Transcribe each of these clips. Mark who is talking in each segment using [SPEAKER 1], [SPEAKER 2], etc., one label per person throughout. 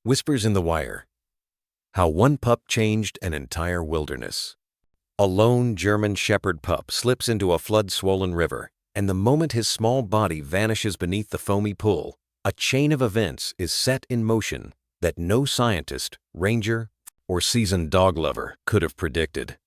[SPEAKER 1] Whispers in the Wire. How one pup changed an entire wilderness. A lone German shepherd pup slips into a flood-swollen river, and the moment his small body vanishes beneath the foamy pool, a chain of events is set in motion that no scientist, ranger, or seasoned dog lover could have predicted.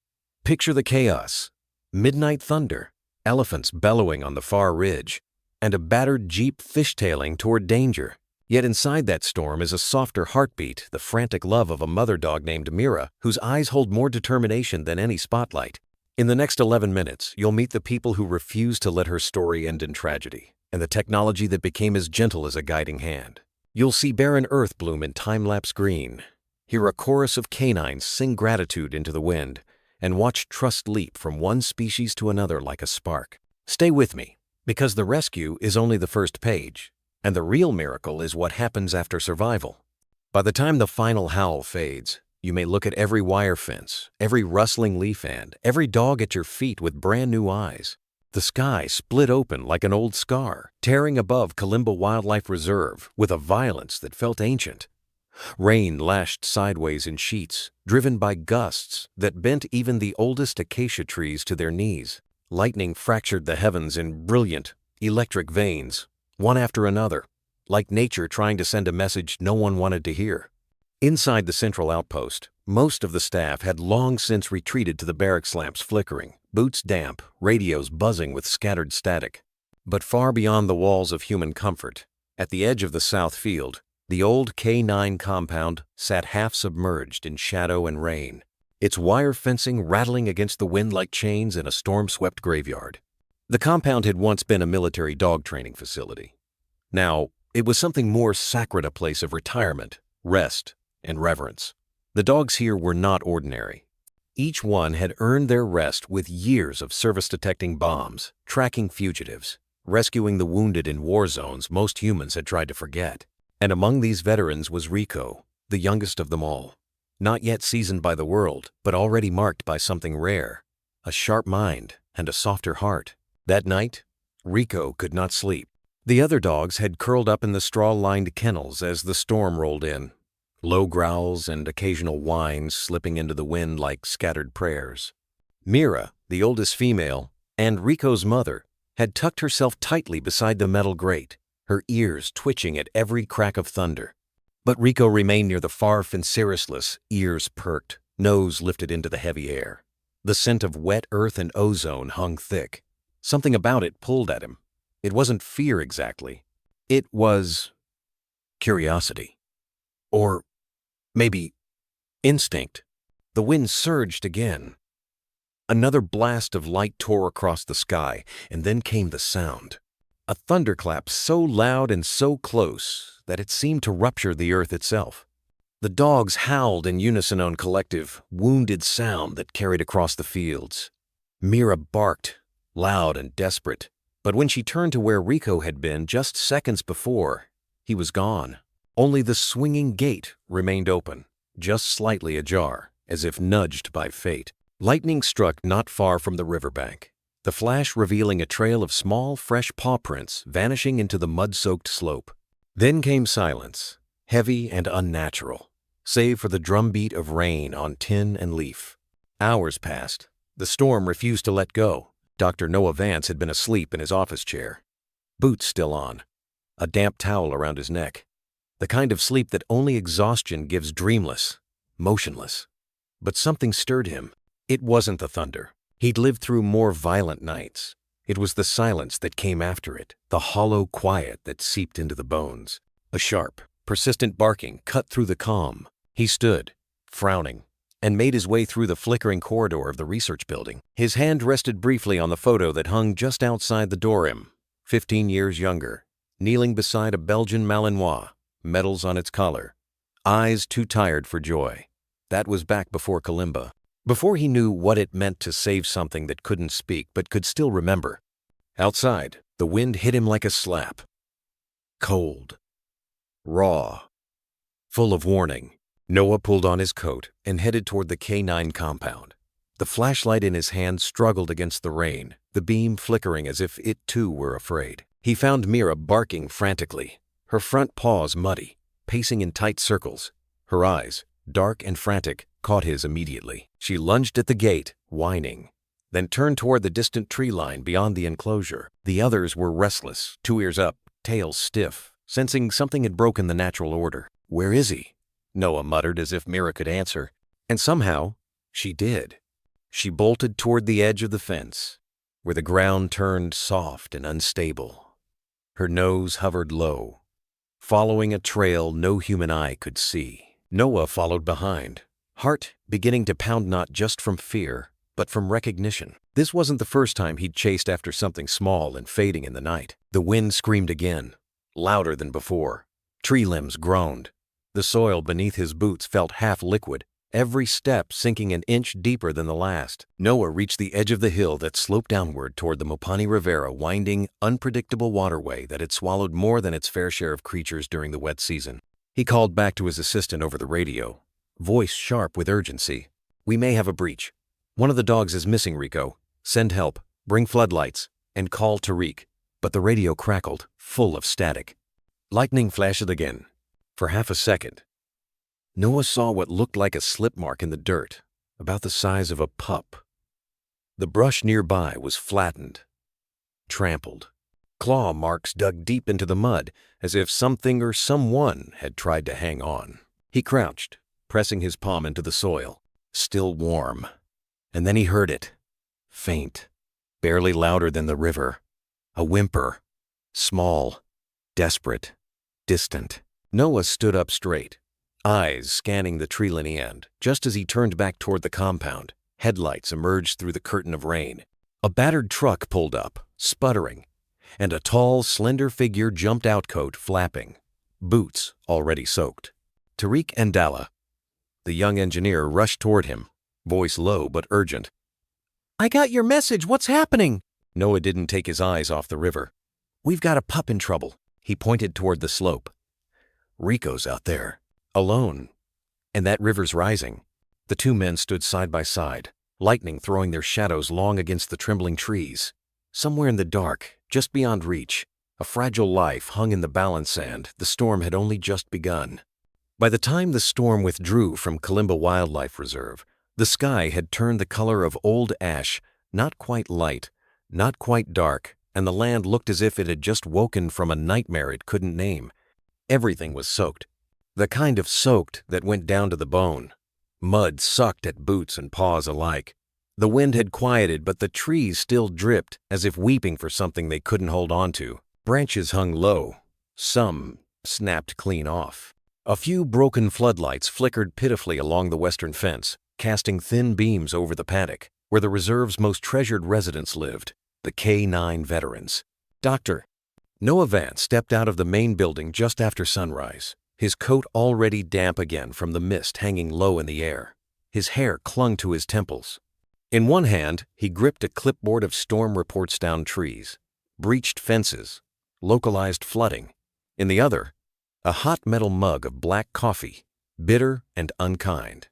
[SPEAKER 1] Picture the chaos: midnight thunder, elephants bellowing on the far ridge, and a battered jeep fishtailing toward danger. Yet inside that storm is a softer heartbeat, the frantic love of a mother dog named Mira, whose eyes hold more determination than any spotlight. In the next 11 minutes, you'll meet the people who refused to let her story end in tragedy, and the technology that became as gentle as a guiding hand. You'll see barren earth bloom in time-lapse green, hear a chorus of canines sing gratitude into the wind, and watch trust leap from one species to another like a spark. Stay with me, because the rescue is only the first page, and the real miracle is what happens after survival. By the time the final howl fades, you may look at every wire fence, every rustling leaf and every dog at your feet with brand new eyes. The sky split open like an old scar, tearing above Kalimba Wildlife Reserve with a violence that felt ancient. Rain lashed sideways in sheets, driven by gusts that bent even the oldest acacia trees to their knees. Lightning fractured the heavens in brilliant, electric veins, one after another, like nature trying to send a message no one wanted to hear. Inside the central outpost, most of the staff had long since retreated to the barracks lamps flickering, boots damp, radios buzzing with scattered static. But far beyond the walls of human comfort, at the edge of the south field, the old K9 compound sat half submerged in shadow and rain, its wire fencing rattling against the wind like chains in a storm-swept graveyard. The compound had once been a military dog training facility. Now, it was something more sacred, a place of retirement, rest, and reverence. The dogs here were not ordinary. Each one had earned their rest with years of service detecting bombs, tracking fugitives, rescuing the wounded in war zones most humans had tried to forget. And among these veterans was Rico, the youngest of them all. Not yet seasoned by the world, but already marked by something rare: a sharp mind and a softer heart. That night, Rico could not sleep. The other dogs had curled up in the straw-lined kennels as the storm rolled in, low growls and occasional whines slipping into the wind like scattered prayers. Mira, the oldest female, and Rico's mother, had tucked herself tightly beside the metal grate, her ears twitching at every crack of thunder. But Rico remained near the far Finceresless, ears perked, nose lifted into the heavy air. The scent of wet earth and ozone hung thick. Something about it pulled at him. It wasn't fear exactly. It was curiosity. Or maybe instinct. The wind surged again. Another blast of light tore across the sky, and then came the sound. A thunderclap so loud and so close that it seemed to rupture the earth itself. The dogs howled in unison on collective, wounded sound that carried across the fields. Mira barked, loud and desperate, but when she turned to where Rico had been just seconds before, he was gone. Only the swinging gate remained open, just slightly ajar, as if nudged by fate. Lightning struck not far from the riverbank, the flash revealing a trail of small, fresh paw prints vanishing into the mud-soaked slope. Then came silence, heavy and unnatural, save for the drumbeat of rain on tin and leaf. Hours passed. The storm refused to let go. Dr. Noah Vance had been asleep in his office chair, boots still on, a damp towel around his neck, the kind of sleep that only exhaustion gives, dreamless, motionless. But something stirred him. It wasn't the thunder. He'd lived through more violent nights. It was the silence that came after it, the hollow quiet that seeped into the bones. A sharp, persistent barking cut through the calm. He stood, frowning, and made his way through the flickering corridor of the research building. His hand rested briefly on the photo that hung just outside the door. Him, 15 years younger, kneeling beside a Belgian Malinois, medals on its collar, eyes too tired for joy. That was back before Kalimba, before he knew what it meant to save something that couldn't speak but could still remember. Outside, the wind hit him like a slap. Cold, raw, full of warning. Noah pulled on his coat and headed toward the K9 compound. The flashlight in his hand struggled against the rain, the beam flickering as if it too were afraid. He found Mira barking frantically, her front paws muddy. pacing in tight circles. Her eyes, dark and frantic, caught his immediately. She lunged at the gate, whining, then turned toward the distant tree line beyond the enclosure. The others were restless, 2 ears up, tails stiff, sensing something had broken the natural order. "Where is he?" Noah muttered as if Mira could answer. And somehow, she did. She bolted toward the edge of the fence, where the ground turned soft and unstable. Her nose hovered low, following a trail no human eye could see. Noah followed behind, heart beginning to pound not just from fear, but from recognition. This wasn't the first time he'd chased after something small and fading in the night. The wind screamed again, louder than before. Tree limbs groaned. The soil beneath his boots felt half liquid, every step sinking an inch deeper than the last. Noah reached the edge of the hill that sloped downward toward the Mopani Rivera, winding, unpredictable waterway that had swallowed more than its fair share of creatures during the wet season. He called back to his assistant over the radio, voice sharp with urgency. "We may have a breach. One of the dogs is missing, Rico. Send help, bring floodlights, and call Tariq." But the radio crackled, full of static. Lightning flashed again. For half a second, Noah saw what looked like a slip mark in the dirt, about the size of a pup. The brush nearby was flattened, trampled. Claw marks dug deep into the mud, as if something or someone had tried to hang on. He crouched, pressing his palm into the soil, still warm. And then he heard it, faint, barely louder than the river. A whimper, small, desperate, distant. Noah stood up straight, eyes scanning the tree-linny end. Just as he turned back toward the compound, headlights emerged through the curtain of rain. A battered truck pulled up, sputtering, and a tall, slender figure jumped out, coat flapping, boots already soaked. Tariq Andala, the young engineer, rushed toward him, voice low but urgent. "I got your message. What's happening?" Noah didn't take his eyes off the river. "We've got a pup in trouble." He pointed toward the slope. "Rico's out there, alone, and that river's rising." The two men stood side by side, lightning throwing their shadows long against the trembling trees. Somewhere in the dark, just beyond reach, a fragile life hung in the balance sand. The storm had only just begun. By the time the storm withdrew from Kalimba Wildlife Reserve, the sky had turned the color of old ash, not quite light, not quite dark, and the land looked as if it had just woken from a nightmare it couldn't name. Everything was soaked, the kind of soaked that went down to the bone. Mud sucked at boots and paws alike. The wind had quieted, but the trees still dripped, as if weeping for something they couldn't hold on to. Branches hung low. Some snapped clean off. A few broken floodlights flickered pitifully along the western fence, casting thin beams over the paddock, where the reserve's most treasured residents lived, the K-9 veterans. "Doctor." Noah Vance stepped out of the main building just after sunrise, his coat already damp again from the mist hanging low in the air. His hair clung to his temples. In one hand, he gripped a clipboard of storm reports down trees, breached fences, localized flooding. In the other, a hot metal mug of black coffee, bitter and unkind.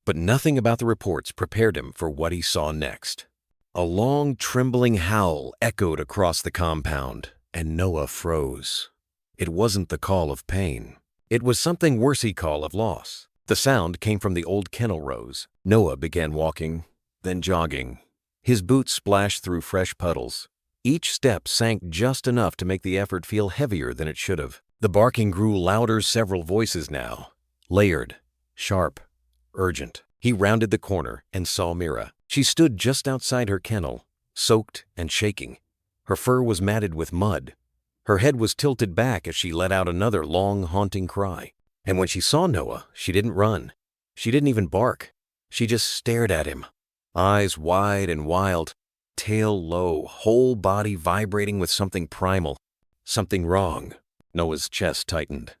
[SPEAKER 1] But nothing about the reports prepared him for what he saw next. A long, trembling howl echoed across the compound, and Noah froze. It wasn't the call of pain. It was something worse, he call of loss. The sound came from the old kennel rows. Noah began walking, then jogging. His boots splashed through fresh puddles. Each step sank just enough to make the effort feel heavier than it should have. The barking grew louder, several voices now, layered, sharp, urgent. He rounded the corner and saw Mira. She stood just outside her kennel, soaked and shaking. Her fur was matted with mud. Her head was tilted back as she let out another long, haunting cry. And when she saw Noah, she didn't run. She didn't even bark. She just stared at him, eyes wide and wild, tail low, whole body vibrating with something primal, something wrong. Noah's chest tightened.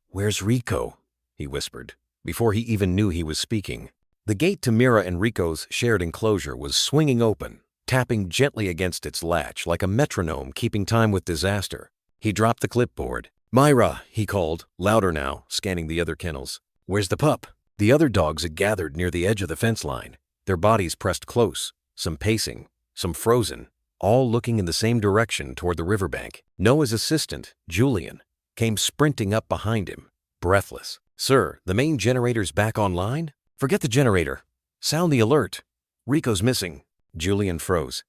[SPEAKER 1] "Where's Rico?" he whispered, before he even knew he was speaking. The gate to Mira and Rico's shared enclosure was swinging open, tapping gently against its latch like a metronome keeping time with disaster. He dropped the clipboard. "Myra," he called, louder now, scanning the other kennels. "Where's the pup?" The other dogs had gathered near the edge of the fence line, their bodies pressed close, some pacing, some frozen, all looking in the same direction toward the riverbank. Noah's assistant, Julian, came sprinting up behind him, breathless. "Sir, the main generator's back online?" "Forget the generator. Sound the alert. Rico's missing." Julian froze.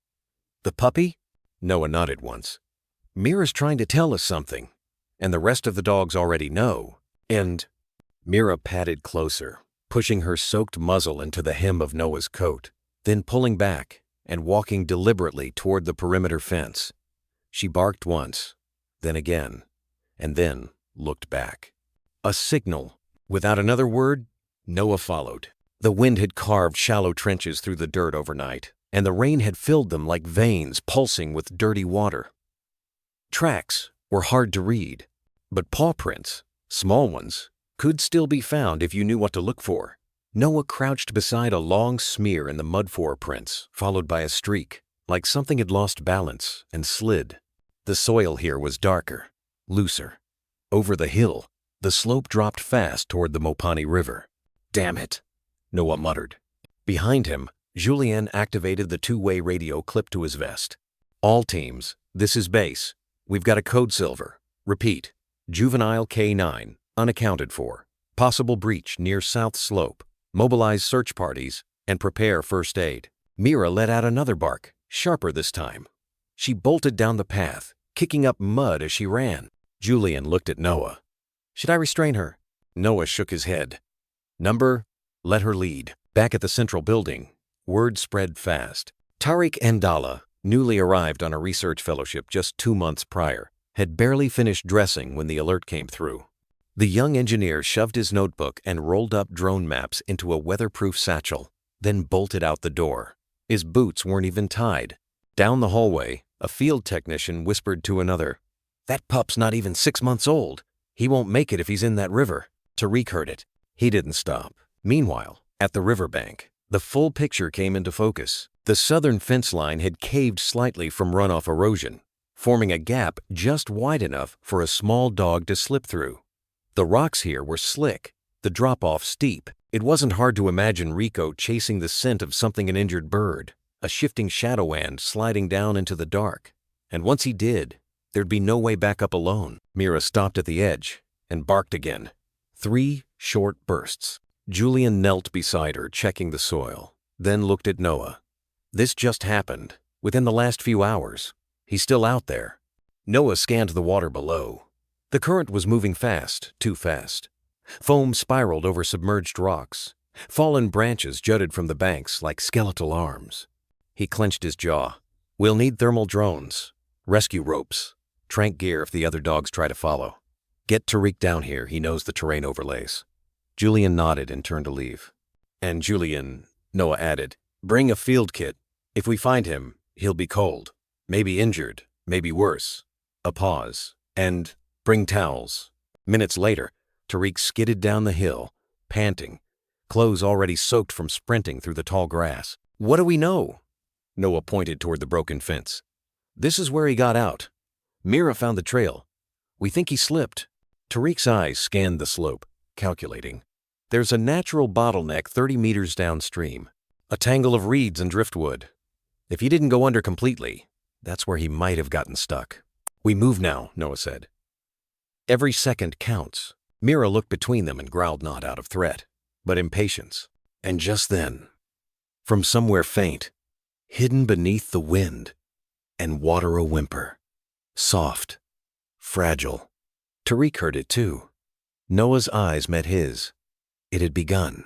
[SPEAKER 1] "The puppy?" Noah nodded once. "Mira's trying to tell us something, and the rest of the dogs already know." And Mira padded closer, pushing her soaked muzzle into the hem of Noah's coat, then pulling back and walking deliberately toward the perimeter fence. She barked once, then again, and then looked back. A signal. Without another word, Noah followed. The wind had carved shallow trenches through the dirt overnight, and the rain had filled them like veins pulsing with dirty water. Tracks were hard to read, but paw prints, small ones, could still be found if you knew what to look for. Noah crouched beside a long smear in the mud footprints, followed by a streak, like something had lost balance and slid. The soil here was darker, looser. Over the hill, the slope dropped fast toward the Mopani River. "Damn it," Noah muttered. Behind him, Julien activated the two-way radio clipped to his vest. "All teams, this is base. We've got a code silver. Repeat, juvenile K9, unaccounted for. Possible breach near South Slope. Mobilize search parties and prepare first aid." Mira let out another bark, sharper this time. She bolted down the path, kicking up mud as she ran. Julien looked at Noah. "Should I restrain her?" Noah shook his head. "Number, let her lead." Back at the central building, word spread fast. Tariq Andala, newly arrived on a research fellowship just 2 months prior, had barely finished dressing when the alert came through. The young engineer shoved his notebook and rolled up drone maps into a weatherproof satchel, then bolted out the door. His boots weren't even tied. Down the hallway, a field technician whispered to another, "That pup's not even 6 months old. He won't make it if he's in that river." Tariq heard it. He didn't stop. Meanwhile, at the riverbank, the full picture came into focus. The southern fence line had caved slightly from runoff erosion, forming a gap just wide enough for a small dog to slip through. The rocks here were slick, the drop-off steep. It wasn't hard to imagine Rico chasing the scent of something an injured bird, a shifting shadow ant sliding down into the dark. And once he did, there'd be no way back up alone. Mira stopped at the edge and barked again. 3 short bursts. Julien knelt beside her, checking the soil, then looked at Noah. "This just happened, within the last few hours. He's still out there." Noah scanned the water below. The current was moving fast, too fast. Foam spiraled over submerged rocks. Fallen branches jutted from the banks like skeletal arms. He clenched his jaw. "We'll need thermal drones, rescue ropes, trank gear if the other dogs try to follow. Get Tariq down here, he knows the terrain overlays." Julien nodded and turned to leave. "And Julien," Noah added, "bring a field kit. If we find him, he'll be cold. Maybe injured, maybe worse." A pause. "And bring towels." Minutes later, Tariq skidded down the hill, panting, clothes already soaked from sprinting through the tall grass. "What do we know?" Noah pointed toward the broken fence. "This is where he got out. Mira found the trail. We think he slipped." Tariq's eyes scanned the slope, calculating. "There's a natural bottleneck 30 meters downstream, a tangle of reeds and driftwood. If he didn't go under completely, that's where he might have gotten stuck." "We move now," Noah said. "Every second counts." Mira looked between them and growled not out of threat, but impatience. And just then, from somewhere faint, hidden beneath the wind and water, a whimper. Soft, fragile. Tariq heard it too. Noah's eyes met his. It had begun.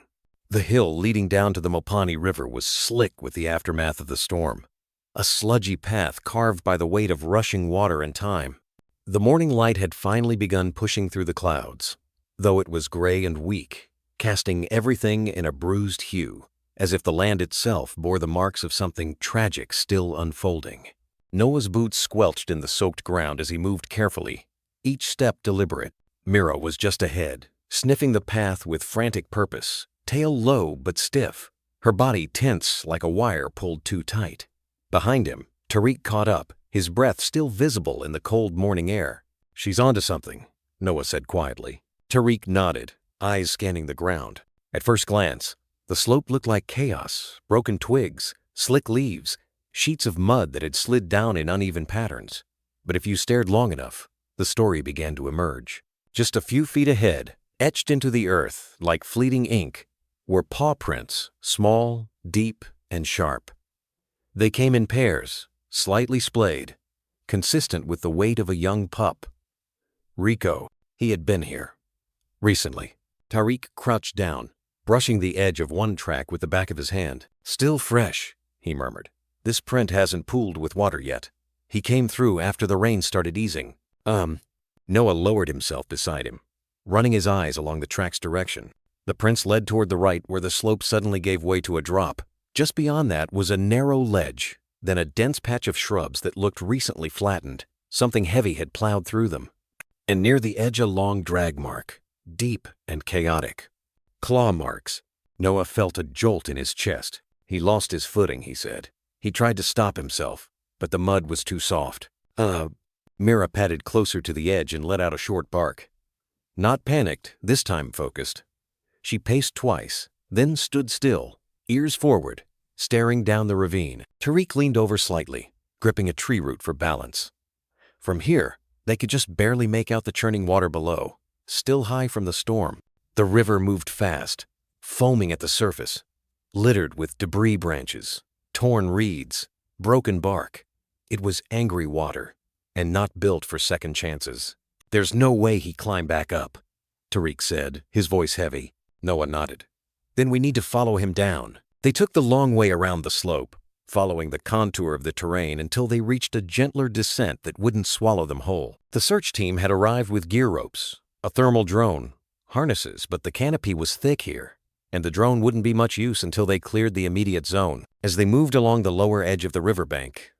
[SPEAKER 1] The hill leading down to the Mopani River was slick with the aftermath of the storm, a sludgy path carved by the weight of rushing water and time. The morning light had finally begun pushing through the clouds, though it was gray and weak, casting everything in a bruised hue, as if the land itself bore the marks of something tragic still unfolding. Noah's boots squelched in the soaked ground as he moved carefully, each step deliberate. Mira was just ahead, sniffing the path with frantic purpose, tail low but stiff, her body tense like a wire pulled too tight. Behind him, Tariq caught up, his breath still visible in the cold morning air. "She's onto something," Noah said quietly. Tariq nodded, eyes scanning the ground. At first glance, the slope looked like chaos, broken twigs, slick leaves, sheets of mud that had slid down in uneven patterns. But if you stared long enough, the story began to emerge. Just a few feet ahead, Etched into the earth, like fleeting ink, were paw prints, small, deep, and sharp. They came in pairs, slightly splayed, consistent with the weight of a young pup. Rico, he had been here. Recently. Tariq crouched down, brushing the edge of one track with the back of his hand. Still fresh, he murmured. This print hasn't pooled with water yet. He came through after the rain started easing. Noah lowered himself beside him, running his eyes along the track's direction. The prints led toward the right where the slope suddenly gave way to a drop. Just beyond that was a narrow ledge, then a dense patch of shrubs that looked recently flattened. Something heavy had plowed through them. And near the edge a long drag mark, deep and chaotic. Claw marks. Noah felt a jolt in his chest. He lost his footing, he said. He tried to stop himself, but the mud was too soft. Mira padded closer to the edge and let out a short bark. Not panicked, this time focused. She paced twice, then stood still, ears forward, staring down the ravine. Tariq leaned over slightly, gripping a tree root for balance. From here, they could just barely make out the churning water below, still high from the storm. The river moved fast, foaming at the surface, littered with debris branches, torn reeds, broken bark. It was angry water, and not built for second chances. There's no way he climbed back up, Tariq said, his voice heavy. Noah nodded. Then we need to follow him down. They took the long way around the slope, following the contour of the terrain until they reached a gentler descent that wouldn't swallow them whole. The search team had arrived with gear ropes, a thermal drone, harnesses, but the canopy was thick here, and the drone wouldn't be much use until they cleared the immediate zone. As they moved along the lower edge of the riverbank,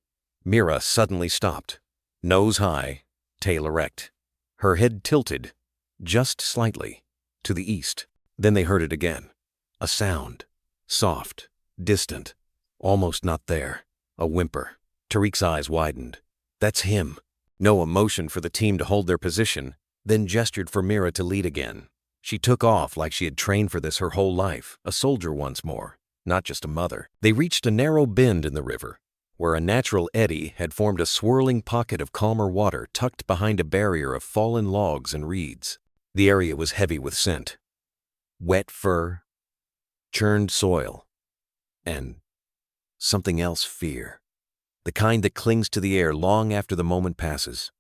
[SPEAKER 1] Mira suddenly stopped, nose high, tail erect, her head tilted, just slightly, to the east. Then they heard it again. A sound, soft, distant, almost not there. A whimper. Tariq's eyes widened. That's him. Noah motioned for the team to hold their position, then gestured for Mira to lead again. She took off like she had trained for this her whole life, a soldier once more, not just a mother. They reached a narrow bend in the river, where a natural eddy had formed a swirling pocket of calmer water tucked behind a barrier of fallen logs and reeds. The area was heavy with scent. Wet fur, churned soil, and something else, fear. The kind that clings to the air long after the moment passes.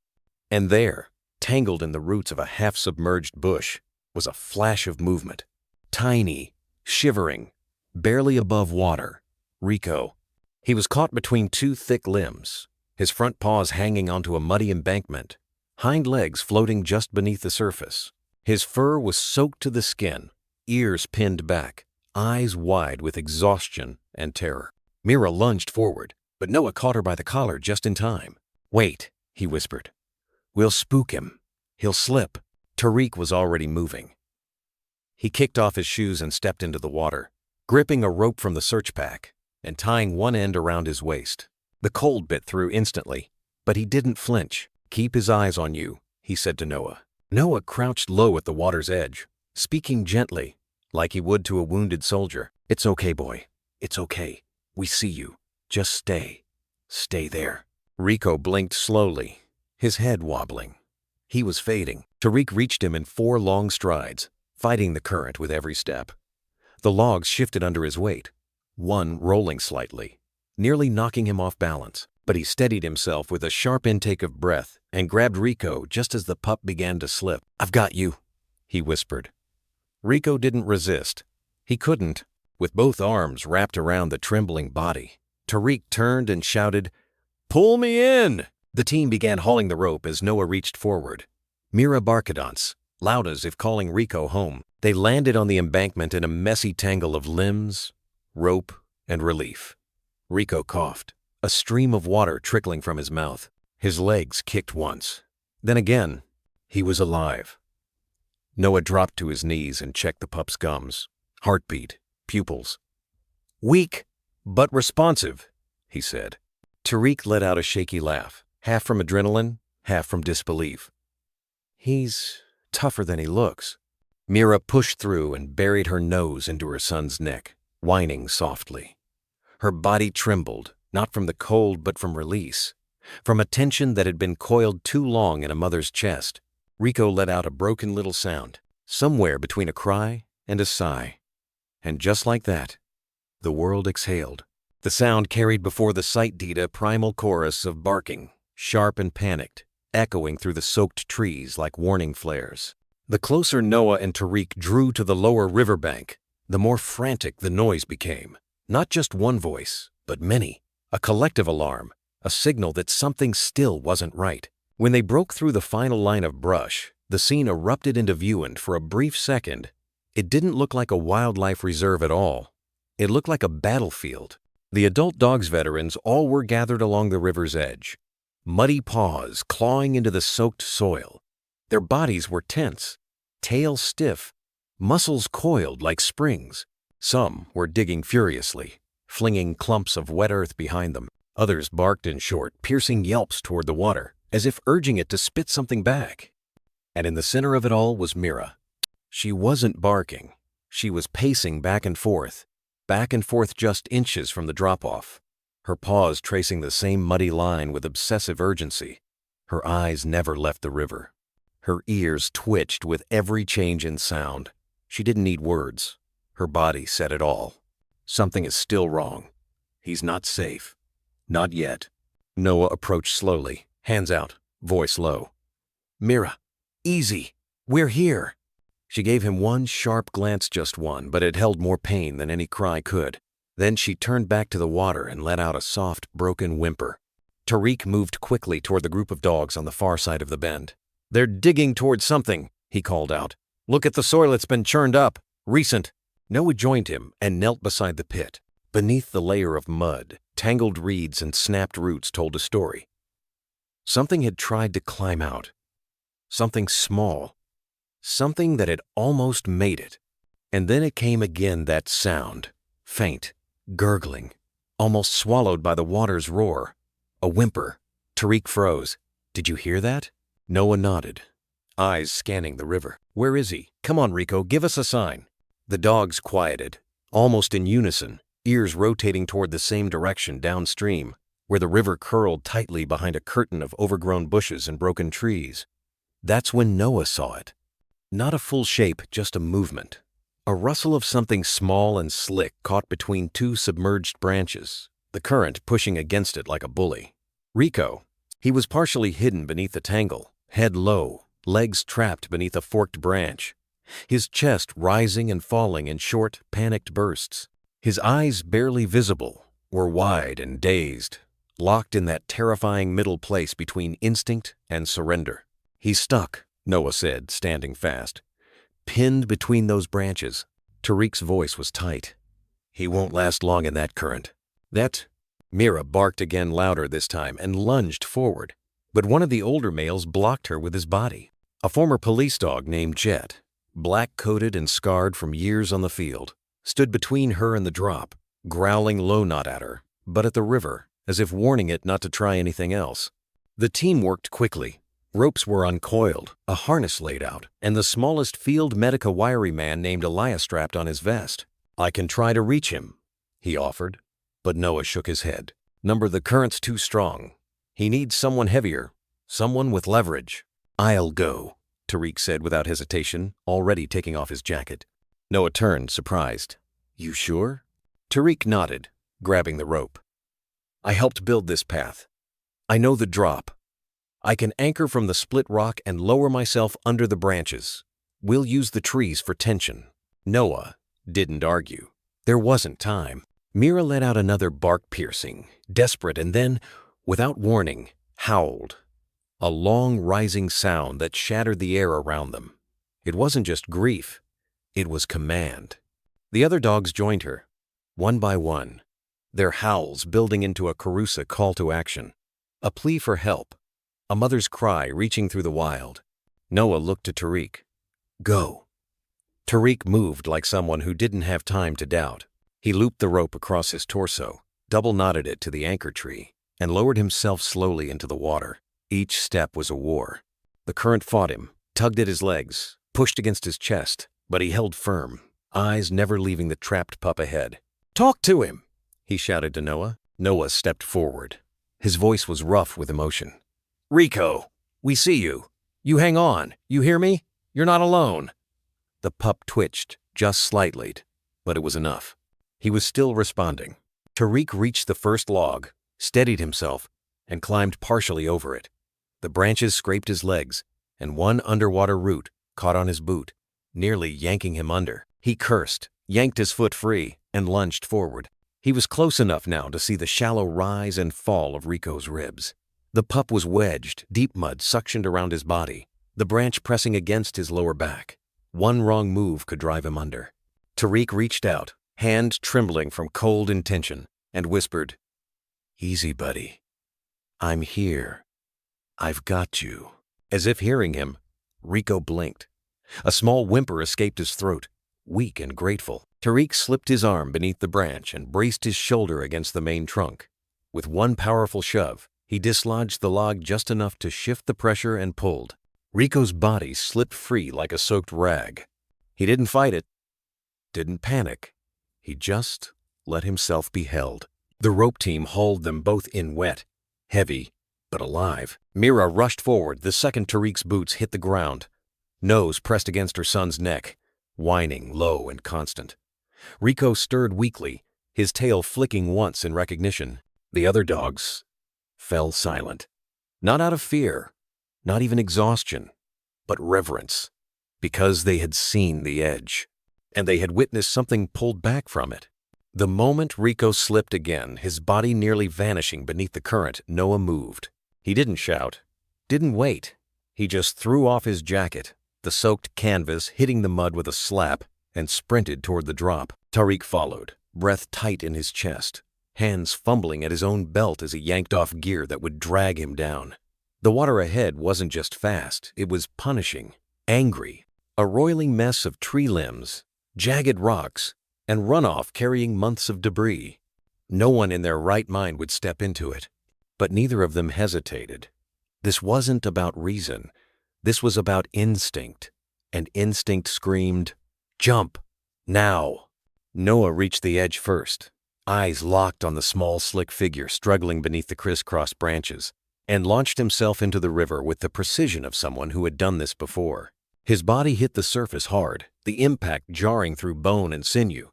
[SPEAKER 1] And there, tangled in the roots of a half-submerged bush, was a flash of movement. Tiny, shivering, barely above water. Rico. He was caught between two thick limbs, his front paws hanging onto a muddy embankment, hind legs floating just beneath the surface. His fur was soaked to the skin, ears pinned back, eyes wide with exhaustion and terror. Mira lunged forward, but Noah caught her by the collar just in time. "Wait," he whispered. "We'll spook him. He'll slip." Tariq was already moving. He kicked off his shoes and stepped into the water, gripping a rope from the search pack and tying one end around his waist. The cold bit through instantly, but he didn't flinch. "Keep his eyes on you," he said to Noah. Noah crouched low at the water's edge, speaking gently, like he would to a wounded soldier. "It's okay, boy. It's okay. We see you. Just stay. Stay there." Rico blinked slowly, his head wobbling. He was fading. Tariq reached him in 4 long strides, fighting the current with every step. The logs shifted under his weight, one rolling slightly, nearly knocking him off balance. But he steadied himself with a sharp intake of breath and grabbed Rico just as the pup began to slip. "I've got you," he whispered. Rico didn't resist. He couldn't, with both arms wrapped around the trembling body. Tariq turned and shouted, "Pull me in!" The team began hauling the rope as Noah reached forward. Mira barkadance, loud as if calling Rico home. They landed on the embankment in a messy tangle of limbs, rope, and relief. Rico coughed, a stream of water trickling from his mouth. His legs kicked once. Then again, he was alive. Noah dropped to his knees and checked the pup's gums, heartbeat, pupils. "Weak, but responsive," he said. Tariq let out a shaky laugh, half from adrenaline, half from disbelief. "He's tougher than he looks." Mira pushed through and buried her nose into her son's neck, whining softly. Her body trembled, not from the cold but from release, from a tension that had been coiled too long in a mother's chest. Rico let out a broken little sound. somewhere between a cry and a sigh. And just like that, the world exhaled. The sound carried before the sight deed a primal chorus of barking, sharp and panicked, echoing through the soaked trees like warning flares. The closer Noah and Tariq drew to the lower riverbank, the more frantic the noise became. Not just one voice, but many. A collective alarm, a signal that something still wasn't right. When they broke through the final line of brush, the scene erupted into view, and for a brief second, it didn't look like a wildlife reserve at all. It looked like a battlefield. The adult dogs veterans all were gathered along the river's edge, muddy paws clawing into the soaked soil. Their bodies were tense, tails stiff, muscles coiled like springs. Some were digging furiously, flinging clumps of wet earth behind them. Others barked in short, piercing yelps toward the water, as if urging it to spit something back. And in the center of it all was Mira. She wasn't barking. She was pacing back and forth just inches from the drop-off, her paws tracing the same muddy line with obsessive urgency. Her eyes never left the river. Her ears twitched with every change in sound. She didn't need words. Her body said it all. Something is still wrong. He's not safe. Not yet. Noah approached slowly, hands out, voice low. "Mira, easy. We're here." She gave him one sharp glance, just one, but it held more pain than any cry could. Then she turned back to the water and let out a soft, broken whimper. Tariq moved quickly toward the group of dogs on the far side of the bend. "They're digging toward something," he called out. "Look at the soil, it's been churned up. Recent." Noah joined him and knelt beside the pit. Beneath the layer of mud, tangled reeds and snapped roots told a story. Something had tried to climb out. Something small. Something that had almost made it. And then it came again, that sound, faint, gurgling, almost swallowed by the water's roar. A whimper. Tariq froze. "Did you hear that?" Noah nodded, eyes scanning the river. "Where is he? Come on, Rico, give us a sign." The dogs quieted, almost in unison, ears rotating toward the same direction downstream, where the river curled tightly behind a curtain of overgrown bushes and broken trees. That's when Noah saw it. Not a full shape, just a movement. A rustle of something small and slick caught between two submerged branches, the current pushing against it like a bully. Rico. He was partially hidden beneath the tangle, head low, legs trapped beneath a forked branch, his chest rising and falling in short, panicked bursts. His eyes, barely visible, were wide and dazed, locked in that terrifying middle place between instinct and surrender. "He's stuck," Noah said, standing fast. "Pinned between those branches." Tariq's voice was tight. "He won't last long in that current." "That—" Mira barked again, louder this time, and lunged forward. But one of the older males blocked her with his body. A former police dog named Jet, black-coated and scarred from years on the field, stood between her and the drop, growling low, not at her, but at the river, as if warning it not to try anything else. The team worked quickly. Ropes were uncoiled, a harness laid out, and the smallest field medica wiry man named Elias strapped on his vest. "I can try to reach him," he offered, but Noah shook his head. "The current's too strong. He needs someone heavier, someone with leverage." "I'll go," Tariq said without hesitation, already taking off his jacket. Noah turned, surprised. "You sure?" Tariq nodded, grabbing the rope. "I helped build this path. I know the drop. I can anchor from the split rock and lower myself under the branches. We'll use the trees for tension." Noah didn't argue. There wasn't time. Mira let out another bark, piercing, desperate, and then, without warning, howled. A long, rising sound that shattered the air around them. It wasn't just grief. It was command. The other dogs joined her, one by one, their howls building into a Carusa call to action. A plea for help. A mother's cry reaching through the wild. Noah looked to Tariq. "Go." Tariq moved like someone who didn't have time to doubt. He looped the rope across his torso, double-knotted it to the anchor tree, and lowered himself slowly into the water. Each step was a war. The current fought him, tugged at his legs, pushed against his chest, but he held firm, eyes never leaving the trapped pup ahead. "Talk to him," he shouted to Noah. Noah stepped forward. His voice was rough with emotion. "Rico, we see you. You hang on. You hear me? You're not alone." The pup twitched, just slightly, but it was enough. He was still responding. Tariq reached the first log, steadied himself, and climbed partially over it. The branches scraped his legs, and one underwater root caught on his boot, nearly yanking him under. He cursed, yanked his foot free, and lunged forward. He was close enough now to see the shallow rise and fall of Rico's ribs. The pup was wedged, deep mud suctioned around his body, the branch pressing against his lower back. One wrong move could drive him under. Tariq reached out, hand trembling from cold intention, and whispered, "Easy, buddy. I'm here. I've got you." As if hearing him, Rico blinked. A small whimper escaped his throat, weak and grateful. Tariq slipped his arm beneath the branch and braced his shoulder against the main trunk. With one powerful shove, he dislodged the log just enough to shift the pressure and pulled. Rico's body slipped free like a soaked rag. He didn't fight it, didn't panic. He just let himself be held. The rope team hauled them both in wet, heavy, but alive. Mira rushed forward the second Tariq's boots hit the ground, nose pressed against her son's neck, whining low and constant. Rico stirred weakly, his tail flicking once in recognition. The other dogs fell silent. Not out of fear, not even exhaustion, but reverence, because they had seen the edge, and they had witnessed something pulled back from it. The moment Rico slipped again, his body nearly vanishing beneath the current, Noah moved. He didn't shout, didn't wait. He just threw off his jacket, the soaked canvas hitting the mud with a slap, and sprinted toward the drop. Tariq followed, breath tight in his chest, hands fumbling at his own belt as he yanked off gear that would drag him down. The water ahead wasn't just fast, it was punishing, angry, a roiling mess of tree limbs, jagged rocks, and runoff carrying months of debris. No one in their right mind would step into it, but neither of them hesitated. This wasn't about reason. This was about instinct, and instinct screamed, "Jump! Now!" Noah reached the edge first, eyes locked on the small, slick figure struggling beneath the crisscross branches, and launched himself into the river with the precision of someone who had done this before. His body hit the surface hard, the impact jarring through bone and sinew,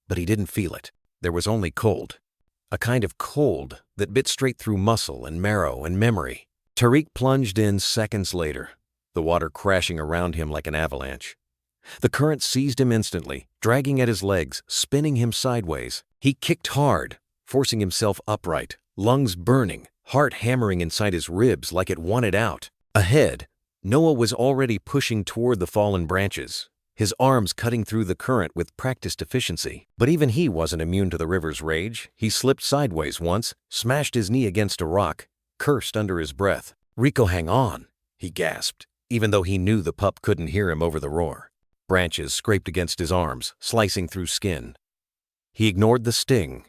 [SPEAKER 1] but he didn't feel it. There was only cold, a kind of cold that bit straight through muscle and marrow and memory. Tariq plunged in seconds later, the water crashing around him like an avalanche. The current seized him instantly, dragging at his legs, spinning him sideways. He kicked hard, forcing himself upright, lungs burning, heart hammering inside his ribs like it wanted out. Ahead, Noah was already pushing toward the fallen branches, his arms cutting through the current with practiced efficiency. But even he wasn't immune to the river's rage. He slipped sideways once, smashed his knee against a rock, cursed under his breath. "Rico, hang on," he gasped, even though he knew the pup couldn't hear him over the roar. Branches scraped against his arms, slicing through skin. He ignored the sting.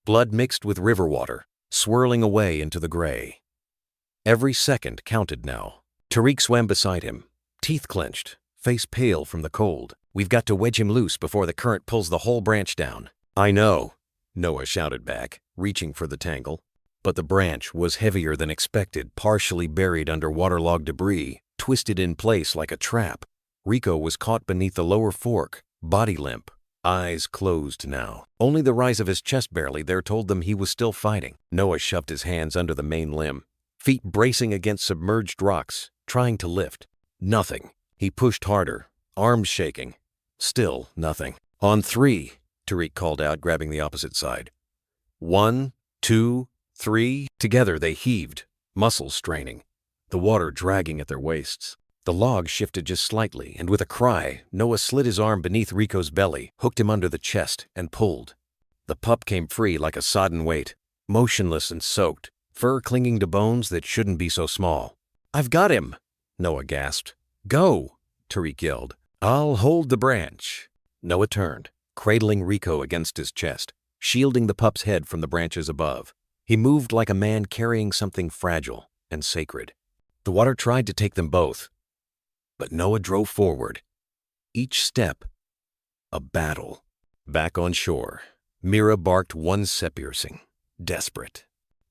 [SPEAKER 1] Blood mixed with river water, swirling away into the gray. Every second counted now. Tariq swam beside him, teeth clenched, face pale from the cold. "We've got to wedge him loose before the current pulls the whole branch down." "I know," Noah shouted back, reaching for the tangle. But the branch was heavier than expected, partially buried under waterlogged debris, twisted in place like a trap. Rico was caught beneath the lower fork, body limp, eyes closed now. Only the rise of his chest barely there told them he was still fighting. Noah shoved his hands under the main limb, feet bracing against submerged rocks, trying to lift. Nothing. He pushed harder, arms shaking. Still nothing. "On three," Tariq called out, grabbing the opposite side. 1, 2, 3. Together they heaved, muscles straining, the water dragging at their waists. The log shifted just slightly, and with a cry, Noah slid his arm beneath Rico's belly, hooked him under the chest, and pulled. The pup came free like a sodden weight, motionless and soaked, fur clinging to bones that shouldn't be so small. "I've got him," Noah gasped. "Go," Tariq yelled. "I'll hold the branch." Noah turned, cradling Rico against his chest, shielding the pup's head from the branches above. He moved like a man carrying something fragile and sacred. The water tried to take them both, but Noah drove forward. Each step, a battle. Back on shore, Mira barked one set-piercing, desperate.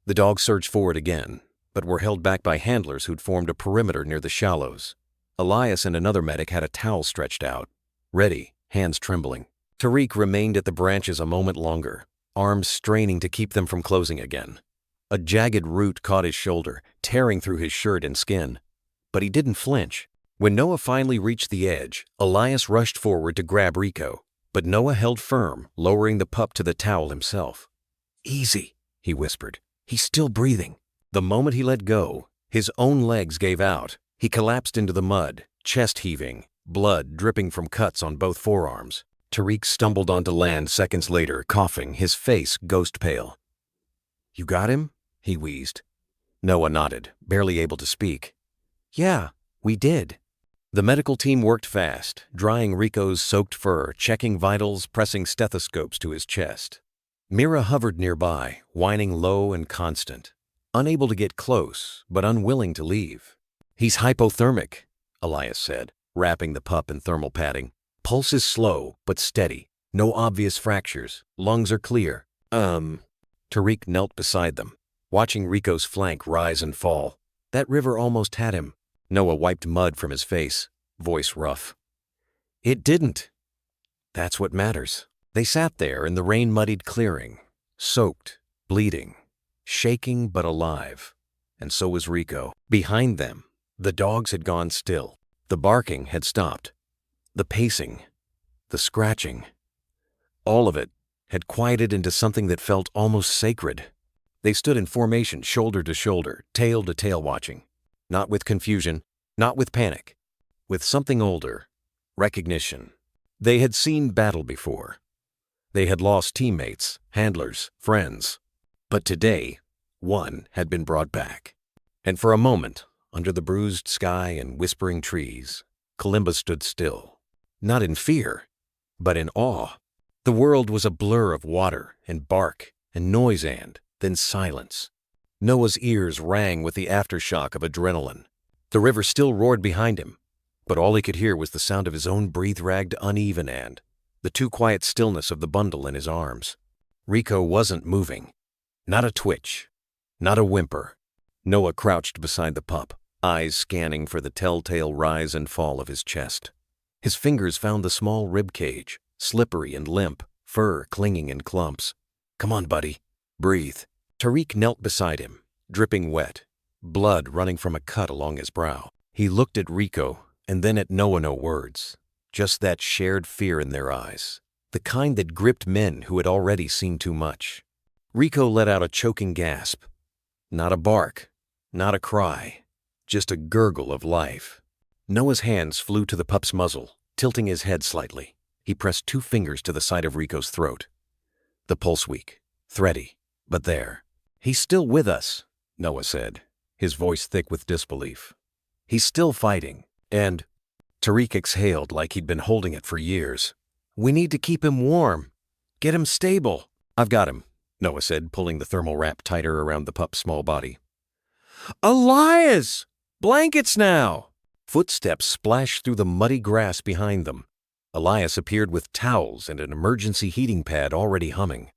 [SPEAKER 1] The dogs surged forward again, but were held back by handlers who'd formed a perimeter near the shallows. Elias and another medic had a towel stretched out, ready, hands trembling. Tariq remained at the branches a moment longer, arms straining to keep them from closing again. A jagged root caught his shoulder, tearing through his shirt and skin. But he didn't flinch. When Noah finally reached the edge, Elias rushed forward to grab Rico, but Noah held firm, lowering the pup to the towel himself. "Easy," he whispered. "He's still breathing." The moment he let go, his own legs gave out. He collapsed into the mud, chest heaving, blood dripping from cuts on both forearms. Tariq stumbled onto land seconds later, coughing, his face ghost pale. "You got him?" he wheezed. Noah nodded, barely able to speak. "Yeah, we did." The medical team worked fast, drying Rico's soaked fur, checking vitals, pressing stethoscopes to his chest. Mira hovered nearby, whining low and constant, unable to get close, but unwilling to leave. "He's hypothermic," Elias said, wrapping the pup in thermal padding. "Pulse is slow, but steady. No obvious fractures. Lungs are clear." Tariq knelt beside them, watching Rico's flank rise and fall. "That river almost had him." Noah wiped mud from his face, voice rough. "It didn't. That's what matters." They sat there in the rain-muddied clearing, soaked, bleeding, shaking but alive. And so was Rico. Behind them, the dogs had gone still. The barking had stopped. The pacing, the scratching, all of it had quieted into something that felt almost sacred. They stood in formation, shoulder to shoulder, tail to tail watching. Not with confusion, not with panic, with something older, recognition. They had seen battle before. They had lost teammates, handlers, friends. But today, one had been brought back. And for a moment, under the bruised sky and whispering trees, Kalimba stood still. Not in fear, but in awe. The world was a blur of water and bark and noise and then silence. Noah's ears rang with the aftershock of adrenaline. The river still roared behind him, but all he could hear was the sound of his own breath-ragged uneven and the too quiet stillness of the bundle in his arms. Rico wasn't moving. Not a twitch. Not a whimper. Noah crouched beside the pup, eyes scanning for the telltale rise and fall of his chest. His fingers found the small rib cage, slippery and limp, fur clinging in clumps. "Come on, buddy. Breathe." Tariq knelt beside him, dripping wet, blood running from a cut along his brow. He looked at Rico and then at Noah. No words, just that shared fear in their eyes, the kind that gripped men who had already seen too much. Rico let out a choking gasp. Not a bark, not a cry, just a gurgle of life. Noah's hands flew to the pup's muzzle, tilting his head slightly. He pressed 2 fingers to the side of Rico's throat. The pulse weak, thready, but there. "He's still with us," Noah said, his voice thick with disbelief. "He's still fighting, and—" Tariq exhaled like he'd been holding it for years. "We need to keep him warm. Get him stable." "I've got him," Noah said, pulling the thermal wrap tighter around the pup's small body. "Elias! Blankets now!" Footsteps splashed through the muddy grass behind them. Elias appeared with towels and an emergency heating pad already humming.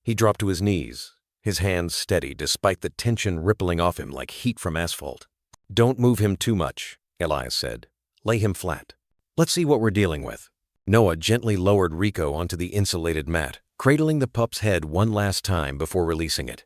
[SPEAKER 1] He dropped to his knees, his hands steady despite the tension rippling off him like heat from asphalt. "Don't move him too much," Elias said. "Lay him flat. Let's see what we're dealing with." Noah gently lowered Rico onto the insulated mat, cradling the pup's head one last time before releasing it.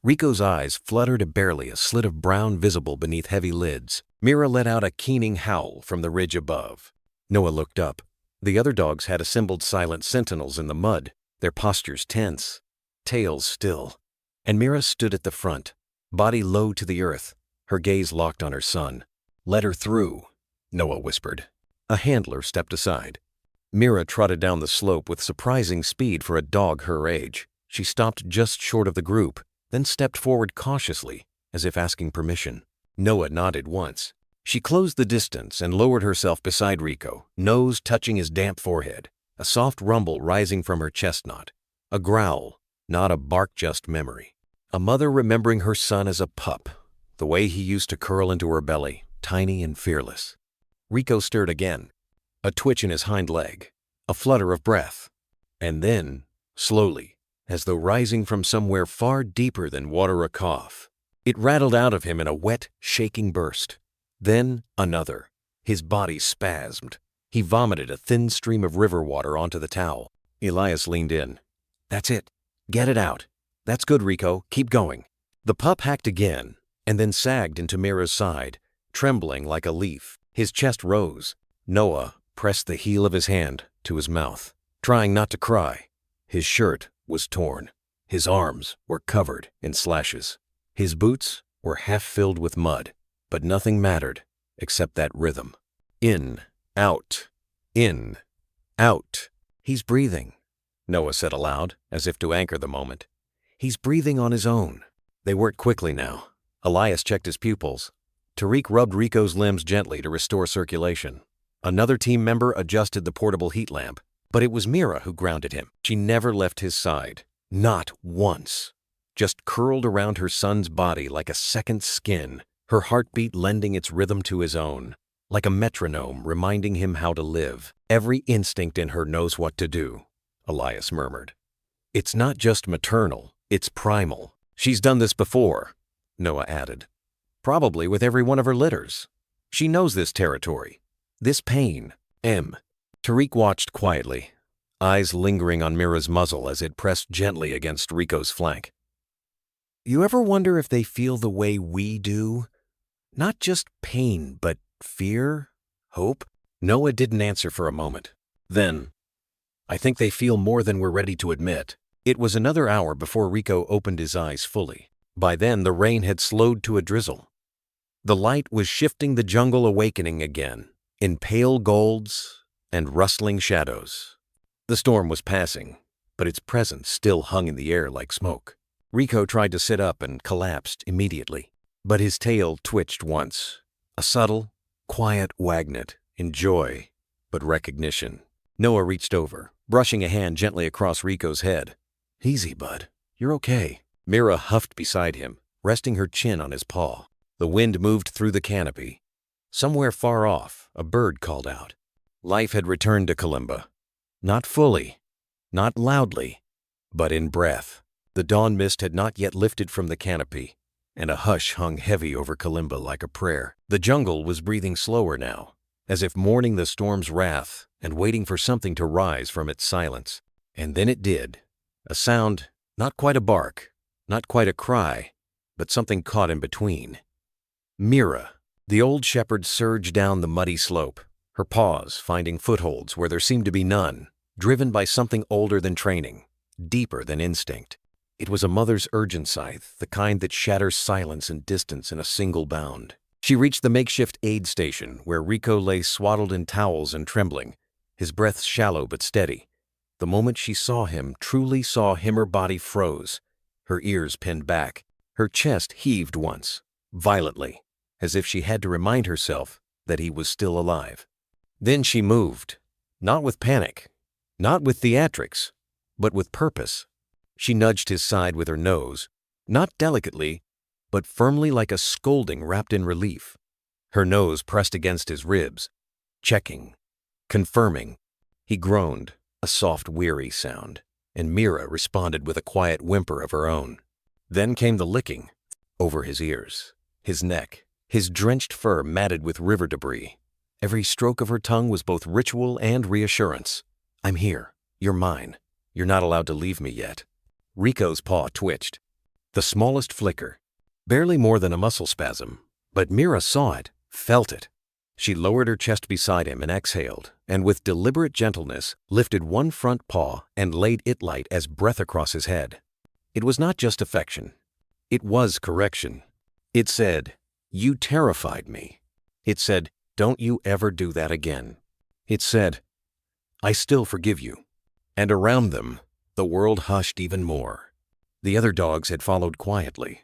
[SPEAKER 1] Rico's eyes fluttered barely, a slit of brown visible beneath heavy lids. Mira let out a keening howl from the ridge above. Noah looked up. The other dogs had assembled silent sentinels in the mud, their postures tense, tails still. And Mira stood at the front, body low to the earth, her gaze locked on her son. "Let her through," Noah whispered. A handler stepped aside. Mira trotted down the slope with surprising speed for a dog her age. She stopped just short of the group, then stepped forward cautiously, as if asking permission. Noah nodded once. She closed the distance and lowered herself beside Rico, nose touching his damp forehead, a soft rumble rising from her chest knot. A growl, not a bark, just memory. A mother remembering her son as a pup, the way he used to curl into her belly, tiny and fearless. Rico stirred again, a twitch in his hind leg, a flutter of breath, and then, slowly, as though rising from somewhere far deeper than water, a cough. It rattled out of him in a wet, shaking burst. Then another, His body spasmed. He vomited a thin stream of river water onto the towel. Elias leaned in. "That's it. Get it out. That's good, Rico. Keep going." The pup hacked again, and then sagged into Mira's side, trembling like a leaf. His chest rose. Noah pressed the heel of his hand to his mouth, trying not to cry. His shirt was torn. His arms were covered in slashes. His boots were half filled with mud, but nothing mattered except that rhythm. In, out, in, out. "He's breathing," Noah said aloud, as if to anchor the moment. "He's breathing on his own." They worked quickly now. Elias checked his pupils. Tariq rubbed Rico's limbs gently to restore circulation. Another team member adjusted the portable heat lamp, but it was Mira who grounded him. She never left his side. Not once. Just curled around her son's body like a second skin, her heartbeat lending its rhythm to his own, like a metronome reminding him how to live. "Every instinct in her knows what to do," Elias murmured. "It's not just maternal, it's primal. She's done this before," Noah added. "Probably with every one of her litters. She knows this territory, this pain." Tariq watched quietly, eyes lingering on Mira's muzzle as it pressed gently against Rico's flank. "You ever wonder if they feel the way we do? Not just pain, but fear? Hope?" Noah didn't answer for a moment. Then, "I think they feel more than we're ready to admit." It was another hour before Rico opened his eyes fully. By then, the rain had slowed to a drizzle. The light was shifting the jungle awakening again, in pale golds and rustling shadows. The storm was passing, but its presence still hung in the air like smoke. Rico tried to sit up and collapsed immediately, but his tail twitched once, a subtle, quiet wagnet in joy, but recognition. Noah reached over, brushing a hand gently across Rico's head. "Easy, bud. You're okay." Mira huffed beside him, resting her chin on his paw. The wind moved through the canopy. Somewhere far off, a bird called out. Life had returned to Kalimba. Not fully, not loudly, but in breath. The dawn mist had not yet lifted from the canopy, and a hush hung heavy over Kalimba like a prayer. The jungle was breathing slower now, as if mourning the storm's wrath and waiting for something to rise from its silence. And then it did. A sound, not quite a bark, not quite a cry, but something caught in between. Mira, the old shepherd, surged down the muddy slope, her paws finding footholds where there seemed to be none, driven by something older than training, deeper than instinct. It was a mother's urgent scythe, the kind that shatters silence and distance in a single bound. She reached the makeshift aid station where Rico lay swaddled in towels and trembling, his breath shallow but steady. The moment she saw him, truly saw him, her body froze, her ears pinned back, her chest heaved once, violently, as if she had to remind herself that he was still alive. Then she moved, not with panic, not with theatrics, but with purpose. She nudged his side with her nose, not delicately, but firmly like a scolding wrapped in relief. Her nose pressed against his ribs, checking, confirming. He groaned, a soft, weary sound, and Mira responded with a quiet whimper of her own. Then came the licking, over his ears, his neck, his drenched fur matted with river debris. Every stroke of her tongue was both ritual and reassurance. "I'm here. You're mine. You're not allowed to leave me yet." Rico's paw twitched. The smallest flicker, barely more than a muscle spasm, but Mira saw it, felt it. She lowered her chest beside him and exhaled, and with deliberate gentleness lifted one front paw and laid it light as breath across his head. It was not just affection. It was correction. It said, "You terrified me." It said, "Don't you ever do that again." It said, "I still forgive you." And around them, the world hushed even more. The other dogs had followed quietly.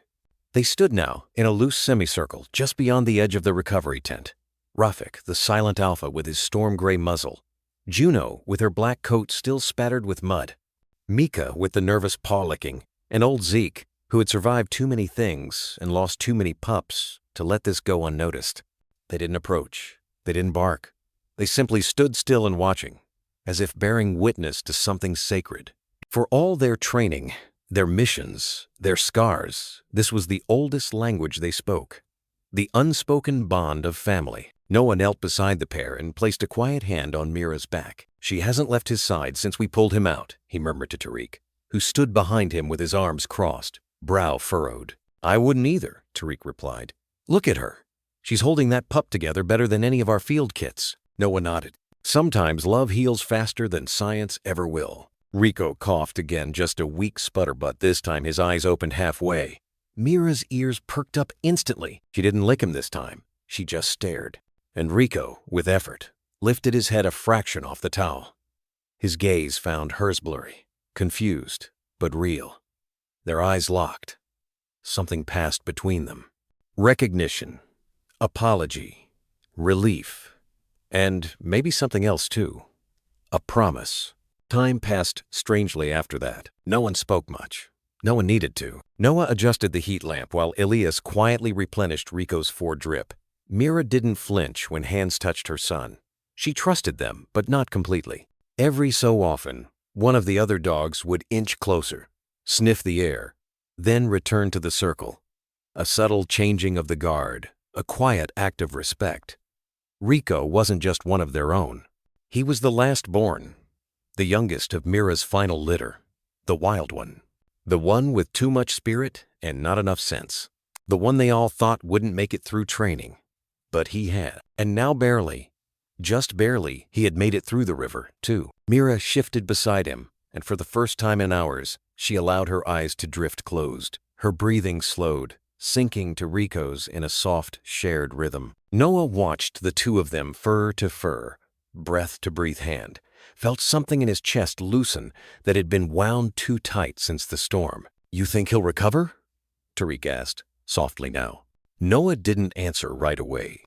[SPEAKER 1] They stood now in a loose semicircle just beyond the edge of the recovery tent. Rafik, the silent alpha with his storm-gray muzzle. Juno, with her black coat still spattered with mud. Mika, with the nervous paw-licking. And old Zeke, who had survived too many things and lost too many pups to let this go unnoticed. They didn't approach. They didn't bark. They simply stood still and watching, as if bearing witness to something sacred. For all their training, their missions, their scars, this was the oldest language they spoke. The unspoken bond of family. Noah knelt beside the pair and placed a quiet hand on Mira's back. "She hasn't left his side since we pulled him out," he murmured to Tariq, who stood behind him with his arms crossed, brow furrowed. "I wouldn't either," Tariq replied. "Look at her. She's holding that pup together better than any of our field kits." Noah nodded. "Sometimes love heals faster than science ever will." Rico coughed again, just a weak sputter, but this time his eyes opened halfway. Mira's ears perked up instantly. She didn't lick him this time. She just stared. And Rico, with effort, lifted his head a fraction off the towel. His gaze found hers blurry, confused, but real. Their eyes locked. Something passed between them. Recognition, apology, relief, and maybe something else too. A promise. Time passed strangely after that. No one spoke much. No one needed to. Noah adjusted the heat lamp while Elias quietly replenished Rico's Ford drip. Mira didn't flinch when hands touched her son. She trusted them, but not completely. Every so often, one of the other dogs would inch closer, sniff the air, then return to the circle. A subtle changing of the guard, a quiet act of respect. Rico wasn't just one of their own. He was the last born, the youngest of Mira's final litter, the wild one. The one with too much spirit and not enough sense. The one they all thought wouldn't make it through training. But he had. And now barely, just barely, he had made it through the river, too. Mira shifted beside him, and for the first time in hours, she allowed her eyes to drift closed. Her breathing slowed, sinking to Rico's in a soft, shared rhythm. Noah watched the two of them fur to fur, breath to breathe hand, felt something in his chest loosen that had been wound too tight since the storm. "You think he'll recover?" Tariq asked, softly now. Noah didn't answer right away.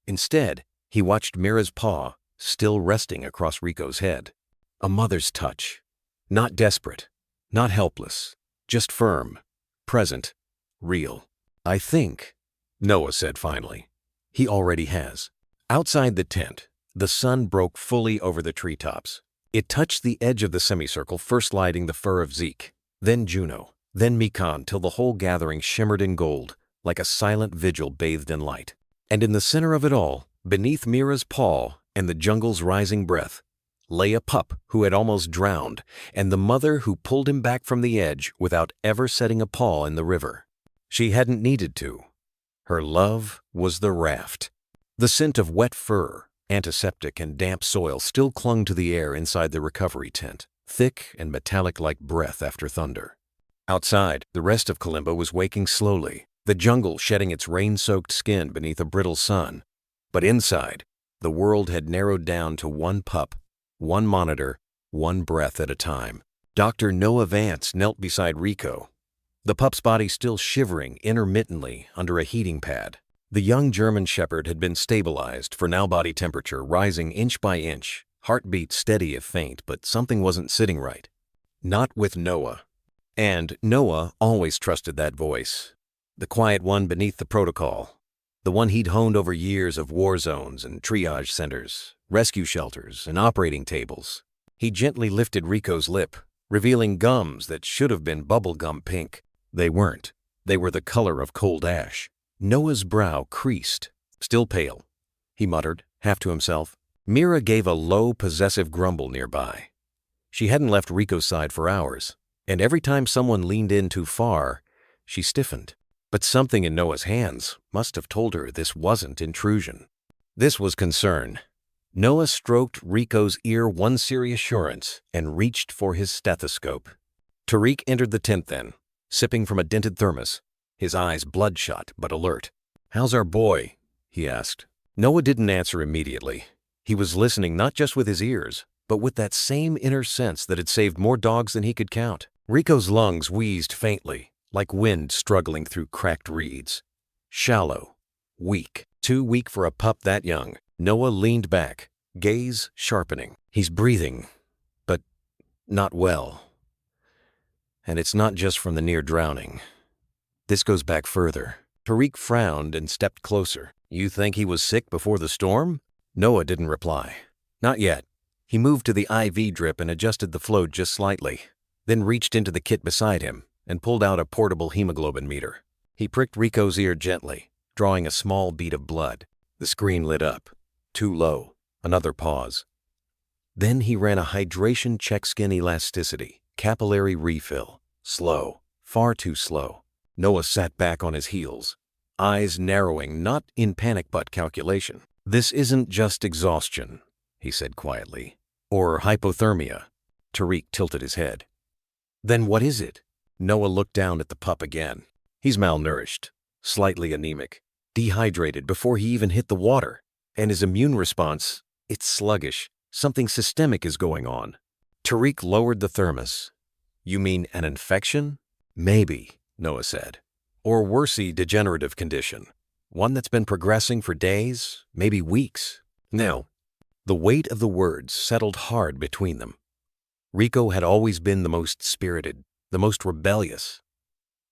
[SPEAKER 1] Instead, he watched Mira's paw, still resting across Rico's head. A mother's touch. Not desperate, not helpless, just firm, present, real. "I think," Noah said finally, "he already has." Outside the tent, the sun broke fully over the treetops. It touched the edge of the semicircle, first lighting the fur of Zeke, then Juno, then Mikan, till the whole gathering shimmered in gold, like a silent vigil bathed in light. And in the center of it all, beneath Mira's paw and the jungle's rising breath, lay a pup who had almost drowned, and the mother who pulled him back from the edge without ever setting a paw in the river. She hadn't needed to. Her love was the raft. The scent of wet fur, antiseptic and damp soil still clung to the air inside the recovery tent, thick and metallic like breath after thunder. Outside, the rest of Kalimba was waking slowly, the jungle shedding its rain-soaked skin beneath a brittle sun. But inside, the world had narrowed down to one pup, one monitor, one breath at a time. Dr. Noah Vance knelt beside Rico, the pup's body still shivering intermittently under a heating pad. The young German shepherd had been stabilized for now, body temperature rising inch by inch, heartbeat steady if faint, but something wasn't sitting right. Not with Noah. And Noah always trusted that voice. The quiet one beneath the protocol. The one he'd honed over years of war zones and triage centers, rescue shelters, and operating tables. He gently lifted Rico's lip, revealing gums that should have been bubblegum pink. They weren't. They were the color of cold ash. Noah's brow creased. "Still pale," he muttered, half to himself. Mira gave a low, possessive grumble nearby. She hadn't left Rico's side for hours, and every time someone leaned in too far, she stiffened. But something in Noah's hands must have told her this wasn't intrusion. This was concern. Noah stroked Rico's ear once reassurance and reached for his stethoscope. Tariq entered the tent then, sipping from a dented thermos, his eyes bloodshot but alert. "How's our boy?" he asked. Noah didn't answer immediately. He was listening not just with his ears, but with that same inner sense that had saved more dogs than he could count. Rico's lungs wheezed faintly, like wind struggling through cracked reeds. Shallow, weak, too weak for a pup that young. Noah leaned back, gaze sharpening. "He's breathing, but not well. And it's not just from the near drowning. This goes back further." Tariq frowned and stepped closer. "You think he was sick before the storm?" Noah didn't reply. "Not yet." He moved to the IV drip and adjusted the flow just slightly, then reached into the kit beside him and pulled out a portable hemoglobin meter. He pricked Rico's ear gently, drawing a small bead of blood. The screen lit up. Too low. Another pause. Then he ran a hydration check, skin elasticity, capillary refill. Slow. Far too slow. Noah sat back on his heels, eyes narrowing, not in panic but calculation. This isn't just exhaustion, he said quietly. Or hypothermia. Tariq tilted his head. Then what is it? Noah looked down at the pup again. He's malnourished, slightly anemic, dehydrated before he even hit the water. And his immune response, it's sluggish. Something systemic is going on. Tariq lowered the thermos. You mean an infection? Maybe, Noah said. Or worsey degenerative condition. One that's been progressing for days, maybe weeks. No. The weight of the words settled hard between them. Rico had always been the most spirited, the most rebellious.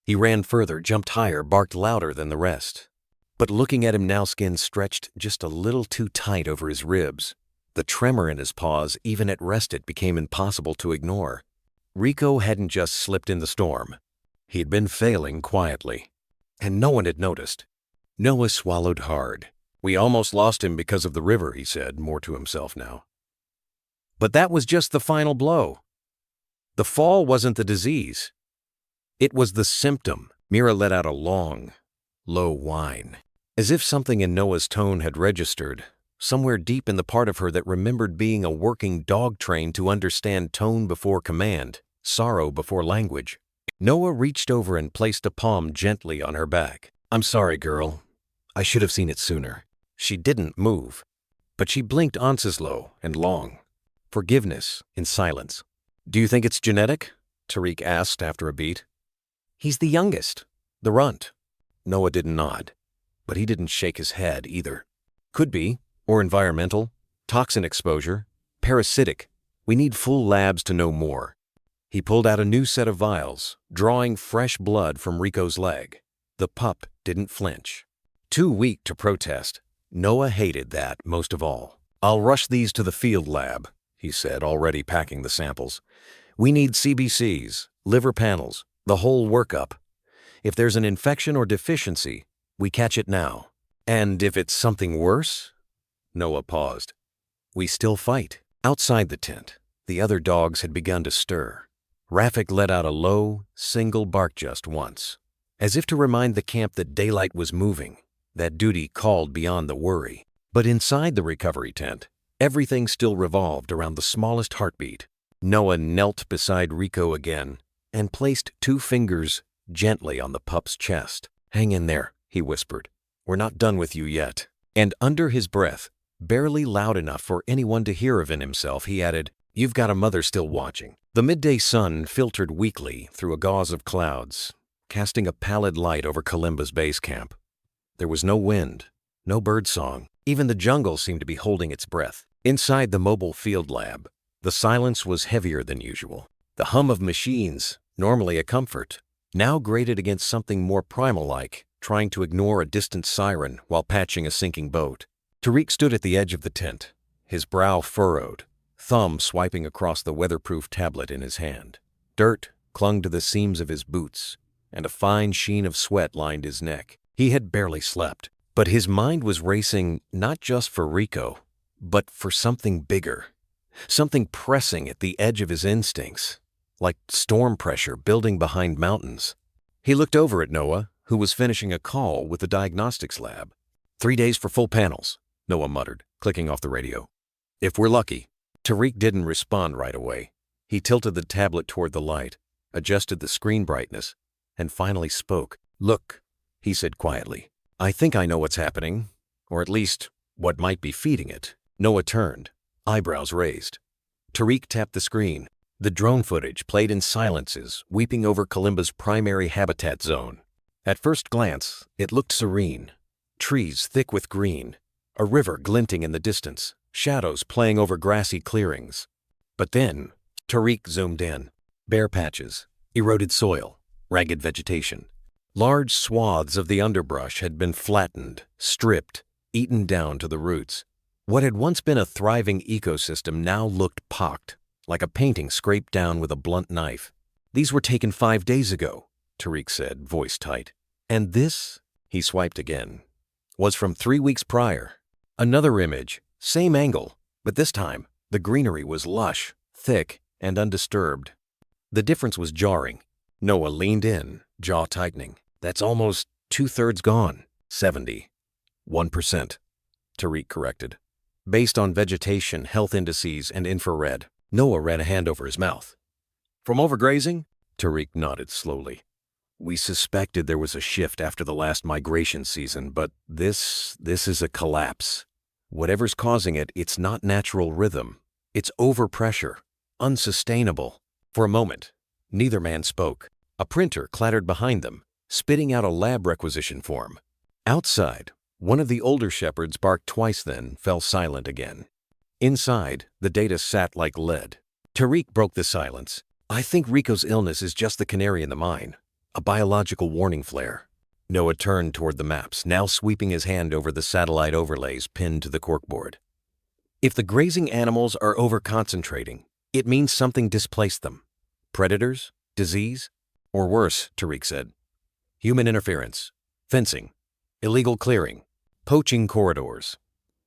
[SPEAKER 1] He ran further, jumped higher, barked louder than the rest. But looking at him now, skin stretched just a little too tight over his ribs. The tremor in his paws, even at rest, it became impossible to ignore. Rico hadn't just slipped in the storm. He'd been failing quietly. And no one had noticed. Noah swallowed hard. We almost lost him because of the river, he said, more to himself now. But that was just the final blow. The fall wasn't the disease. It was the symptom. Mira let out a long, low whine, as if something in Noah's tone had registered, somewhere deep in the part of her that remembered being a working dog trained to understand tone before command, sorrow before language. Noah reached over and placed a palm gently on her back. I'm sorry, girl. I should have seen it sooner. She didn't move, but she blinked oncislow and long. Forgiveness in silence. Do you think it's genetic? Tariq asked after a beat. He's the youngest, the runt. Noah didn't nod, but he didn't shake his head either. Could be, or environmental, toxin exposure, parasitic. We need full labs to know more. He pulled out a new set of vials, drawing fresh blood from Rico's leg. The pup didn't flinch. Too weak to protest. Noah hated that most of all. I'll rush these to the field lab, he said, already packing the samples. We need CBCs, liver panels, the whole workup. If there's an infection or deficiency, we catch it now. And if it's something worse? Noah paused. We still fight. Outside the tent, the other dogs had begun to stir. Rafik let out a low, single bark just once, as if to remind the camp that daylight was moving, that duty called beyond the worry. But inside the recovery tent, everything still revolved around the smallest heartbeat. Noah knelt beside Rico again and placed 2 fingers gently on the pup's chest. Hang in there, he whispered. We're not done with you yet. And under his breath, barely loud enough for anyone to hear of in himself, he added, You've got a mother still watching. The midday sun filtered weakly through a gauze of clouds, casting a pallid light over Kalimba's base camp. There was no wind, no birdsong. Even the jungle seemed to be holding its breath. Inside the mobile field lab, the silence was heavier than usual. The hum of machines, normally a comfort, now grated against something more primal-like, trying to ignore a distant siren while patching a sinking boat. Tariq stood at the edge of the tent, his brow furrowed, thumb swiping across the weatherproof tablet in his hand. Dirt clung to the seams of his boots, and a fine sheen of sweat lined his neck. He had barely slept, but his mind was racing not just for Rico, but for something bigger, something pressing at the edge of his instincts, like storm pressure building behind mountains. He looked over at Noah, who was finishing a call with the diagnostics lab. 3 days for full panels, Noah muttered, clicking off the radio. If we're lucky. Tariq didn't respond right away. He tilted the tablet toward the light, adjusted the screen brightness, and finally spoke. Look, he said quietly. I think I know what's happening, or at least what might be feeding it. Noah turned, eyebrows raised. Tariq tapped the screen. The drone footage played in silences, weeping over Kalimba's primary habitat zone. At first glance, it looked serene. Trees thick with green, a river glinting in the distance, shadows playing over grassy clearings. But then, Tariq zoomed in. Bare patches, eroded soil, ragged vegetation. Large swaths of the underbrush had been flattened, stripped, eaten down to the roots. What had once been a thriving ecosystem now looked pocked, like a painting scraped down with a blunt knife. These were taken 5 days ago, Tariq said, voice tight. And this, he swiped again, was from 3 weeks prior. Another image, Same angle, but this time, the greenery was lush, thick, and undisturbed. The difference was jarring. Noah leaned in, jaw tightening. That's almost 2/3 gone. 71%, Tariq corrected. Based on vegetation, health indices, and infrared. Noah ran a hand over his mouth. From overgrazing? Tariq nodded slowly. We suspected there was a shift after the last migration season, but this is a collapse. Whatever's causing it, it's not natural rhythm. It's overpressure, unsustainable. For a moment, neither man spoke. A printer clattered behind them, spitting out a lab requisition form. Outside, one of the older shepherds barked twice, then fell silent again. Inside, the data sat like lead. Tariq broke the silence. I think Rico's illness is just the canary in the mine, a biological warning flare. Noah turned toward the maps, now sweeping his hand over the satellite overlays pinned to the corkboard. If the grazing animals are over-concentrating, it means something displaced them. Predators? Disease? Or worse, Tariq said. Human interference, fencing, illegal clearing, poaching corridors.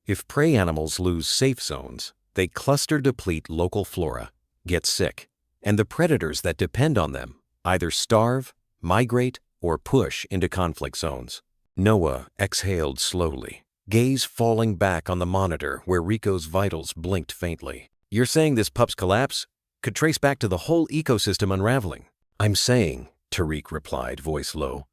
[SPEAKER 1] If prey animals lose safe zones, they cluster deplete local flora, get sick, and the predators that depend on them either starve, migrate, or push into conflict zones. Noah exhaled slowly, gaze falling back on the monitor where Rico's vitals blinked faintly. You're saying this pup's collapse could trace back to the whole ecosystem unraveling? I'm saying, Tariq replied, voice low,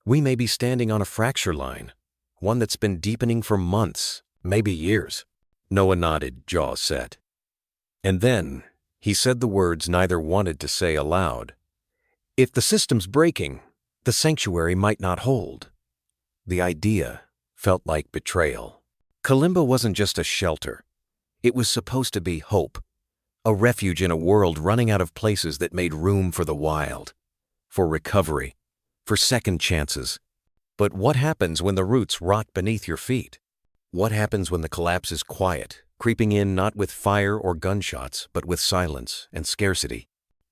[SPEAKER 1] we may be standing on a fracture line, one that's been deepening for months, maybe years. Noah nodded, jaw set. And then he said the words neither wanted to say aloud. If the system's breaking, the sanctuary might not hold. The idea felt like betrayal. Kalimba wasn't just a shelter. It was supposed to be hope, a refuge in a world running out of places that made room for the wild, for recovery, for second chances. But what happens when the roots rot beneath your feet? What happens when the collapse is quiet, creeping in not with fire or gunshots, but with silence and scarcity?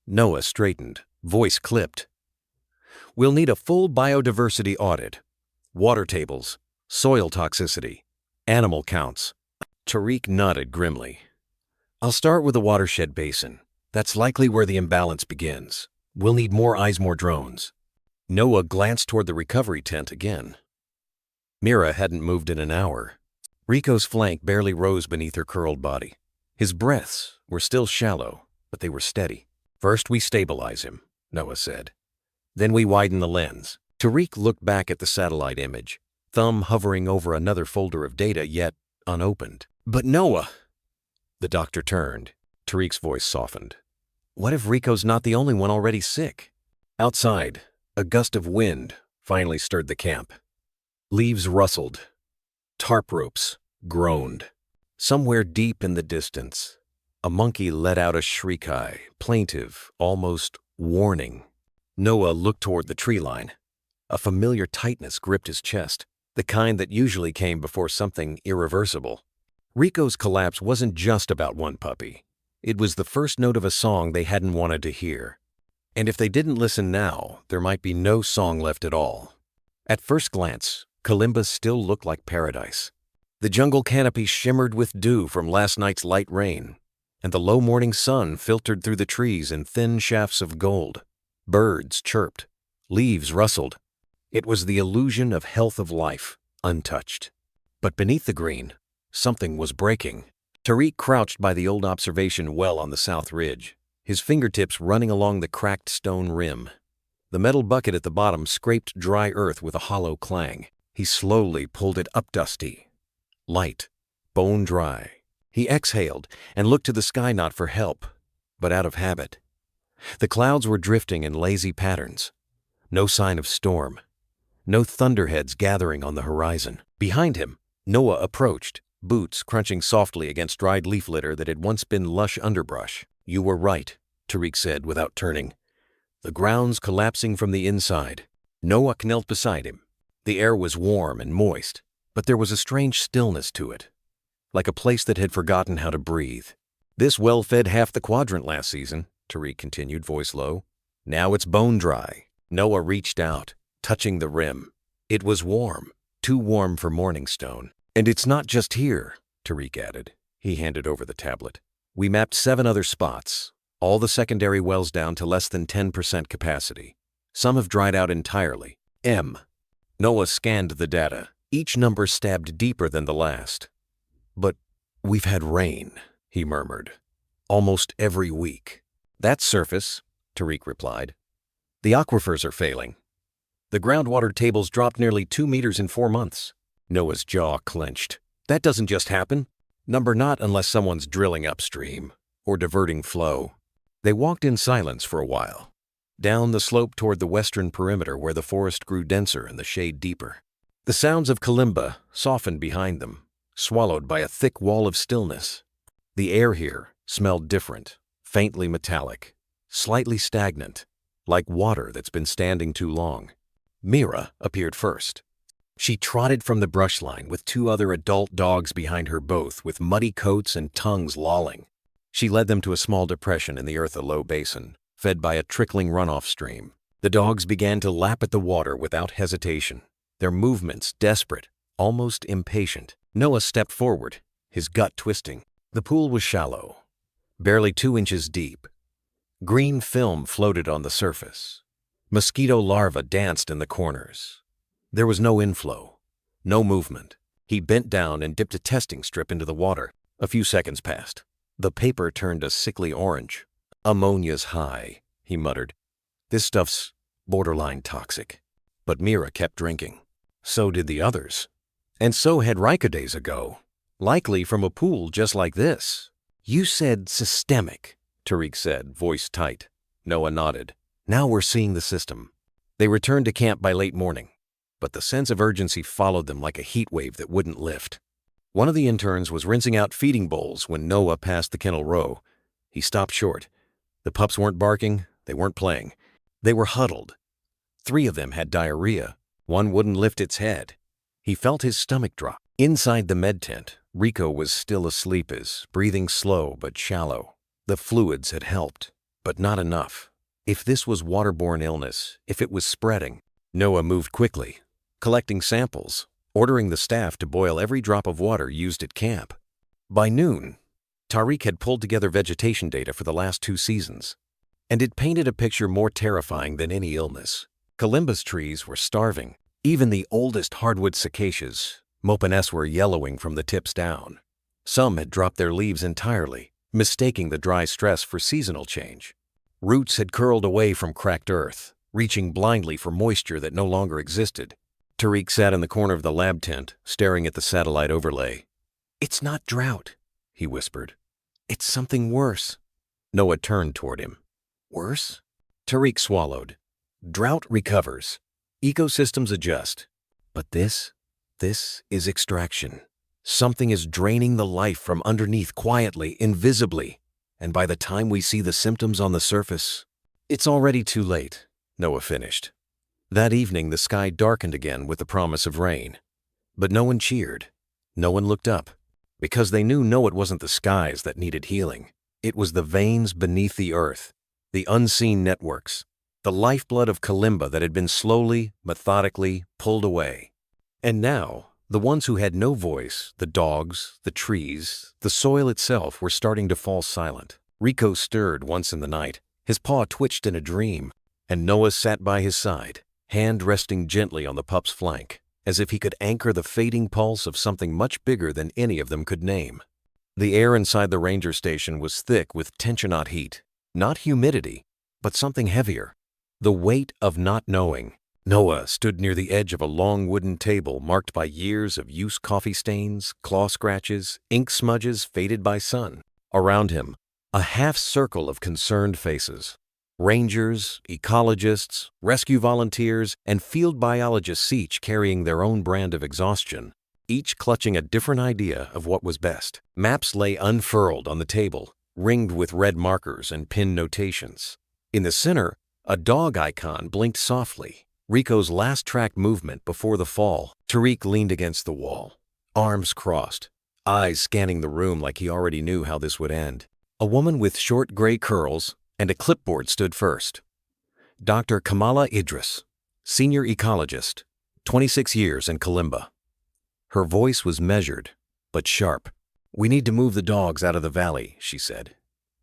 [SPEAKER 1] Noah straightened, voice clipped. We'll need a full biodiversity audit. Water tables, soil toxicity, animal counts. Tariq nodded grimly. I'll start with the watershed basin. That's likely where the imbalance begins. We'll need more eyes, more drones. Noah glanced toward the recovery tent again. Mira hadn't moved in an hour. Rico's flank barely rose beneath her curled body. His breaths were still shallow, but they were steady. First we stabilize him, Noah said. Then we widen the lens. Tariq looked back at the satellite image, thumb hovering over another folder of data yet unopened. But Noah! The doctor turned. Tariq's voice softened. What if Rico's not the only one already sick? Outside, a gust of wind finally stirred the camp. Leaves rustled. Tarp ropes groaned. Somewhere deep in the distance, a monkey let out a shriek high, plaintive, almost warning. Noah looked toward the tree line. A familiar tightness gripped his chest, the kind that usually came before something irreversible. Rico's collapse wasn't just about one puppy. It was the first note of a song they hadn't wanted to hear. And if they didn't listen now, there might be no song left at all. At first glance, Kalimba still looked like paradise. The jungle canopy shimmered with dew from last night's light rain, and the low morning sun filtered through the trees in thin shafts of gold. Birds chirped. Leaves rustled. It was the illusion of health of life, untouched. But beneath the green, something was breaking. Tariq crouched by the old observation well on the south ridge, his fingertips running along the cracked stone rim. The metal bucket at the bottom scraped dry earth with a hollow clang. He slowly pulled it up dusty. Light, bone dry. He exhaled and looked to the sky not for help, but out of habit. The clouds were drifting in lazy patterns. No sign of storm. No thunderheads gathering on the horizon. Behind him, Noah approached, boots crunching softly against dried leaf litter that had once been lush underbrush. You were right, Tariq said without turning. The ground's collapsing from the inside. Noah knelt beside him. The air was warm and moist, but there was a strange stillness to it, like a place that had forgotten how to breathe. This well fed half the quadrant last season, Tariq continued, voice low. Now it's bone dry. Noah reached out, touching the rim. It was warm, too warm for morning stone. And it's not just here. Tariq added. He handed over the tablet. We mapped 7 other spots, all the secondary wells down to less than 10% capacity. Some have dried out entirely. M. Noah scanned the data, each number stabbed deeper than the last. But we've had rain, he murmured. Almost every week. That's surface, Tariq replied. The aquifers are failing. The groundwater tables dropped nearly 2 meters in 4 months. Noah's jaw clenched. That doesn't just happen. Not unless someone's drilling upstream or diverting flow. They walked in silence for a while, down the slope toward the western perimeter where the forest grew denser and the shade deeper. The sounds of Kalimba softened behind them, swallowed by a thick wall of stillness. The air here smelled different, faintly metallic, slightly stagnant, like water that's been standing too long. Mira appeared first. She trotted from the brush line with 2 other adult dogs behind her, both with muddy coats and tongues lolling. She led them to a small depression in the earth, a low basin, fed by a trickling runoff stream. The dogs began to lap at the water without hesitation, their movements desperate, almost impatient. Noah stepped forward, his gut twisting. The pool was shallow, barely 2 inches deep. Green film floated on the surface. Mosquito larvae danced in the corners. There was no inflow, no movement. He bent down and dipped a testing strip into the water. A few seconds passed. The paper turned a sickly orange. Ammonia's high, he muttered. This stuff's borderline toxic. But Mira kept drinking. So did the others. And so had Rika days ago. Likely from a pool just like this. You said systemic, Tariq said, voice tight. Noah nodded. Now we're seeing the system. They returned to camp by late morning, but the sense of urgency followed them like a heat wave that wouldn't lift. One of the interns was rinsing out feeding bowls when Noah passed the kennel row. He stopped short. The pups weren't barking, they weren't playing. They were huddled. 3 of them had diarrhea. 1 wouldn't lift its head. He felt his stomach drop. Inside the med tent, Rico was still asleep, breathing slow but shallow. The fluids had helped, but not enough. If this was waterborne illness, if it was spreading, Noah moved quickly, collecting samples, ordering the staff to boil every drop of water used at camp. By noon, Tariq had pulled together vegetation data for the last 2 seasons, and it painted a picture more terrifying than any illness. Kalimba's trees were starving. Even the oldest hardwood cicacias, Mopanes, were yellowing from the tips down. Some had dropped their leaves entirely, mistaking the dry stress for seasonal change. Roots had curled away from cracked earth, reaching blindly for moisture that no longer existed. Tariq sat in the corner of the lab tent, staring at the satellite overlay. It's not drought, he whispered. It's something worse. Noah turned toward him. Worse? Tariq swallowed. Drought recovers. Ecosystems adjust. But this is extraction. Something is draining the life from underneath quietly, invisibly. And by the time we see the symptoms on the surface, it's already too late, Noah finished. That evening, the sky darkened again with the promise of rain. But no one cheered. No one looked up, because they knew it wasn't the skies that needed healing. It was the veins beneath the earth, the unseen networks, the lifeblood of Kalimba that had been slowly, methodically pulled away. And now, the ones who had no voice, the dogs, the trees, the soil itself, were starting to fall silent. Rico stirred once in the night. His paw twitched in a dream, and Noah sat by his side, hand resting gently on the pup's flank, as if he could anchor the fading pulse of something much bigger than any of them could name. The air inside the ranger station was thick with tensionate heat, not humidity, but something heavier. The weight of not knowing. Noah stood near the edge of a long wooden table marked by years of used coffee stains, claw scratches, ink smudges faded by sun. Around him, a half circle of concerned faces. Rangers, ecologists, rescue volunteers, and field biologists, each carrying their own brand of exhaustion, each clutching a different idea of what was best. Maps lay unfurled on the table, ringed with red markers and pinned notations. In the center, a dog icon blinked softly, Rico's last track movement before the fall. Tariq leaned against the wall, arms crossed, eyes scanning the room like he already knew how this would end. A woman with short gray curls and a clipboard stood first. Dr. Kamala Idris, senior ecologist, 26 years in Kalimba. Her voice was measured, but sharp. We need to move the dogs out of the valley, she said.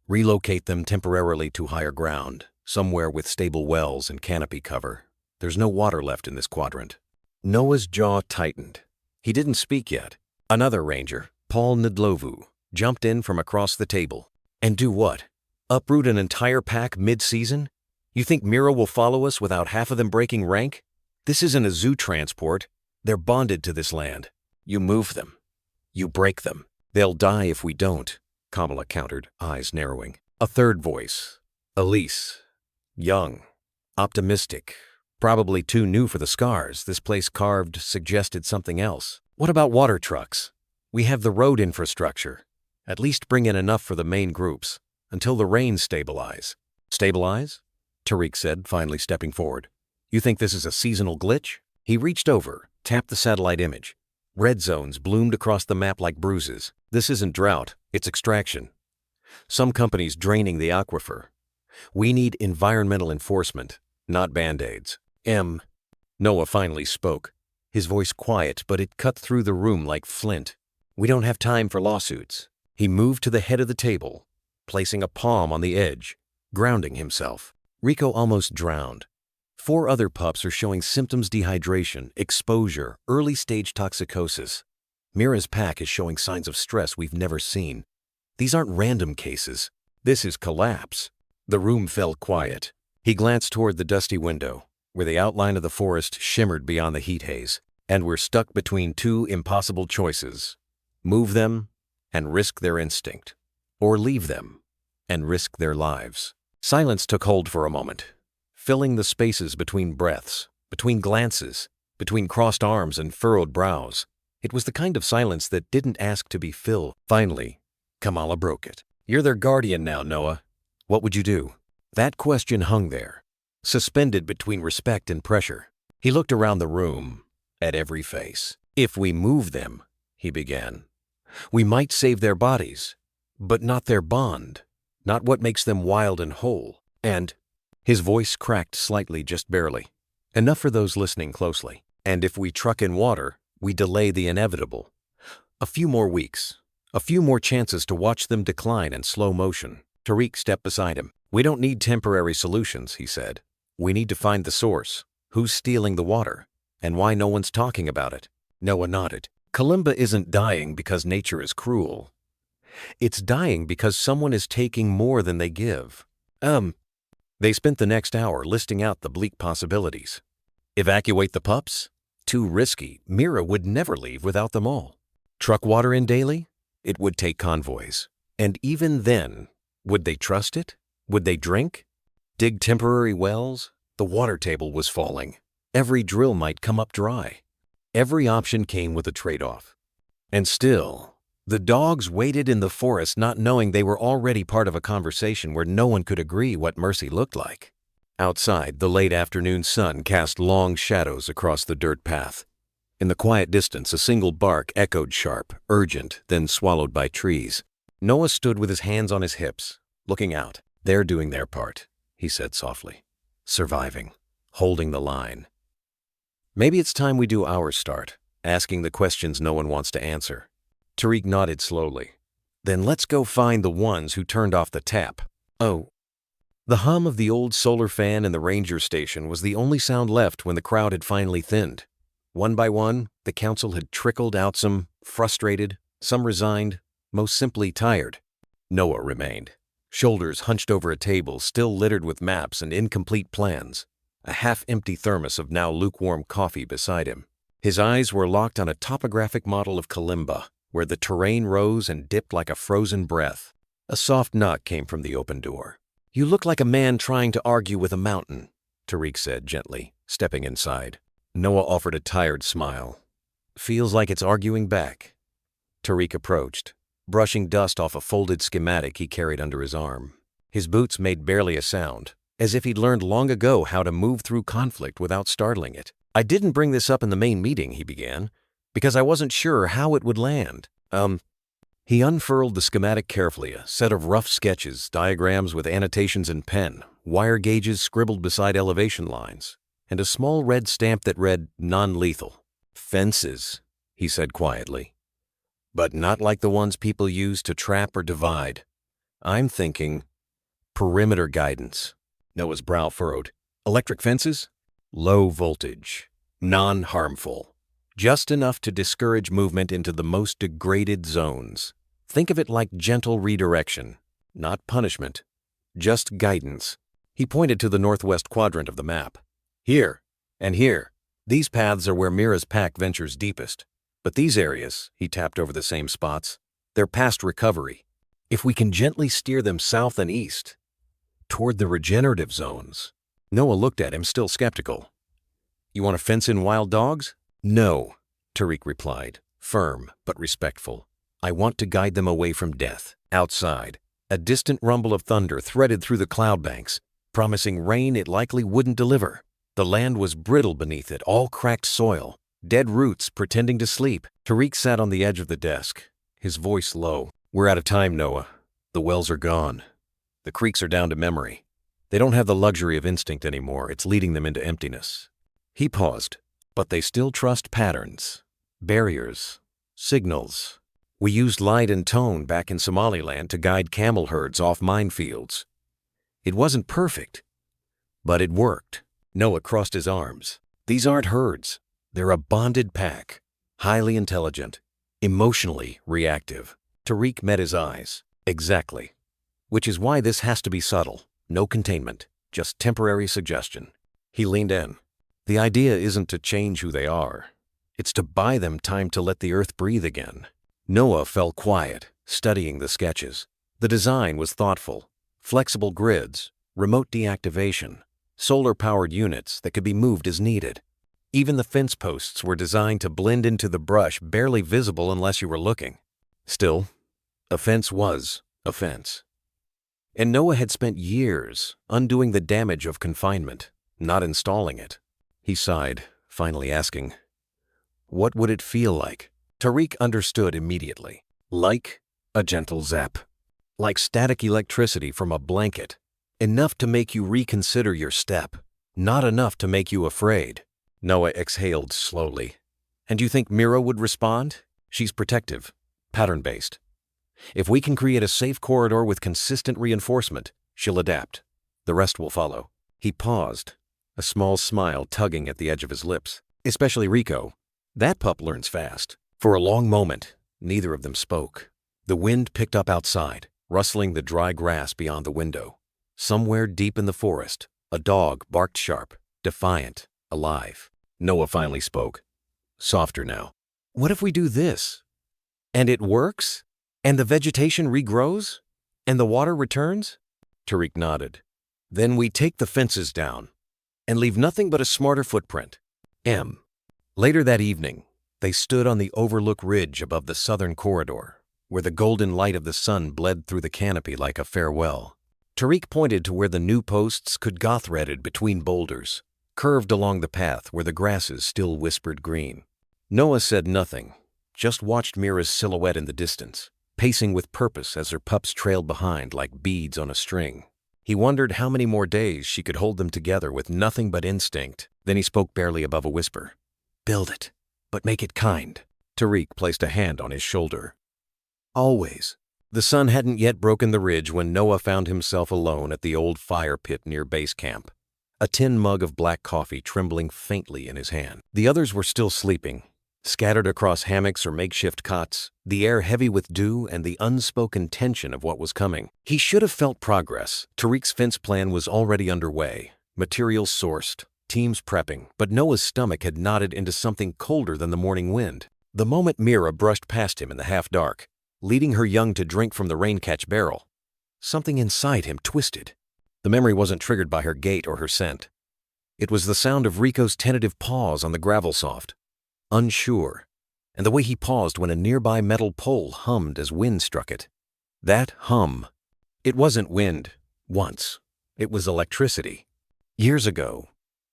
[SPEAKER 1] Relocate them temporarily to higher ground, somewhere with stable wells and canopy cover. There's no water left in this quadrant. Noah's jaw tightened. He didn't speak yet. Another ranger, Paul Ndlovu, jumped in from across the table. And do what? Uproot an entire pack mid-season? You think Mira will follow us without half of them breaking rank? This isn't a zoo transport. They're bonded to this land. You move them. You break them. They'll die if we don't, Kamala countered, eyes narrowing. A third voice. Elise. Young. Optimistic. Probably too new for the scars this place carved suggested something else. What about water trucks? We have the road infrastructure. At least bring in enough for the main groups, until the rains stabilize. Stabilize? Tariq said, finally stepping forward. You think this is a seasonal glitch? He reached over, tapped the satellite image. Red zones bloomed across the map like bruises. This isn't drought, it's extraction. Some companies draining the aquifer. We need environmental enforcement, not band-aids. Noah finally spoke. His voice quiet, but it cut through the room like flint. We don't have time for lawsuits. He moved to the head of the table, placing a palm on the edge, grounding himself. Rico almost drowned. 4 other pups are showing symptoms: dehydration, exposure, early-stage toxicosis. Mira's pack is showing signs of stress we've never seen. These aren't random cases. This is collapse. The room fell quiet. He glanced toward the dusty window, where the outline of the forest shimmered beyond the heat haze. And we're stuck between 2 impossible choices. Move them and risk their instinct, or leave them and risk their lives. Silence took hold for a moment, filling the spaces between breaths, between glances, between crossed arms and furrowed brows. It was the kind of silence that didn't ask to be filled. Finally, Kamala broke it. You're their guardian now, Noah. What would you do? That question hung there, suspended between respect and pressure. He looked around the room, at every face. If we move them, he began, we might save their bodies, but not their bond, not what makes them wild and whole. And his voice cracked slightly, just barely, enough for those listening closely. And if we truck in water, we delay the inevitable. A few more weeks, a few more chances to watch them decline in slow motion. Tariq stepped beside him. We don't need temporary solutions, he said. We need to find the source. Who's stealing the water? And why no one's talking about it? Noah nodded. Kalimba isn't dying because nature is cruel. It's dying because someone is taking more than they give. They spent the next hour listing out the bleak possibilities. Evacuate the pups? Too risky. Mira would never leave without them all. Truck water in daily? It would take convoys. And even then, would they trust it? Would they drink? Dig temporary wells? The water table was falling. Every drill might come up dry. Every option came with a trade-off. And still, the dogs waited in the forest, not knowing they were already part of a conversation where no one could agree what mercy looked like. Outside, the late afternoon sun cast long shadows across the dirt path. In the quiet distance, a single bark echoed sharp, urgent, then swallowed by trees. Noah stood with his hands on his hips, looking out. They're doing their part, he said softly. Surviving, holding the line. Maybe it's time we do our start, asking the questions no one wants to answer. Tariq nodded slowly. Then let's go find the ones who turned off the tap. Oh. The hum of the old solar fan in the ranger station was the only sound left when the crowd had finally thinned. One by one, the council had trickled out, some frustrated, some resigned, most simply tired. Noah remained, shoulders hunched over a table still littered with maps and incomplete plans, a half-empty thermos of now lukewarm coffee beside him. His eyes were locked on a topographic model of Kalimba, where the terrain rose and dipped like a frozen breath. A soft knock came from the open door. You look like a man trying to argue with a mountain, Tariq said gently, stepping inside. Noah offered a tired smile. Feels like it's arguing back. Tariq approached, brushing dust off a folded schematic he carried under his arm. His boots made barely a sound, as if he'd learned long ago how to move through conflict without startling it. I didn't bring this up in the main meeting, he began, because I wasn't sure how it would land. He unfurled the schematic carefully, a set of rough sketches, diagrams with annotations in pen, wire gauges scribbled beside elevation lines, and a small red stamp that read non-lethal. Fences, he said quietly. but not like the ones people use to trap or divide. I'm thinking perimeter guidance. Noah's brow furrowed. Electric fences? Low voltage. Non-harmful. Just enough to discourage movement into the most degraded zones. Think of it like gentle redirection, not punishment, just guidance. He pointed to the northwest quadrant of the map. Here, and here. These paths are where Mira's pack ventures deepest. But these areas, he tapped over the same spots, they're past recovery. If we can gently steer them south and east, toward the regenerative zones. Noah looked at him, still skeptical. You want to fence in wild dogs? No, Tariq replied, firm but respectful. I want to guide them away from death. Outside, a distant rumble of thunder threaded through the cloud banks, promising rain it likely wouldn't deliver. The land was brittle beneath it, all cracked soil, dead roots pretending to sleep. Tariq sat on the edge of the desk, his voice low. We're out of time, Noah. The wells are gone. The creeks are down to memory. They don't have the luxury of instinct anymore. It's leading them into emptiness. He paused, but they still trust patterns, barriers, signals. We used light and tone back in Somaliland to guide camel herds off minefields. It wasn't perfect, but it worked. Noah crossed his arms. These aren't herds. They're a bonded pack, highly intelligent, emotionally reactive. Tariq met his eyes. Exactly. Which is why this has to be subtle. No containment, just temporary suggestion. He leaned in. The idea isn't to change who they are. It's to buy them time to let the earth breathe again. Noah fell quiet, studying the sketches. The design was thoughtful. Flexible grids, remote deactivation, solar-powered units that could be moved as needed. Even the fence posts were designed to blend into the brush, barely visible unless you were looking. Still, a fence was a fence. And Noah had spent years undoing the damage of confinement, not installing it. He sighed, finally asking, what would it feel like? Tariq understood immediately. Like a gentle zap. Like static electricity from a blanket. Enough to make you reconsider your step. Not enough to make you afraid. Noah exhaled slowly. And you think Mira would respond? She's protective, pattern-based. If we can create a safe corridor with consistent reinforcement, she'll adapt. The rest will follow. He paused, a small smile tugging at the edge of his lips. Especially Rico. That pup learns fast. For a long moment, neither of them spoke. The wind picked up outside, rustling the dry grass beyond the window. Somewhere deep in the forest, a dog barked sharp, defiant, alive. Noah finally spoke. Softer now. What if we do this? And it works? And the vegetation regrows? And the water returns? Tariq nodded. Then we take the fences down and leave nothing but a smarter footprint. Later that evening, they stood on the overlook ridge above the southern corridor, where the golden light of the sun bled through the canopy like a farewell. Tariq pointed to where the new posts goth-threaded between boulders, curved along the path where the grasses still whispered green. Noah said nothing, just watched Mira's silhouette in the distance, pacing with purpose as her pups trailed behind like beads on a string. He wondered how many more days she could hold them together with nothing but instinct. Then he spoke barely above a whisper. Build it, but make it kind. Tariq placed a hand on his shoulder. Always. The sun hadn't yet broken the ridge when Noah found himself alone at the old fire pit near base camp, a tin mug of black coffee trembling faintly in his hand. The others were still sleeping, scattered across hammocks or makeshift cots, the air heavy with dew and the unspoken tension of what was coming. He should have felt progress. Tariq's fence plan was already underway, materials sourced, teams prepping, but Noah's stomach had knotted into something colder than the morning wind. The moment Mira brushed past him in the half-dark, leading her young to drink from the rain-catch barrel, something inside him twisted. The memory wasn't triggered by her gait or her scent. It was the sound of Rico's tentative pause on the gravel soft, unsure, and the way he paused when a nearby metal pole hummed as wind struck it. That hum. It wasn't wind, once. It was electricity. Years ago,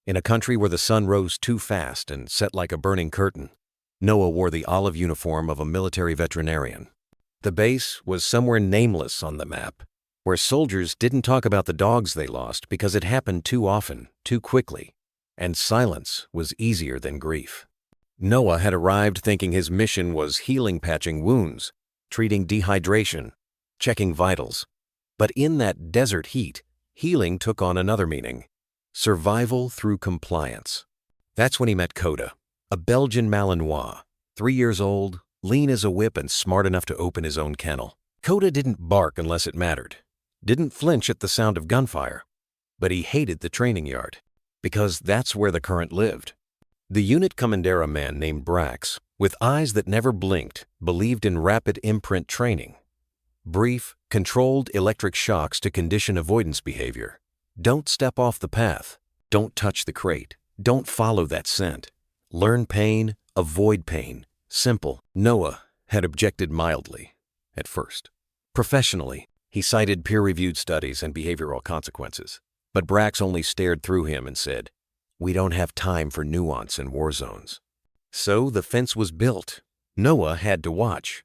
[SPEAKER 1] in a country where the sun rose too fast and set like a burning curtain, Noah wore the olive uniform of a military veterinarian. The base was somewhere nameless on the map, where soldiers didn't talk about the dogs they lost because it happened too often, too quickly, and silence was easier than grief. Noah had arrived thinking his mission was healing patching wounds, treating dehydration, checking vitals. But in that desert heat, healing took on another meaning: survival through compliance. That's when he met Coda, a Belgian Malinois, 3 years old, lean as a whip and smart enough to open his own kennel. Coda didn't bark unless it mattered, didn't flinch at the sound of gunfire, but he hated the training yard, because that's where the current lived. The unit commandera man named Brax, with eyes that never blinked, believed in rapid imprint training. Brief, controlled electric shocks to condition avoidance behavior. Don't step off the path. Don't touch the crate. Don't follow that scent. Learn pain, avoid pain. Simple. Noah had objected mildly, at first. Professionally, he cited peer-reviewed studies and behavioral consequences. But Brax only stared through him and said, "We don't have time for nuance in war zones." So the fence was built. Noah had to watch.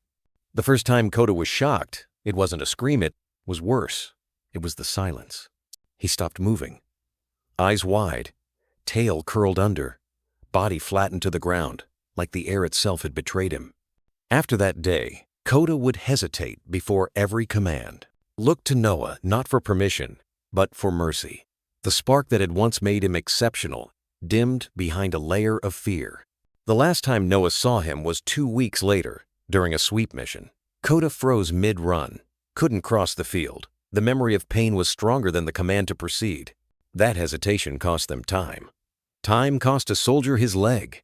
[SPEAKER 1] The first time Coda was shocked, it wasn't a scream, it was worse. It was the silence. He stopped moving. Eyes wide, tail curled under, body flattened to the ground, like the air itself had betrayed him. After that day, Coda would hesitate before every command. Look to Noah not for permission, but for mercy. The spark that had once made him exceptional dimmed behind a layer of fear. The last time Noah saw him was 2 weeks later, during a sweep mission. Coda froze mid-run, couldn't cross the field. The memory of pain was stronger than the command to proceed. That hesitation cost them time. Time cost a soldier his leg.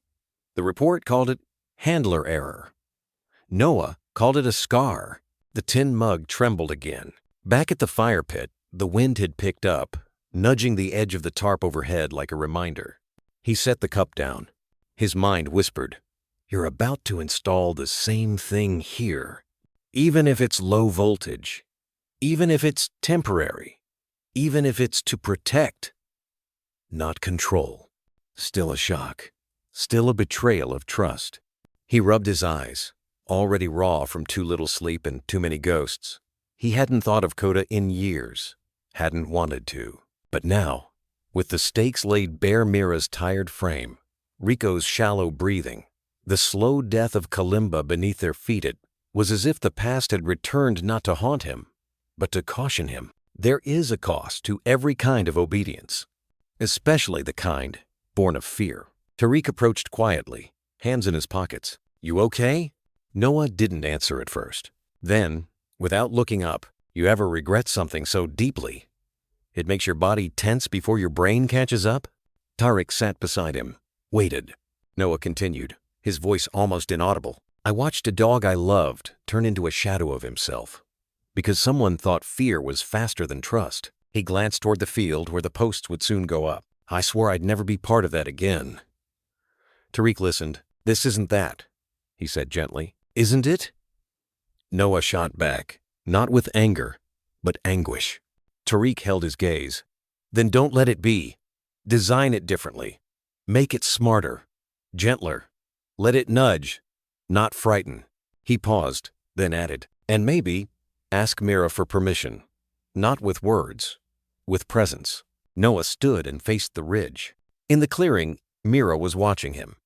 [SPEAKER 1] The report called it handler error. Noah called it a scar. The tin mug trembled again. Back at the fire pit, the wind had picked up, nudging the edge of the tarp overhead like a reminder. He set the cup down. His mind whispered, "You're about to install the same thing here. Even if it's low voltage, even if it's temporary, even if it's to protect, not control." Still a shock, still a betrayal of trust. He rubbed his eyes, already raw from too little sleep and too many ghosts. He hadn't thought of Coda in years, hadn't wanted to. But now, with the stakes laid bare, Mira's tired frame, Rico's shallow breathing, the slow death of Kalimba beneath their feet, it was as if the past had returned not to haunt him, but to caution him. There is a cost to every kind of obedience, especially the kind born of fear. Tariq approached quietly, hands in his pockets. "You okay?" Noah didn't answer at first. Then, without looking up, "You ever regret something so deeply it makes your body tense before your brain catches up?" Tariq sat beside him, waited. Noah continued, his voice almost inaudible. "I watched a dog I loved turn into a shadow of himself, because someone thought fear was faster than trust." He glanced toward the field where the posts would soon go up. "I swore I'd never be part of that again." Tariq listened. "This isn't that," he said gently. "Isn't it?" Noah shot back, not with anger, but anguish. Tariq held his gaze. "Then don't let it be. Design it differently. Make it smarter, gentler. Let it nudge, not frighten." He paused, then added, "And maybe ask Mira for permission. Not with words, with presence." Noah stood and faced the ridge. In the clearing, Mira was watching him.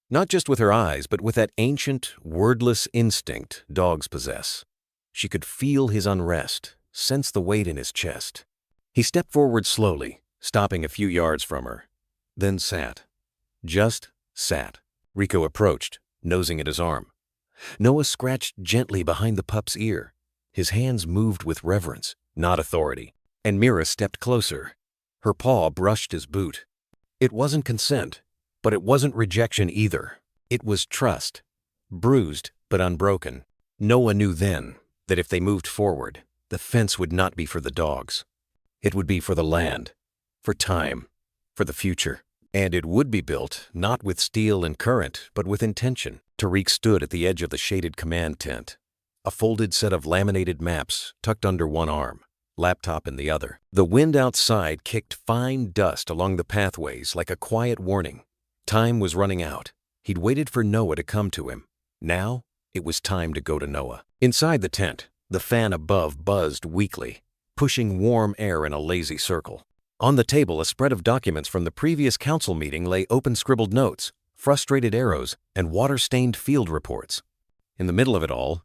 [SPEAKER 1] Not just with her eyes, but with that ancient, wordless instinct dogs possess. She could feel his unrest, sense the weight in his chest. He stepped forward slowly, stopping a few yards from her, then sat. Just sat. Rico approached, nosing at his arm. Noah scratched gently behind the pup's ear. His hands moved with reverence, not authority, and Mira stepped closer. Her paw brushed his boot. It wasn't consent, but it wasn't rejection either. It was trust, bruised but unbroken. Noah knew then that if they moved forward, the fence would not be for the dogs. It would be for the land, for time, for the future. And it would be built not with steel and current, but with intention. Tariq stood at the edge of the shaded command tent, a folded set of laminated maps tucked under one arm, laptop in the other. The wind outside kicked fine dust along the pathways like a quiet warning. Time was running out. He'd waited for Noah to come to him. Now, it was time to go to Noah. Inside the tent, the fan above buzzed weakly, pushing warm air in a lazy circle. On the table, a spread of documents from the previous council meeting lay open scribbled notes, frustrated arrows, and water-stained field reports. In the middle of it all,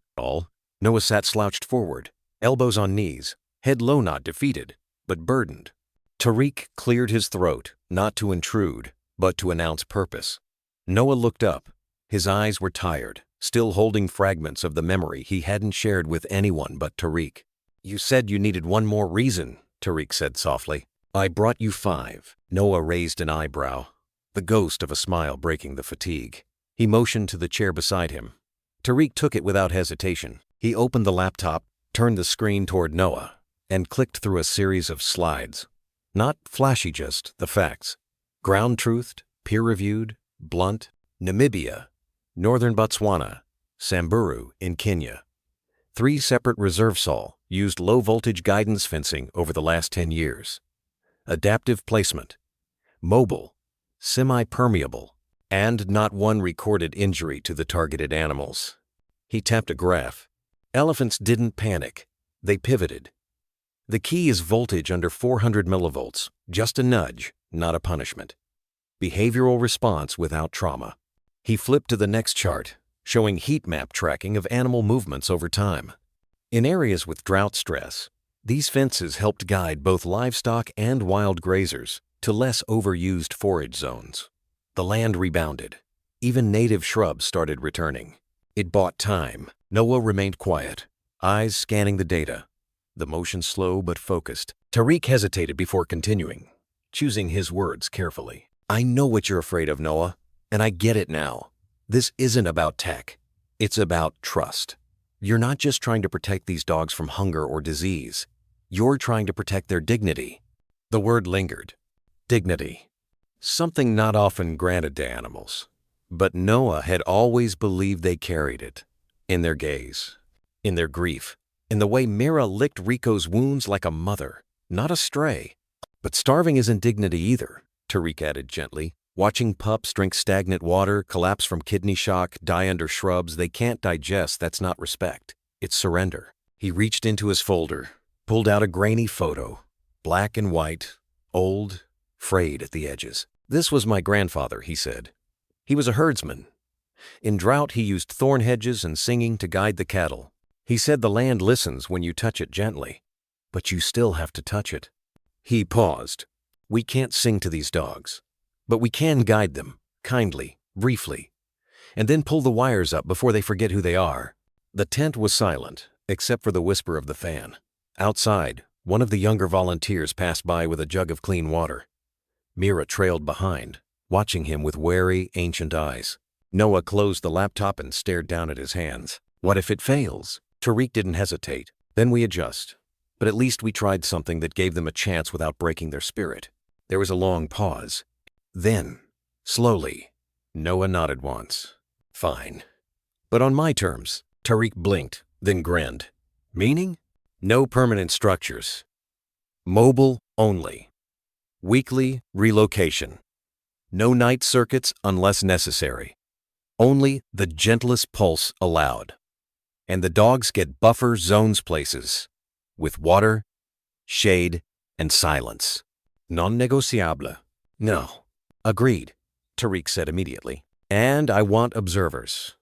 [SPEAKER 1] Noah sat slouched forward, elbows on knees, head low, not defeated, but burdened. Tariq cleared his throat, not to intrude, but to announce purpose. Noah looked up. His eyes were tired, still holding fragments of the memory he hadn't shared with anyone but Tariq. "You said you needed one more reason," Tariq said softly. "I brought you 5. Noah raised an eyebrow, the ghost of a smile breaking the fatigue. He motioned to the chair beside him. Tariq took it without hesitation. He opened the laptop, turned the screen toward Noah, and clicked through a series of slides. Not flashy, just the facts. Ground-truthed, peer-reviewed, blunt. Namibia, northern Botswana, Samburu in Kenya. 3 separate reserve sol used low-voltage guidance fencing over the last 10 years. Adaptive placement. Mobile, semi-permeable, and not one recorded injury to the targeted animals. He tapped a graph. Elephants didn't panic. They pivoted. The key is voltage under 400 millivolts, just a nudge, not a punishment. Behavioral response without trauma. He flipped to the next chart, showing heat map tracking of animal movements over time. In areas with drought stress, these fences helped guide both livestock and wild grazers to less overused forage zones. The land rebounded. Even native shrubs started returning. It bought time. Noah remained quiet, eyes scanning the data. The motion slow but focused. Tariq hesitated before continuing, choosing his words carefully. "I know what you're afraid of, Noah, and I get it now. This isn't about tech. It's about trust. You're not just trying to protect these dogs from hunger or disease. You're trying to protect their dignity." The word lingered. Dignity. Something not often granted to animals. But Noah had always believed they carried it. In their gaze. In their grief. In the way Mira licked Rico's wounds like a mother. Not a stray. "But starving isn't dignity either," Tariq added gently. "Watching pups drink stagnant water, collapse from kidney shock, die under shrubs they can't digest, that's not respect. It's surrender." He reached into his folder, pulled out a grainy photo. Black and white, old, frayed at the edges. "This was my grandfather," he said. "He was a herdsman. In drought he used thorn hedges and singing to guide the cattle. He said the land listens when you touch it gently, but you still have to touch it." He paused. "We can't sing to these dogs, but we can guide them, kindly, briefly, and then pull the wires up before they forget who they are." The tent was silent, except for the whisper of the fan. Outside, one of the younger volunteers passed by with a jug of clean water. Mira trailed behind, watching him with wary, ancient eyes. Noah closed the laptop and stared down at his hands. "What if it fails?" Tariq didn't hesitate. "Then we adjust. But at least we tried something that gave them a chance without breaking their spirit." There was a long pause. Then, slowly, Noah nodded once. "Fine. But on my terms." Tariq blinked, then grinned. "Meaning?" "No permanent structures. Mobile only. Weekly relocation. No night circuits unless necessary. Only the gentlest pulse allowed. And the dogs get buffer zones places. With water, shade, and silence. Non-negociable." "No." "Agreed," Tariq said immediately. "And I want observers.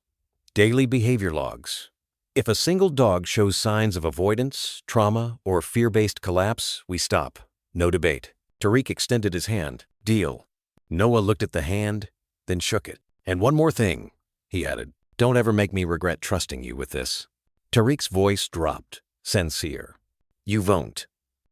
[SPEAKER 1] Daily behavior logs. If a single dog shows signs of avoidance, trauma, or fear-based collapse, we stop. No debate." Tariq extended his hand. "Deal." Noah looked at the hand, then shook it. "And one more thing," he added. "Don't ever make me regret trusting you with this." Tariq's voice dropped, sincere. "You won't."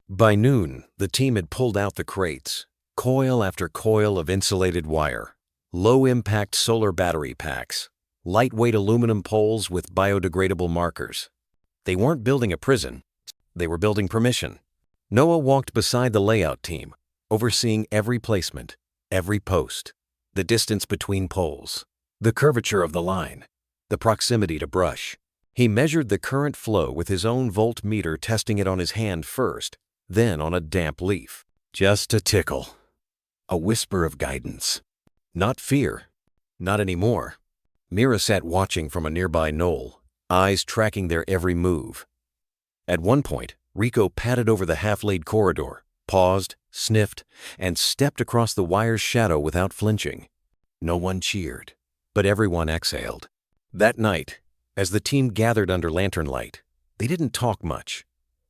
[SPEAKER 1] By noon, the team had pulled out the crates, coil after coil of insulated wire, low-impact solar battery packs, lightweight aluminum poles with biodegradable markers. They weren't building a prison. They were building permission. Noah walked beside the layout team, overseeing every placement, every post, the distance between poles, the curvature of the line, the proximity to brush. He measured the current flow with his own voltmeter, testing it on his hand first, then on a damp leaf. Just a tickle. A whisper of guidance. Not fear. Not anymore. Mira sat watching from a nearby knoll, eyes tracking their every move. At one point, Rico padded over the half-laid corridor, paused, sniffed, and stepped across the wire's shadow without flinching. No one cheered, but everyone exhaled. That night, as the team gathered under lantern light, they didn't talk much.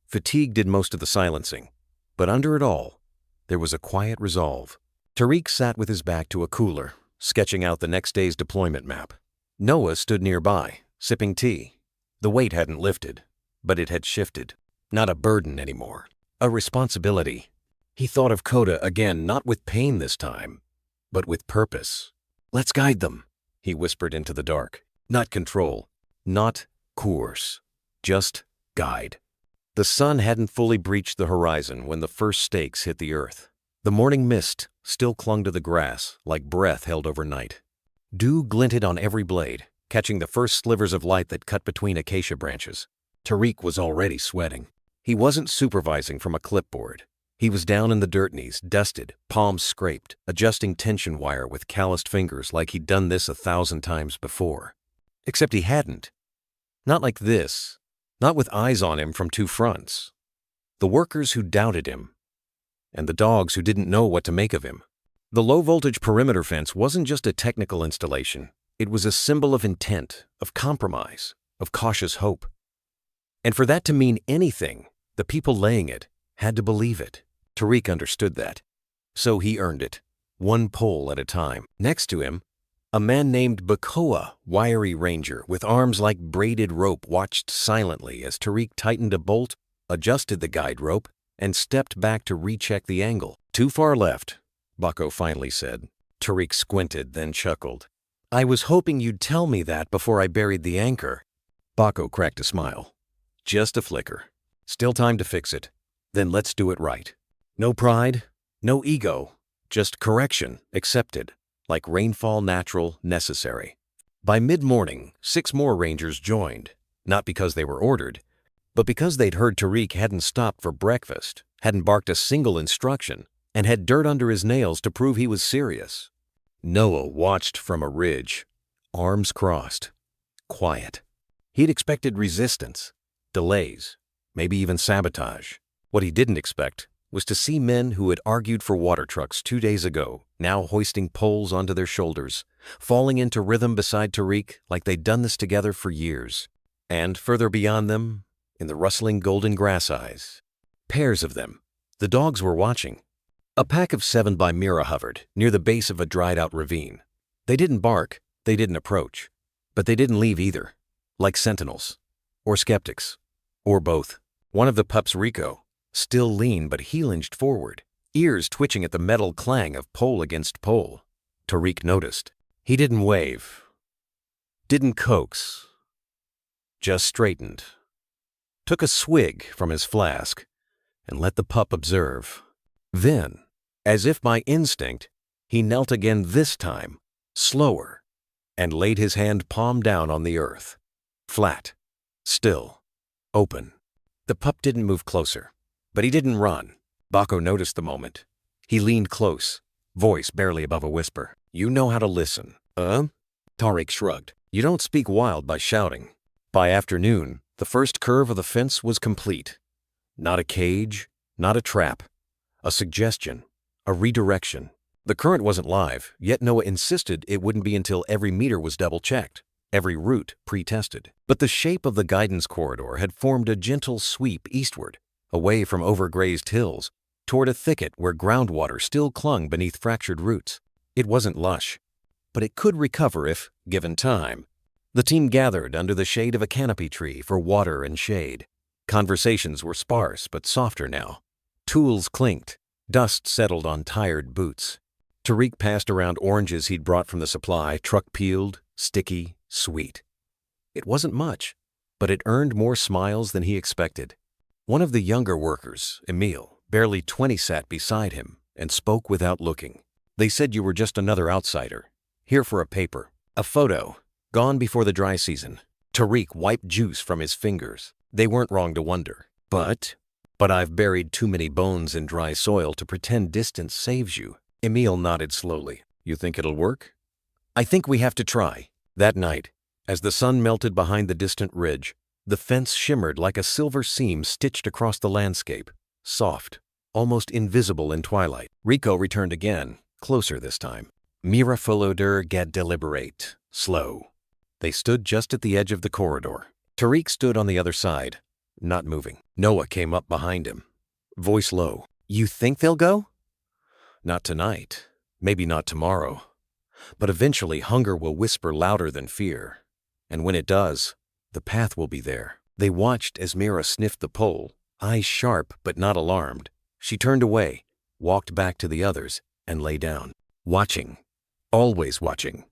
[SPEAKER 1] Fatigue did most of the silencing, but under it all, there was a quiet resolve. Tariq sat with his back to a cooler, sketching out the next day's deployment map. Noah stood nearby, sipping tea. The weight hadn't lifted, but it had shifted. Not a burden anymore, a responsibility. He thought of Coda again, not with pain this time, but with purpose. "Let's guide them," he whispered into the dark. Not control, not course, just guide. The sun hadn't fully breached the horizon when the first stakes hit the earth. The morning mist still clung to the grass like breath held overnight. Dew glinted on every blade, catching the first slivers of light that cut between acacia branches. Tariq was already sweating. He wasn't supervising from a clipboard. He was down in the dirt knees, dusted, palms scraped, adjusting tension wire with calloused fingers like he'd done this 1,000 times before. Except he hadn't. Not like this. Not with eyes on him from two fronts. The workers who doubted him, and the dogs who didn't know what to make of him. The low-voltage perimeter fence wasn't just a technical installation. It was a symbol of intent, of compromise, of cautious hope. And for that to mean anything, the people laying it had to believe it. Tariq understood that. So he earned it, one pole at a time. Next to him, a man named Bacoa, wiry ranger with arms like braided rope, watched silently as Tariq tightened a bolt, adjusted the guide rope, and stepped back to recheck the angle. "Too far left," Baco finally said. Tariq squinted, then chuckled. "I was hoping you'd tell me that before I buried the anchor." Baco cracked a smile. "Just a flicker. Still time to fix it. Then let's do it right. No pride, no ego, just correction accepted, like rainfall natural, necessary." By mid-morning, 6 more rangers joined, not because they were ordered, but because they'd heard Tariq hadn't stopped for breakfast, hadn't barked a single instruction, and had dirt under his nails to prove he was serious. Noah watched from a ridge, arms crossed, quiet. He'd expected resistance, delays, maybe even sabotage. What he didn't expect was to see men who had argued for water trucks 2 days ago, now hoisting poles onto their shoulders, falling into rhythm beside Tariq like they'd done this together for years. And further beyond them, in the rustling golden grass eyes, pairs of them. The dogs were watching. A pack of 7 by Mira hovered near the base of a dried-out ravine. They didn't bark, they didn't approach, but they didn't leave either, like sentinels, or skeptics, or both. One of the pups, Rico, still lean but he lunged forward, ears twitching at the metal clang of pole against pole. Tariq noticed. He didn't wave, didn't coax, just straightened, took a swig from his flask, and let the pup observe. Then, as if by instinct, he knelt again, this time, slower, and laid his hand palm down on the earth. Flat, still, open. The pup didn't move closer, but he didn't run. Baco noticed the moment. He leaned close, voice barely above a whisper. "You know how to listen, huh?" Tariq shrugged. "You don't speak wild by shouting." By afternoon, the first curve of the fence was complete. Not a cage, not a trap. A suggestion, a redirection. The current wasn't live, yet Noah insisted it wouldn't be until every meter was double-checked, every route pre-tested. But the shape of the guidance corridor had formed a gentle sweep eastward, away from overgrazed hills, toward a thicket where groundwater still clung beneath fractured roots. It wasn't lush, but it could recover if, given time. The team gathered under the shade of a canopy tree for water and shade. Conversations were sparse but softer now. Tools clinked. Dust settled on tired boots. Tariq passed around oranges he'd brought from the supply, truck-peeled, sticky, sweet. It wasn't much, but it earned more smiles than he expected. One of the younger workers, Emil, barely 20, sat beside him and spoke without looking. "They said you were just another outsider, here for a paper, a photo, gone before the dry season." Tariq wiped juice from his fingers. They weren't wrong to wonder. But I've buried too many bones in dry soil to pretend distance saves you." Emil nodded slowly. "You think it'll work?" "I think we have to try." That night, as the sun melted behind the distant ridge, the fence shimmered like a silver seam stitched across the landscape, soft, almost invisible in twilight. Rico returned again, closer this time. Mira followed her get deliberate, slow. They stood just at the edge of the corridor. Tariq stood on the other side, not moving. Noah came up behind him, voice low. You think they'll go? Not tonight, maybe not tomorrow. But eventually hunger will whisper louder than fear. And when it does, the path will be there. They watched as Mira sniffed the pole, eyes sharp but not alarmed. She turned away, walked back to the others, and lay down. Watching. Always watching.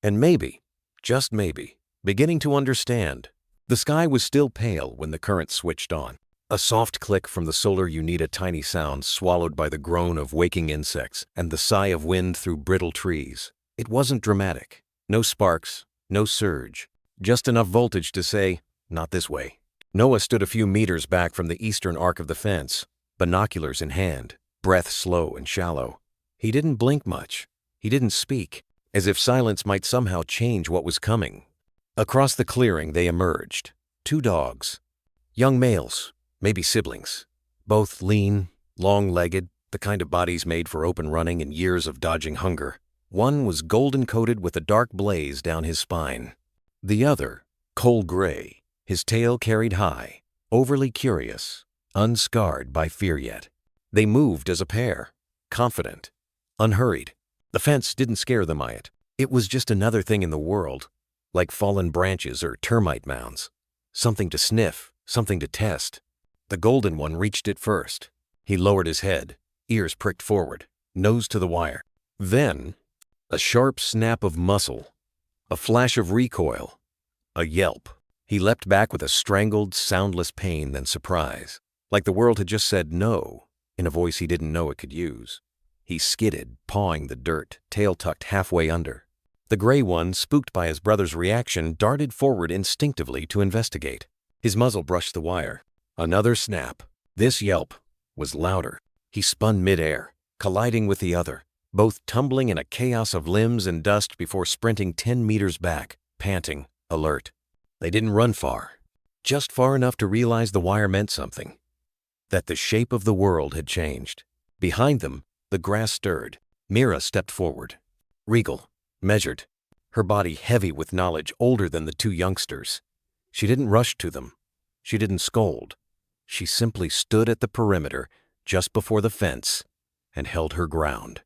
[SPEAKER 1] And maybe, just maybe, beginning to understand. The sky was still pale when the current switched on. A soft click from the solar unita, tiny sound swallowed by the groan of waking insects and the sigh of wind through brittle trees. It wasn't dramatic. No sparks, no surge. Just enough voltage to say, not this way. Noah stood a few meters back from the eastern arc of the fence, binoculars in hand, breath slow and shallow. He didn't blink much. He didn't speak, as if silence might somehow change what was coming. Across the clearing they emerged. 2 dogs. Young males, maybe siblings. Both lean, long-legged, the kind of bodies made for open running and years of dodging hunger. One was golden-coated with a dark blaze down his spine. The other, coal gray, his tail carried high, overly curious, unscarred by fear yet. They moved as a pair, confident, unhurried. The fence didn't scare them yet. It was just another thing in the world, like fallen branches or termite mounds. Something to sniff, something to test. The golden one reached it first. He lowered his head, ears pricked forward, nose to the wire. Then, a sharp snap of muscle, a flash of recoil, a yelp. He leapt back with a strangled, soundless pain, then surprise, like the world had just said no in a voice he didn't know it could use. He skidded, pawing the dirt, tail tucked halfway under. The gray one, spooked by his brother's reaction, darted forward instinctively to investigate. His muzzle brushed the wire. Another snap. This yelp was louder. He spun midair, colliding with the other, both tumbling in a chaos of limbs and dust before sprinting 10 meters back, panting, alert. They didn't run far, just far enough to realize the wire meant something, that the shape of the world had changed. Behind them, the grass stirred. Mira stepped forward, regal, measured, her body heavy with knowledge older than the 2 youngsters. She didn't rush to them. She didn't scold. She simply stood at the perimeter just before the fence and held her ground.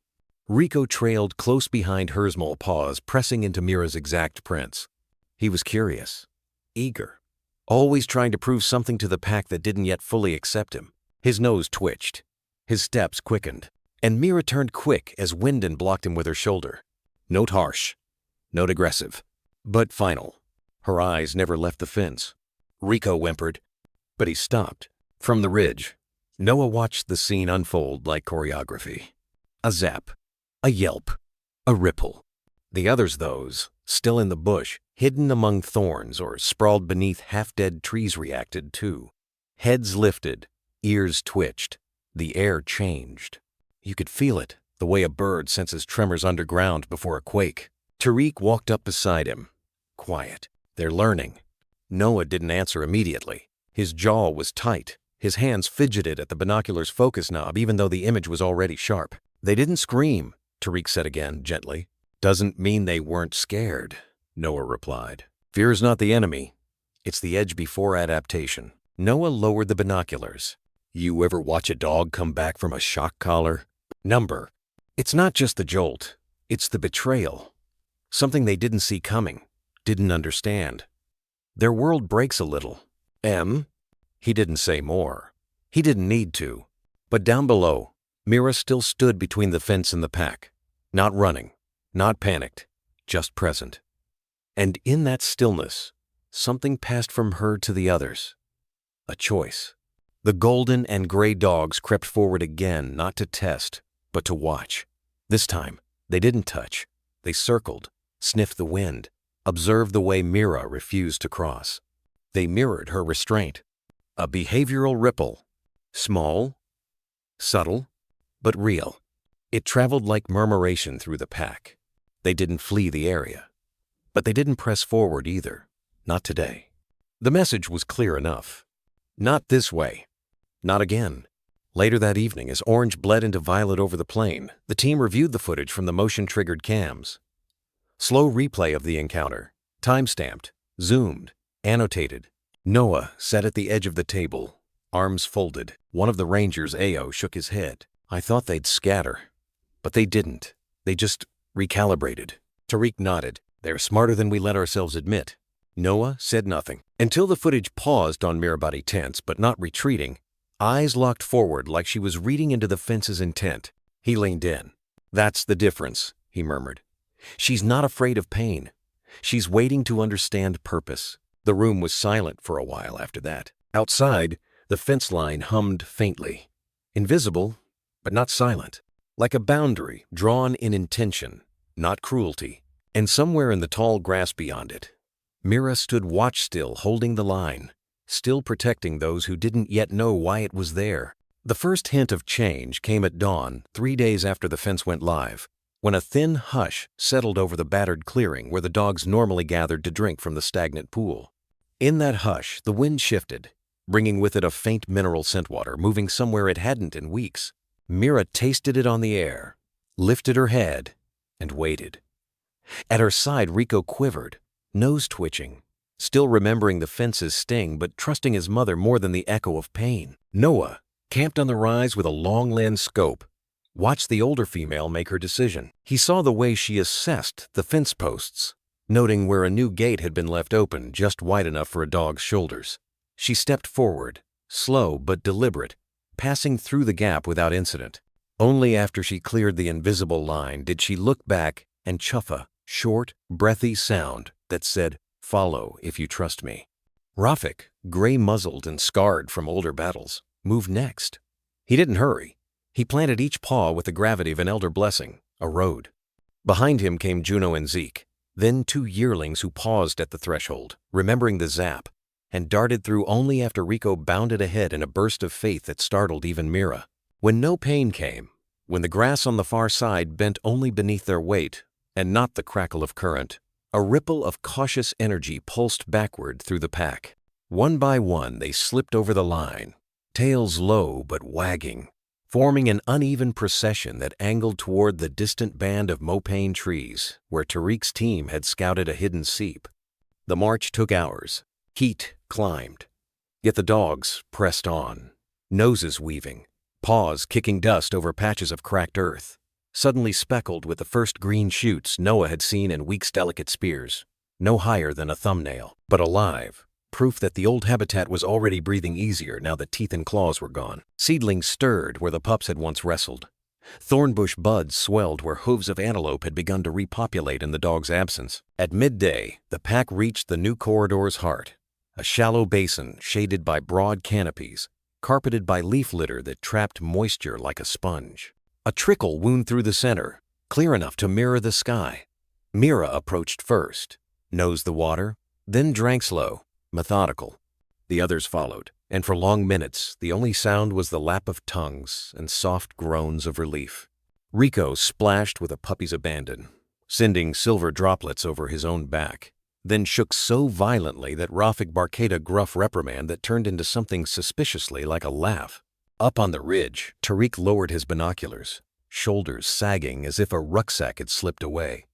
[SPEAKER 1] Rico trailed close behind her small paws, pressing into Mira's exact prints. He was curious, eager, always trying to prove something to the pack that didn't yet fully accept him. His nose twitched. His steps quickened. And Mira turned quick as Wyndon blocked him with her shoulder. Note harsh, note aggressive, but final. Her eyes never left the fence. Rico whimpered, but he stopped. From the ridge, Noah watched the scene unfold like choreography. A zap, a yelp, a ripple. The others, those, still in the bush, hidden among thorns or sprawled beneath half-dead trees, reacted too. Heads lifted, ears twitched. The air changed. You could feel it, the way a bird senses tremors underground before a quake. Tariq walked up beside him. Quiet. They're learning. Noah didn't answer immediately. His jaw was tight. His hands fidgeted at the binocular's focus knob even though the image was already sharp. They didn't scream, Tariq said again, gently. Doesn't mean they weren't scared, Noah replied. Fear's not the enemy. It's the edge before adaptation. Noah lowered the binoculars. You ever watch a dog come back from a shock collar? Number. It's not just the jolt. It's the betrayal. Something they didn't see coming, didn't understand. Their world breaks a little. He didn't say more. He didn't need to. But down below, Mira still stood between the fence and the pack. Not running, not panicked, just present. And in that stillness, something passed from her to the others. A choice. The golden and gray dogs crept forward again, not to test, but to watch. This time, they didn't touch. They circled, sniffed the wind, observed the way Mira refused to cross. They mirrored her restraint. A behavioral ripple. Small, subtle, but real. It traveled like murmuration through the pack. They didn't flee the area. But they didn't press forward either. Not today. The message was clear enough. Not this way. Not again. Later that evening, as orange bled into violet over the plain, the team reviewed the footage from the motion-triggered cams. Slow replay of the encounter, time-stamped, zoomed, annotated. Noah sat at the edge of the table, arms folded. One of the rangers, Ao, shook his head. I thought they'd scatter. But they didn't. They just recalibrated. Tariq nodded. They're smarter than we let ourselves admit. Noah said nothing. Until the footage paused on Mirabati, tense but not retreating, eyes locked forward like she was reading into the fence's intent. He leaned in. That's the difference, he murmured. She's not afraid of pain. She's waiting to understand purpose. The room was silent for a while after that. Outside, the fence line hummed faintly. Invisible, but not silent. Like a boundary drawn in intention, not cruelty. And somewhere in the tall grass beyond it, Mira stood watch-still, holding the line, still protecting those who didn't yet know why it was there. The first hint of change came at dawn, 3 days after the fence went live, when a thin hush settled over the battered clearing where the dogs normally gathered to drink from the stagnant pool. In that hush, the wind shifted, bringing with it a faint mineral scent water, moving somewhere it hadn't in weeks. Mira tasted it on the air, lifted her head, and waited. At her side, Rico quivered, nose twitching, still remembering the fence's sting but trusting his mother more than the echo of pain. Noah, camped on the rise with a long-lens scope, watched the older female make her decision. He saw the way she assessed the fence posts, noting where a new gate had been left open just wide enough for a dog's shoulders. She stepped forward, slow but deliberate, passing through the gap without incident. Only after she cleared the invisible line did she look back and chuff a short, breathy sound that said, "Follow if you trust me." Rafik, gray-muzzled and scarred from older battles, moved next. He didn't hurry. He planted each paw with the gravity of an elder blessing, a road. Behind him came Juno and Zeke, then 2 yearlings who paused at the threshold, remembering the zap, and darted through only after Rico bounded ahead in a burst of faith that startled even Mira. When no pain came, when the grass on the far side bent only beneath their weight, and not the crackle of current, a ripple of cautious energy pulsed backward through the pack. One by one they slipped over the line, tails low but wagging, forming an uneven procession that angled toward the distant band of mopane trees where Tariq's team had scouted a hidden seep. The march took hours. Heat climbed. Yet the dogs pressed on, noses weaving, paws kicking dust over patches of cracked earth, suddenly speckled with the first green shoots Noah had seen in Week's delicate spears, no higher than a thumbnail, but alive, proof that the old habitat was already breathing easier now that teeth and claws were gone. Seedlings stirred where the pups had once wrestled. Thornbush buds swelled where hooves of antelope had begun to repopulate in the dog's absence. At midday, the pack reached the new corridor's heart, a shallow basin shaded by broad canopies, carpeted by leaf litter that trapped moisture like a sponge. A trickle wound through the center, clear enough to mirror the sky. Mira approached first, nosed the water, then drank slow, methodical. The others followed, and for long minutes the only sound was the lap of tongues and soft groans of relief. Rico splashed with a puppy's abandon, sending silver droplets over his own back, then shook so violently that Rafik barked a gruff reprimand that turned into something suspiciously like a laugh. Up on the ridge, Tariq lowered his binoculars, shoulders sagging as if a rucksack had slipped away.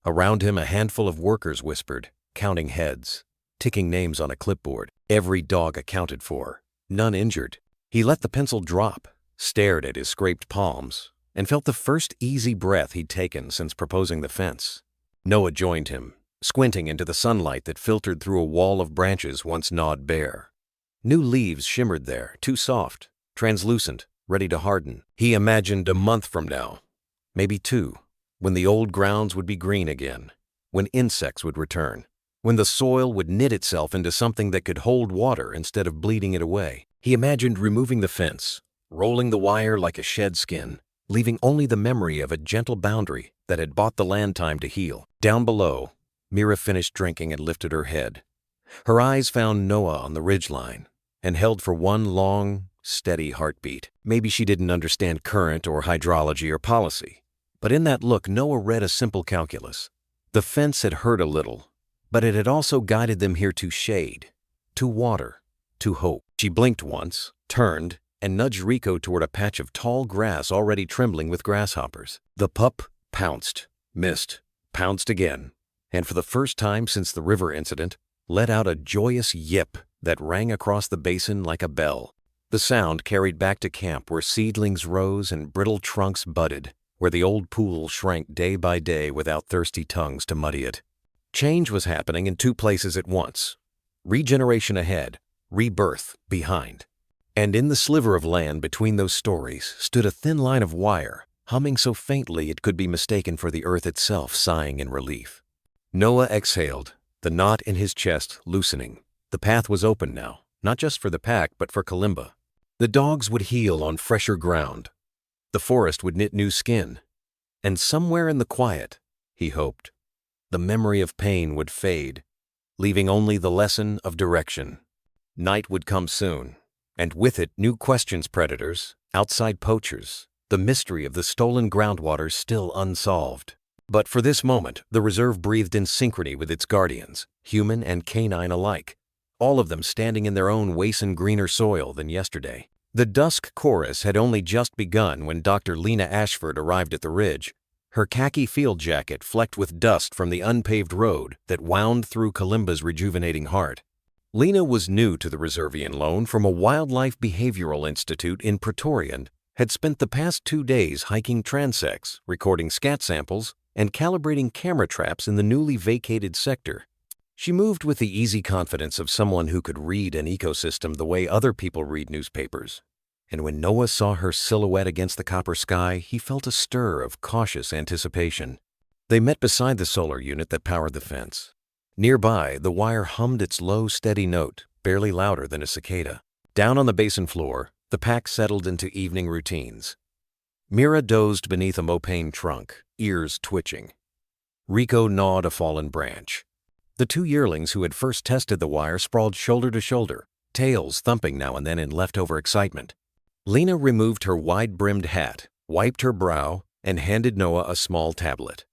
[SPEAKER 1] Around him a handful of workers whispered, counting heads, ticking names on a clipboard. Every dog accounted for, none injured. He let the pencil drop, stared at his scraped palms, and felt the first easy breath he'd taken since proposing the fence. Noah joined him, squinting into the sunlight that filtered through a wall of branches once gnawed bare. New leaves shimmered there, too soft, translucent, ready to harden. He imagined a month from now, maybe 2, when the old grounds would be green again, when insects would return, when the soil would knit itself into something that could hold water instead of bleeding it away. He imagined removing the fence, rolling the wire like a shed skin, leaving only the memory of a gentle boundary that had bought the land time to heal. Down below, Mira finished drinking and lifted her head. Her eyes found Noah on the ridgeline and held for one long, steady heartbeat. Maybe she didn't understand current or hydrology or policy, but in that look Noah read a simple calculus. The fence had hurt a little, but it had also guided them here to shade, to water, to hope. She blinked once, turned, and nudged Rico toward a patch of tall grass already trembling with grasshoppers. The pup pounced, missed, pounced again, and for the first time since the river incident, let out a joyous yip that rang across the basin like a bell. The sound carried back to camp where seedlings rose and brittle trunks budded, where the old pool shrank day by day without thirsty tongues to muddy it. Change was happening in two places at once. Regeneration ahead, rebirth behind. And in the sliver of land between those stories stood a thin line of wire, humming so faintly it could be mistaken for the earth itself sighing in relief. Noah exhaled, the knot in his chest loosening. The path was open now, not just for the pack but for Kalimba. The dogs would heal on fresher ground. The forest would knit new skin. And somewhere in the quiet, he hoped, the memory of pain would fade, leaving only the lesson of direction. Night would come soon, and with it new questions: predators, outside poachers, the mystery of the stolen groundwaters still unsolved. But for this moment, the reserve breathed in synchrony with its guardians, human and canine alike, all of them standing in their own wason greener soil than yesterday. The dusk chorus had only just begun when Dr. Lena Ashford arrived at the ridge, her khaki field jacket flecked with dust from the unpaved road that wound through Kalimba's rejuvenating heart. Lena was new to the Reservian Loan from a wildlife behavioral institute in Pretoria and had spent the past 2 days hiking transects, recording scat samples, and calibrating camera traps in the newly vacated sector. She moved with the easy confidence of someone who could read an ecosystem the way other people read newspapers. And when Noah saw her silhouette against the copper sky, he felt a stir of cautious anticipation. They met beside the solar unit that powered the fence. Nearby, the wire hummed its low, steady note, barely louder than a cicada. Down on the basin floor, the pack settled into evening routines. Mira dozed beneath a mopane trunk, ears twitching. Rico gnawed a fallen branch. The 2 yearlings who had first tested the wire sprawled shoulder to shoulder, tails thumping now and then in leftover excitement. Lena removed her wide-brimmed hat, wiped her brow, and handed Noah a small tablet.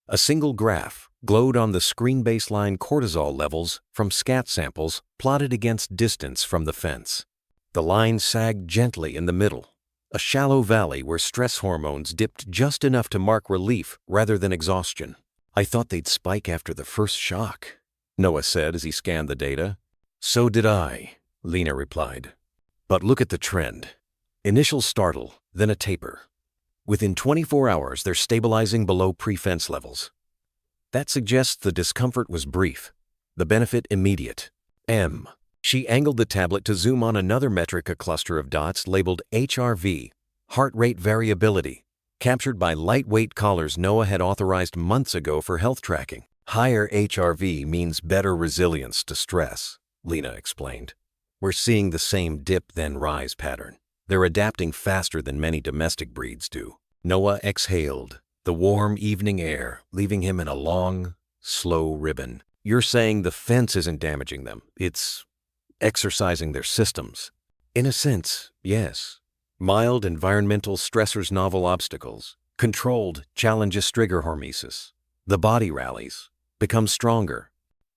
[SPEAKER 1] A single graph glowed on the screen baseline cortisol levels from scat samples plotted against distance from the fence. The line sagged gently in the middle, a shallow valley where stress hormones dipped just enough to mark relief rather than exhaustion. "I thought they'd spike after the first shock," Noah said as he scanned the data. "So did I," Lena replied. "But look at the trend. Initial startle, then a taper. Within 24 hours, they're stabilizing below pre-fence levels. That suggests the discomfort was brief, the benefit immediate. She angled the tablet to zoom on another metric, a cluster of dots labeled HRV, heart rate variability, captured by lightweight collars Noah had authorized months ago for health tracking. "Higher HRV means better resilience to stress," Lena explained. "We're seeing the same dip then rise pattern. They're adapting faster than many domestic breeds do." Noah exhaled, the warm evening air leaving him in a long, slow ribbon. "You're saying the fence isn't damaging them, it's exercising their systems." "In a sense, yes. Mild environmental stressors, novel obstacles, controlled challenges trigger hormesis. The body rallies, becomes stronger.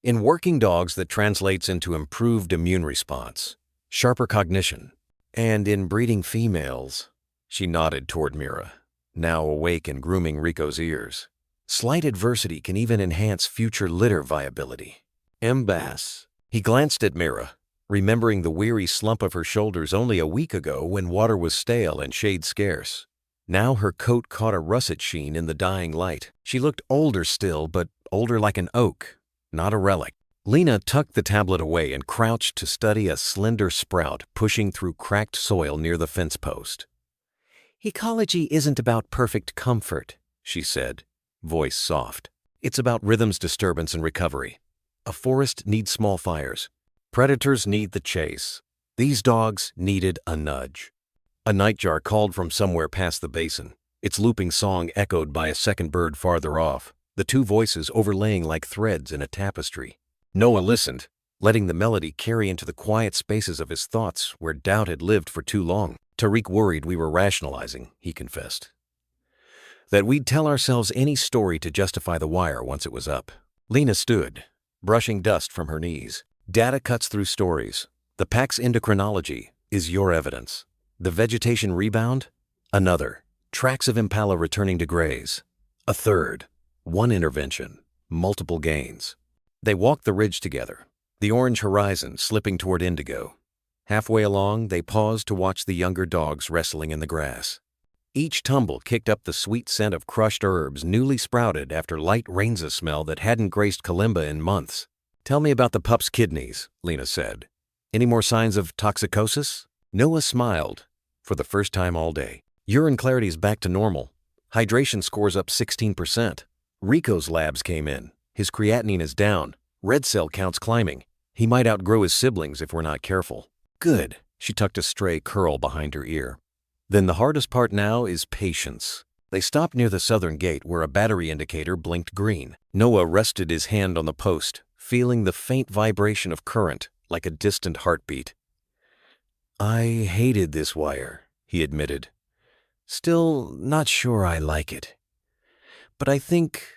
[SPEAKER 1] In working dogs that translates into improved immune response, sharper cognition. And in breeding females," she nodded toward Mira, now awake and grooming Rico's ears, "slight adversity can even enhance future litter viability." Bass. He glanced at Mira, remembering the weary slump of her shoulders only a week ago when water was stale and shade scarce. Now her coat caught a russet sheen in the dying light. She looked older still, but older like an oak, not a relic. Lena tucked the tablet away and crouched to study a slender sprout pushing through cracked soil near the fence post. "Ecology isn't about perfect comfort," she said, voice soft. "It's about rhythms, disturbance, and recovery. A forest needs small fires. Predators need the chase. These dogs needed a nudge." A nightjar called from somewhere past the basin, its looping song echoed by a second bird farther off, the 2 voices overlaying like threads in a tapestry. Noah listened, letting the melody carry into the quiet spaces of his thoughts where doubt had lived for too long. "Tariq worried we were rationalizing," he confessed. "That we'd tell ourselves any story to justify the wire once it was up." Lena stood, brushing dust from her knees. "Data cuts through stories. The pack's endocrinology is your evidence. The vegetation rebound? Another. Tracks of impala returning to graze. A third. One intervention. Multiple gains. They walked the ridge together, the orange horizon slipping toward indigo. Halfway along, they paused to watch the younger dogs wrestling in the grass. Each tumble kicked up the sweet scent of crushed herbs newly sprouted after light rainza smell that hadn't graced Kalimba in months. "Tell me about the pup's kidneys," Lena said. "Any more signs of toxicosis?" Noah smiled, for the first time all day. "Urine clarity's back to normal. Hydration score's up 16%. Rico's labs came in. His creatinine is down. Red cell count's climbing. He might outgrow his siblings if we're not careful." "Good." She tucked a stray curl behind her ear. "Then the hardest part now is patience." They stopped near the southern gate where a battery indicator blinked green. Noah rested his hand on the post, feeling the faint vibration of current, like a distant heartbeat. "I hated this wire," he admitted. "Still not sure I like it. But I think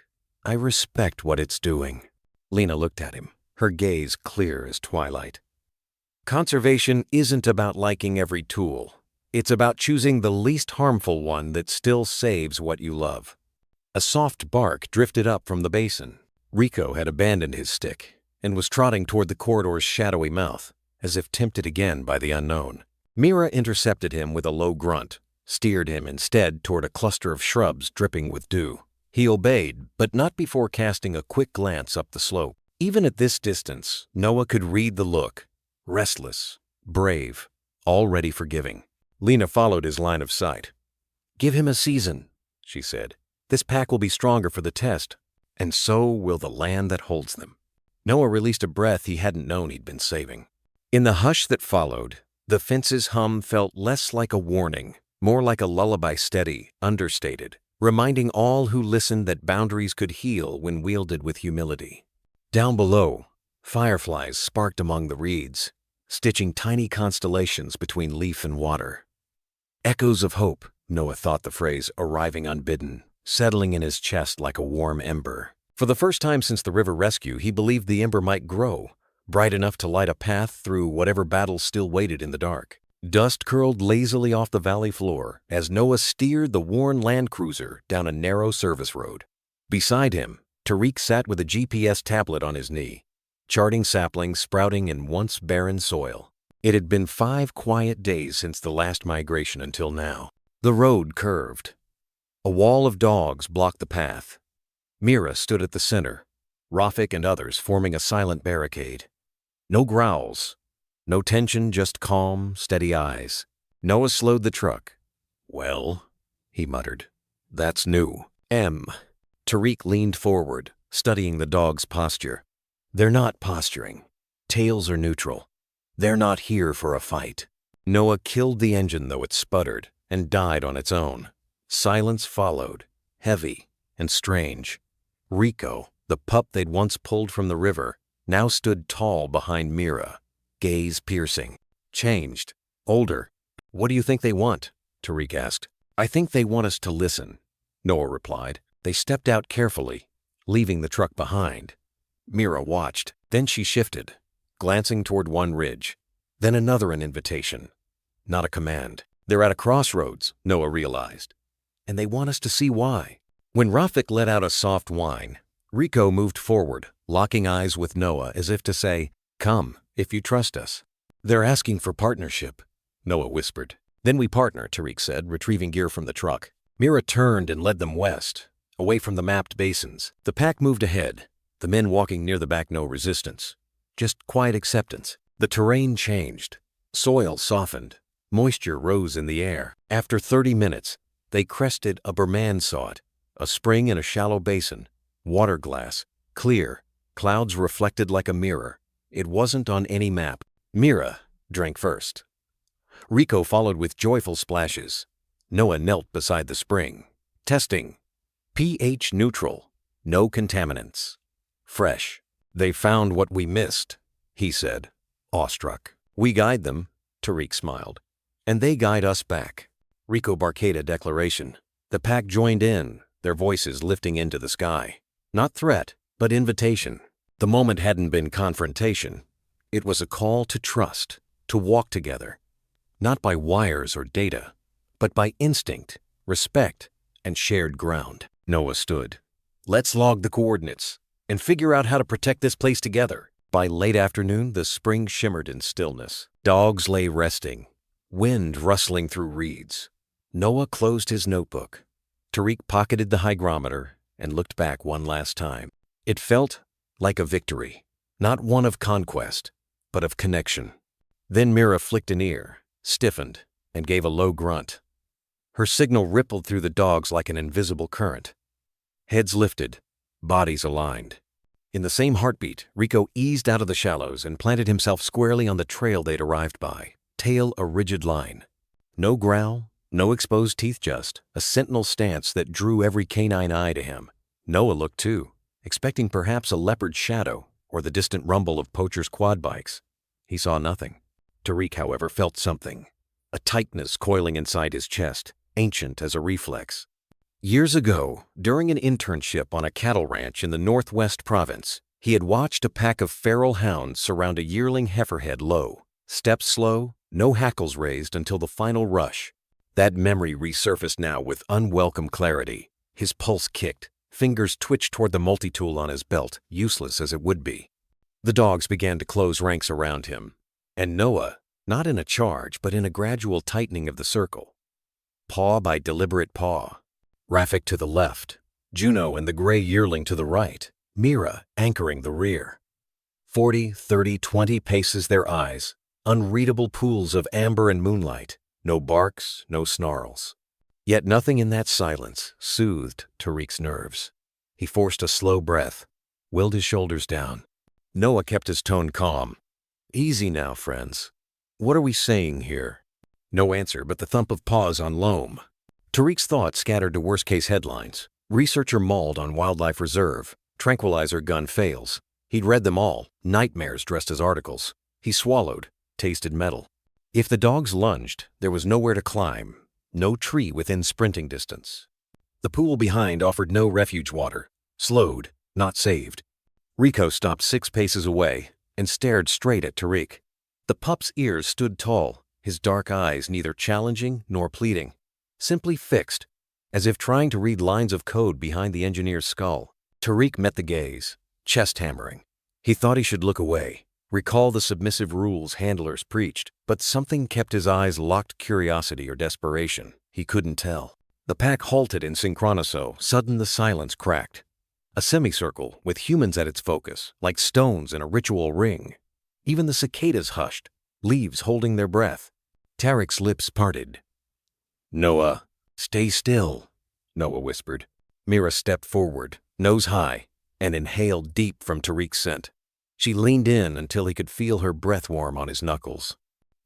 [SPEAKER 1] I respect what it's doing." Lena looked at him, her gaze clear as twilight. "Conservation isn't about liking every tool. It's about choosing the least harmful one that still saves what you love." A soft bark drifted up from the basin. Rico had abandoned his stick and was trotting toward the corridor's shadowy mouth, as if tempted again by the unknown. Mira intercepted him with a low grunt, steered him instead toward a cluster of shrubs dripping with dew. He obeyed, but not before casting a quick glance up the slope. Even at this distance, Noah could read the look. Restless, brave, already forgiving. Lena followed his line of sight. "Give him a season," she said. "This pack will be stronger for the test, and so will the land that holds them." Noah released a breath he hadn't known he'd been saving. In the hush that followed, the fence's hum felt less like a warning, more like a lullaby, steady, understated, reminding all who listened that boundaries could heal when wielded with humility. Down below, fireflies sparked among the reeds, stitching tiny constellations between leaf and water. Echoes of hope, Noah thought the phrase arriving unbidden, settling in his chest like a warm ember. For the first time since the river rescue, he believed the ember might grow, bright enough to light a path through whatever battles still waited in the dark. Dust curled lazily off the valley floor as Noah steered the worn Land Cruiser down a narrow service road. Beside him, Tariq sat with a GPS tablet on his knee, charting saplings sprouting in once barren soil. It had been 5 quiet days since the last migration until now. The road curved. A wall of dogs blocked the path. Mira stood at the center, Rafik and others forming a silent barricade. No growls. No tension, just calm, steady eyes. Noah slowed the truck. "Well," he muttered, "that's new." Tariq leaned forward, studying the dog's posture. "They're not posturing. Tails are neutral. They're not here for a fight." Noah killed the engine, though it sputtered, and died on its own. Silence followed, heavy and strange. Rico, the pup they'd once pulled from the river, now stood tall behind Mira, gaze piercing. Changed. Older. "What do you think they want?" Tariq asked. "I think they want us to listen," Noah replied. They stepped out carefully, leaving the truck behind. Mira watched. Then she shifted, glancing toward one ridge. Then another, an invitation, not a command. They're at a crossroads, Noah realized. And they want us to see why. When Rafik let out a soft whine, Rico moved forward, locking eyes with Noah as if to say, "Come, if you trust us." "They're asking for partnership," Noah whispered. "Then we partner," Tariq said, retrieving gear from the truck. Mira turned and led them west, away from the mapped basins. The pack moved ahead, the men walking near the back, no resistance, just quiet acceptance. The terrain changed. Soil softened. Moisture rose in the air. After 30 minutes, they crested a Berman sod, a spring in a shallow basin, water glass, clear, clouds reflected like a mirror. It wasn't on any map. Mira drank first. Rico followed with joyful splashes. Noah knelt beside the spring. Testing. pH neutral. No contaminants. Fresh. "They found what we missed," he said, awestruck. "We guide them," Tariq smiled, "and they guide us back." Rico barked a declaration. The pack joined in, their voices lifting into the sky. Not threat, but invitation. The moment hadn't been confrontation. It was a call to trust, to walk together. not by wires or data, but by instinct, respect, and shared ground. Noah stood. Let's log the coordinates and figure out how to protect this place together. By late afternoon, the spring shimmered in stillness. Dogs lay resting, wind rustling through reeds. Noah closed his notebook. Tariq pocketed the hygrometer and looked back one last time. It felt like a victory, not one of conquest, but of connection. Then Mira flicked an ear, stiffened, and gave a low grunt. Her signal rippled through the dogs like an invisible current. Heads lifted, bodies aligned. In the same heartbeat, Rico eased out of the shallows and planted himself squarely on the trail they'd arrived by, tail a rigid line. No growl, no exposed teeth, just a sentinel stance that drew every canine eye to him. Noah looked too, expecting perhaps a leopard's shadow or the distant rumble of poachers' quad bikes. He saw nothing. Tariq, however, felt something, a tightness coiling inside his chest, ancient as a reflex. Years ago, during an internship on a cattle ranch in the Northwest Province, he had watched a pack of feral hounds surround a yearling heiferhead low, steps slow, no hackles raised until the final rush. That memory resurfaced now with unwelcome clarity. His pulse kicked, fingers twitched toward the multi-tool on his belt, useless as it would be. The dogs began to close ranks around him, and Noah, not in a charge but in a gradual tightening of the circle. Paw by deliberate paw. Rafik to the left, Juno and the gray yearling to the right, Mira anchoring the rear. 40, 30, 20 paces their eyes, unreadable pools of amber and moonlight, no barks, no snarls. Yet nothing in that silence soothed Tariq's nerves. He forced a slow breath, willed his shoulders down. Noah kept his tone calm. Easy now, friends. What are we saying here? No answer but the thump of paws on loam. Tariq's thoughts scattered to worst-case headlines. Researcher mauled on wildlife reserve. Tranquilizer gun fails. He'd read them all, nightmares dressed as articles. He swallowed, tasted metal. If the dogs lunged, there was nowhere to climb, no tree within sprinting distance. The pool behind offered no refuge water. Slowed, not saved. Rico stopped 6 paces away and stared straight at Tariq. The pup's ears stood tall, his dark eyes neither challenging nor pleading. Simply fixed, as if trying to read lines of code behind the engineer's skull. Tariq met the gaze, chest hammering. He thought he should look away, recall the submissive rules handlers preached, but something kept his eyes locked. Curiosity or desperation, he couldn't tell. The pack halted in synchronoso. Sudden the silence cracked. A semicircle with humans at its focus, like stones in a ritual ring. Even the cicadas hushed, leaves holding their breath. Tariq's lips parted. Noah, stay still, Noah whispered. Mira stepped forward, nose high, and inhaled deep from Tariq's scent. She leaned in until he could feel her breath warm on his knuckles.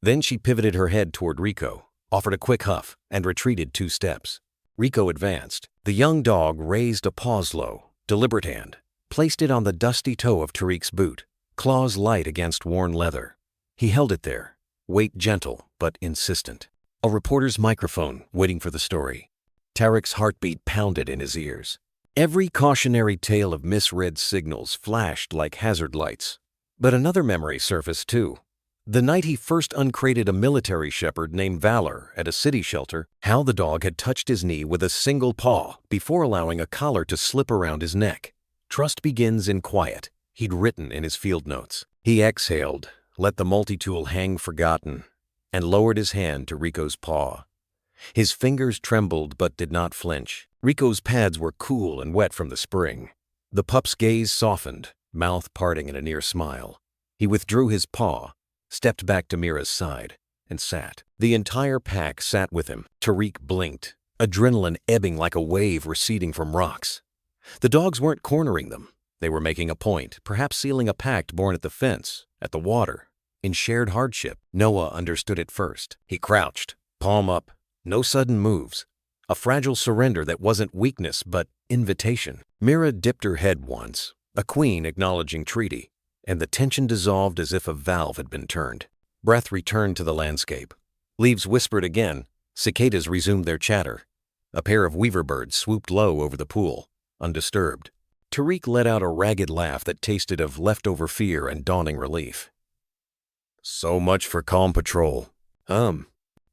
[SPEAKER 1] Then she pivoted her head toward Rico, offered a quick huff, and retreated 2 steps. Rico advanced. The young dog raised a paws low, deliberate hand, placed it on the dusty toe of Tariq's boot, claws light against worn leather. He held it there, weight gentle but insistent. A reporter's microphone waiting for the story. Tariq's heartbeat pounded in his ears. Every cautionary tale of misread signals flashed like hazard lights. But another memory surfaced too. The night he first uncrated a military shepherd named Valor at a city shelter, how the dog had touched his knee with a single paw before allowing a collar to slip around his neck. Trust begins in quiet, he'd written in his field notes. He exhaled, let the multi-tool hang forgotten, and lowered his hand to Rico's paw. His fingers trembled but did not flinch. Rico's pads were cool and wet from the spring. The pup's gaze softened, mouth parting in a near smile. He withdrew his paw, stepped back to Mira's side, and sat. The entire pack sat with him. Tariq blinked, adrenaline ebbing like a wave receding from rocks. The dogs weren't cornering them. They were making a point, perhaps sealing a pact born at the fence, at the water. In shared hardship, Noah understood it first. He crouched, palm up, no sudden moves. A fragile surrender that wasn't weakness but invitation. Mira dipped her head once, a queen acknowledging treaty, and the tension dissolved as if a valve had been turned. Breath returned to the landscape. Leaves whispered again, cicadas resumed their chatter. A pair of weaver birds swooped low over the pool, undisturbed. Tariq let out a ragged laugh that tasted of leftover fear and dawning relief. So much for calm patrol.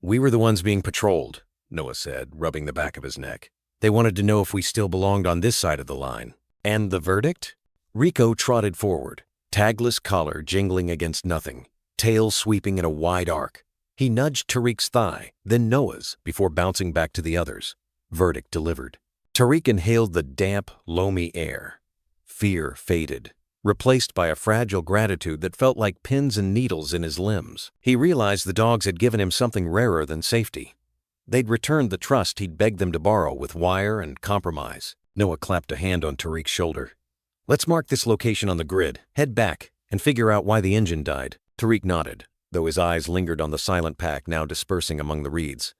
[SPEAKER 1] "We were the ones being patrolled," Noah said, rubbing the back of his neck. "They wanted to know if we still belonged on this side of the line." "And the verdict?" Rico trotted forward, tagless collar jingling against nothing, tail sweeping in a wide arc. He nudged Tariq's thigh, then Noah's, before bouncing back to the others. Verdict delivered. Tariq inhaled the damp, loamy air. Fear faded, replaced by a fragile gratitude that felt like pins and needles in his limbs. He realized the dogs had given him something rarer than safety. They'd returned the trust he'd begged them to borrow with wire and compromise. Noah clapped a hand on Tariq's shoulder. "Let's mark this location on the grid, head back, and figure out why the engine died." Tariq nodded, though his eyes lingered on the silent pack now dispersing among the reeds.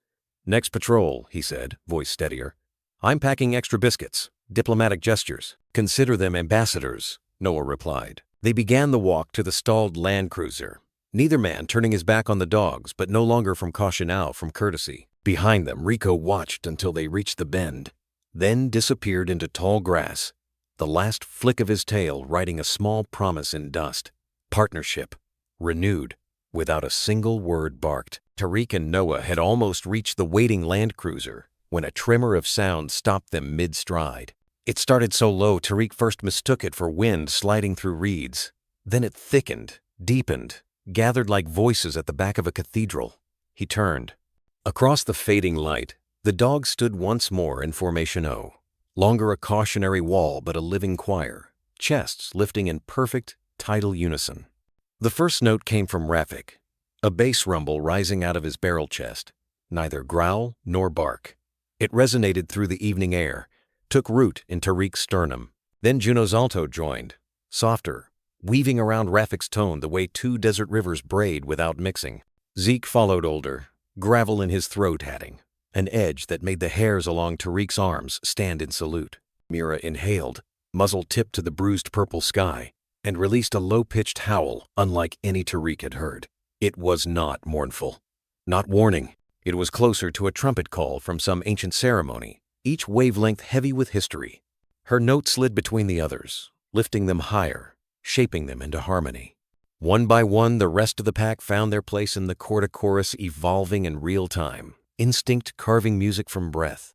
[SPEAKER 1] "Next patrol," he said, voice steadier. "I'm packing extra biscuits." Diplomatic gestures. "Consider them ambassadors," Noah replied. They began the walk to the stalled land cruiser, neither man turning his back on the dogs, but no longer from caution now, from courtesy. Behind them, Rico watched until they reached the bend, then disappeared into tall grass, the last flick of his tail writing a small promise in dust. Partnership, renewed, without a single word barked. Tariq and Noah had almost reached the waiting land cruiser when a tremor of sound stopped them mid-stride. It started so low Tariq first mistook it for wind sliding through reeds. Then it thickened, deepened, gathered like voices at the back of a cathedral. He turned. Across the fading light, the dogs stood once more in formation O. Longer a cautionary wall, but a living choir, chests lifting in perfect, tidal unison. The first note came from Rafik, a bass rumble rising out of his barrel chest, neither growl nor bark. It resonated through the evening air, took root in Tariq's sternum. Then Juno's alto joined, softer, weaving around Rafik's tone the way two desert rivers braid without mixing. Zeke followed, older, gravel in his throat hatting, an edge that made the hairs along Tariq's arms stand in salute. Mira inhaled, muzzle tipped to the bruised purple sky, and released a low-pitched howl unlike any Tariq had heard. It was not mournful, not warning. It was closer to a trumpet call from some ancient ceremony, each wavelength heavy with history. Her note slid between the others, lifting them higher, shaping them into harmony. One by one, the rest of the pack found their place in the chorus evolving in real time, instinct carving music from breath.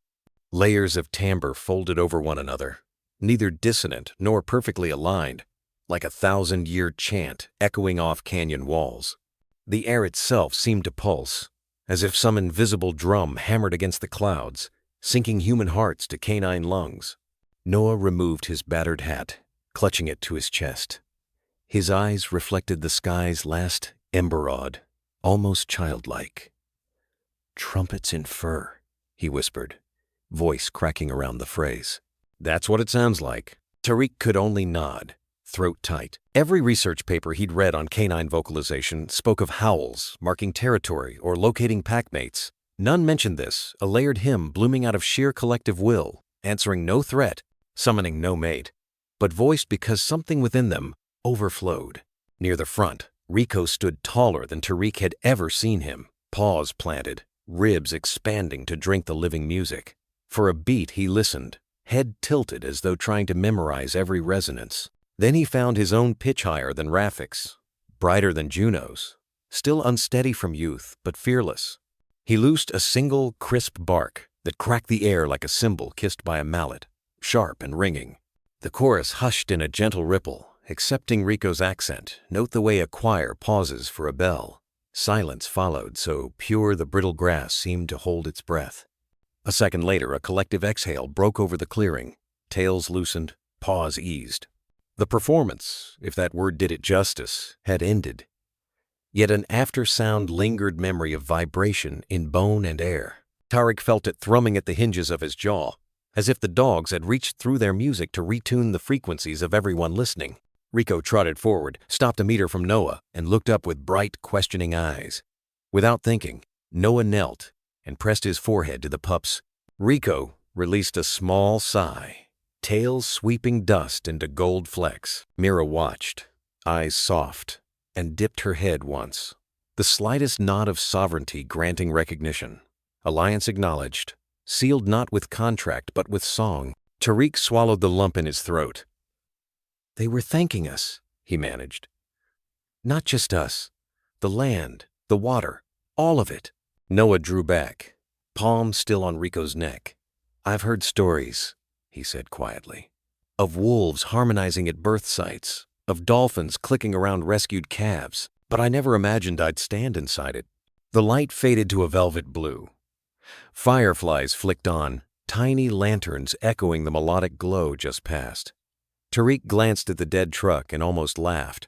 [SPEAKER 1] Layers of timbre folded over one another, neither dissonant nor perfectly aligned, like a 1,000-year chant echoing off canyon walls. The air itself seemed to pulse, as if some invisible drum hammered against the clouds, sinking human hearts to canine lungs. Noah removed his battered hat, clutching it to his chest. His eyes reflected the sky's last ember-odd, almost childlike. "Trumpets in fur," he whispered, voice cracking around the phrase. "That's what it sounds like." Tariq could only nod, throat tight. Every research paper he'd read on canine vocalization spoke of howls, marking territory, or locating packmates. None mentioned this, a layered hymn blooming out of sheer collective will, answering no threat, summoning no mate, but voiced because something within them overflowed. Near the front, Rico stood taller than Tariq had ever seen him, paws planted, ribs expanding to drink the living music. For a beat he listened, head tilted as though trying to memorize every resonance. Then he found his own pitch higher than Rafik's, brighter than Juno's, still unsteady from youth, but fearless. He loosed a single, crisp bark that cracked the air like a cymbal kissed by a mallet, sharp and ringing. The chorus hushed in a gentle ripple, accepting Rico's accent, note the way a choir pauses for a bell. Silence followed, so pure the brittle grass seemed to hold its breath. A second later, a collective exhale broke over the clearing, tails loosened, paws eased. The performance, if that word did it justice, had ended. Yet an after-sound lingered memory of vibration in bone and air. Tariq felt it thrumming at the hinges of his jaw, as if the dogs had reached through their music to retune the frequencies of everyone listening. Rico trotted forward, stopped a meter from Noah, and looked up with bright, questioning eyes. Without thinking, Noah knelt and pressed his forehead to the pup's. Rico released a small sigh, tails sweeping dust into gold flecks. Mira watched, eyes soft, and dipped her head once. The slightest nod of sovereignty granting recognition. Alliance acknowledged, sealed not with contract but with song. Tariq swallowed the lump in his throat. "They were thanking us," he managed. "Not just us. The land, the water, all of it." Noah drew back, palm still on Rico's neck. "I've heard stories," he said quietly, "of wolves harmonizing at birth sites, of dolphins clicking around rescued calves, but I never imagined I'd stand inside it." The light faded to a velvet blue. Fireflies flicked on, tiny lanterns echoing the melodic glow just past. Tariq glanced at the dead truck and almost laughed.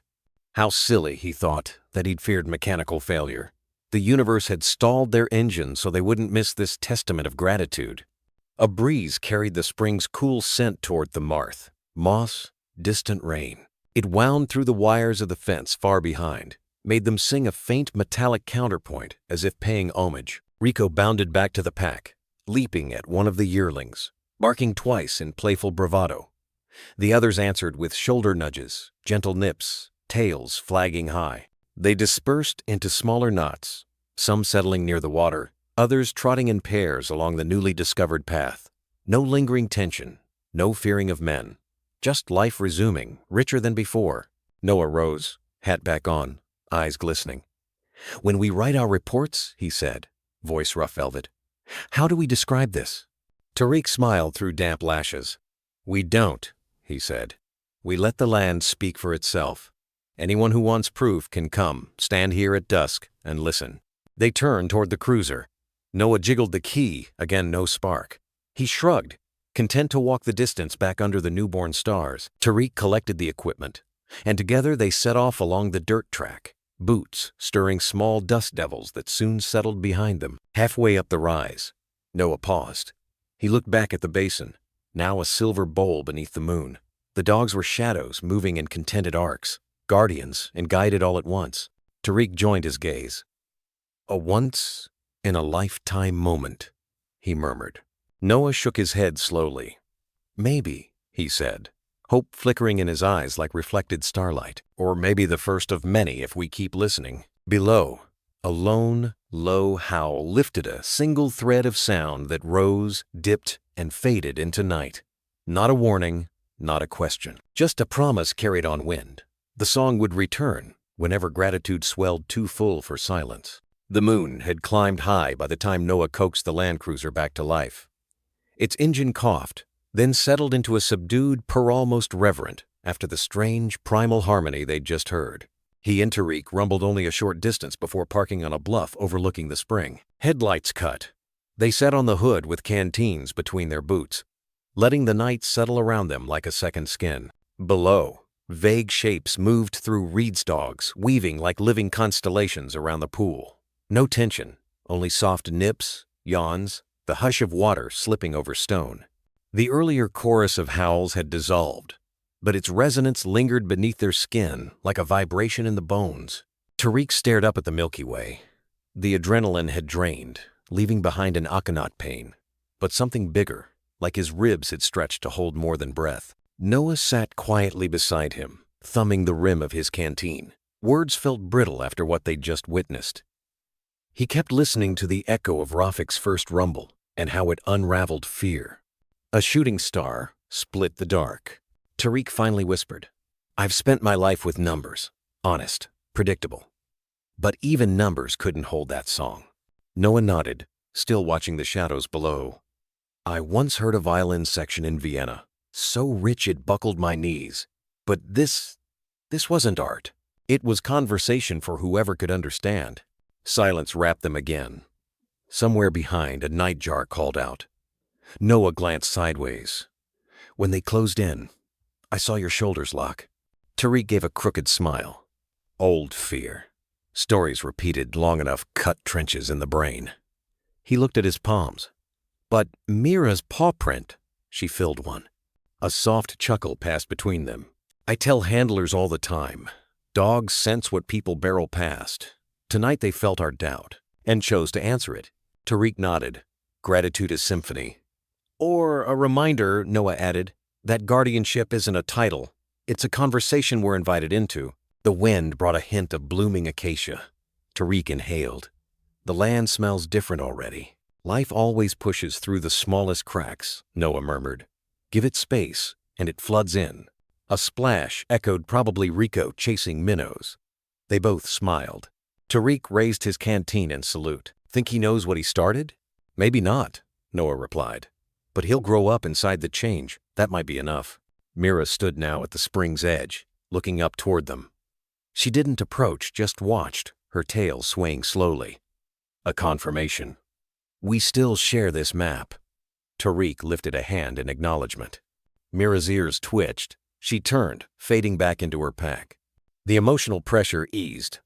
[SPEAKER 1] How silly, he thought, that he'd feared mechanical failure. The universe had stalled their engine so they wouldn't miss this testament of gratitude. A breeze carried the spring's cool scent toward the Marth. Moss, distant rain. It wound through the wires of the fence far behind, made them sing a faint metallic counterpoint as if paying homage. Rico bounded back to the pack, leaping at one of the yearlings, barking twice in playful bravado. The others answered with shoulder nudges, gentle nips, tails flagging high. They dispersed into smaller knots, some settling near the water, others trotting in pairs along the newly discovered path. No lingering tension, no fearing of men. Just life resuming, richer than before. Noah rose, hat back on, eyes glistening. "When we write our reports," he said, voice rough velvet, "how do we describe this?" Tariq smiled through damp lashes. "We don't," he said. "We let the land speak for itself. Anyone who wants proof can come, stand here at dusk, and listen." They turned toward the cruiser. Noah jiggled the key, again no spark. He shrugged, content to walk the distance back under the newborn stars. Tariq collected the equipment, and together they set off along the dirt track, boots stirring small dust devils that soon settled behind them. Halfway up the rise, Noah paused. He looked back at the basin, now a silver bowl beneath the moon. The dogs were shadows moving in contented arcs, guardians and guided all at once. Tariq joined his gaze. "A once-in-a-lifetime moment," he murmured. Noah shook his head slowly. "Maybe," he said, hope flickering in his eyes like reflected starlight. "Or maybe the first of many if we keep listening." Below, a lone, low howl lifted a single thread of sound that rose, dipped, and faded into night. Not a warning, not a question. Just a promise carried on wind. The song would return whenever gratitude swelled too full for silence. The moon had climbed high by the time Noah coaxed the Land Cruiser back to life. Its engine coughed, then settled into a subdued purr almost reverent after the strange, primal harmony they'd just heard. He and Tariq rumbled only a short distance before parking on a bluff overlooking the spring. Headlights cut. They sat on the hood with canteens between their boots, letting the night settle around them like a second skin. Below, vague shapes moved through reed stalks, weaving like living constellations around the pool. No tension, only soft nips, yawns, the hush of water slipping over stone. The earlier chorus of howls had dissolved, but its resonance lingered beneath their skin like a vibration in the bones. Tariq stared up at the Milky Way. The adrenaline had drained, leaving behind an Akhenaten pain, but something bigger, like his ribs had stretched to hold more than breath. Noah sat quietly beside him, thumbing the rim of his canteen. Words felt brittle after what they'd just witnessed. He kept listening to the echo of Rafik's first rumble and how it unraveled fear. A shooting star split the dark. Tariq finally whispered, "I've spent my life with numbers, honest, predictable. But even numbers couldn't hold that song." Noah nodded, still watching the shadows below. "I once heard a violin section in Vienna, so rich it buckled my knees. But this wasn't art. It was conversation for whoever could understand." Silence wrapped them again. Somewhere behind, a nightjar called out. Noah glanced sideways. "When they closed in, I saw your shoulders lock." Tariq gave a crooked smile. Old fear. Stories repeated long enough cut trenches in the brain. He looked at his palms. "But Mira's paw print," she filled one. A soft chuckle passed between them. "I tell handlers all the time, dogs sense what people barrel past. Tonight they felt our doubt, and chose to answer it." Tariq nodded. "Gratitude is symphony." "Or a reminder," Noah added, "that guardianship isn't a title. It's a conversation we're invited into." The wind brought a hint of blooming acacia. Tariq inhaled. "The land smells different already." "Life always pushes through the smallest cracks," Noah murmured. "Give it space, and it floods in." A splash echoed, probably Rico chasing minnows. They both smiled. Tariq raised his canteen in salute. Think he knows what he started? Maybe not, Noah replied. But he'll grow up inside the change. That might be enough. Mira stood now at the spring's edge, looking up toward them. She didn't approach, just watched, her tail swaying slowly. A confirmation. We still share this map. Tariq lifted a hand in acknowledgement. Mira's ears twitched. She turned, fading back into her pack. The emotional pressure eased,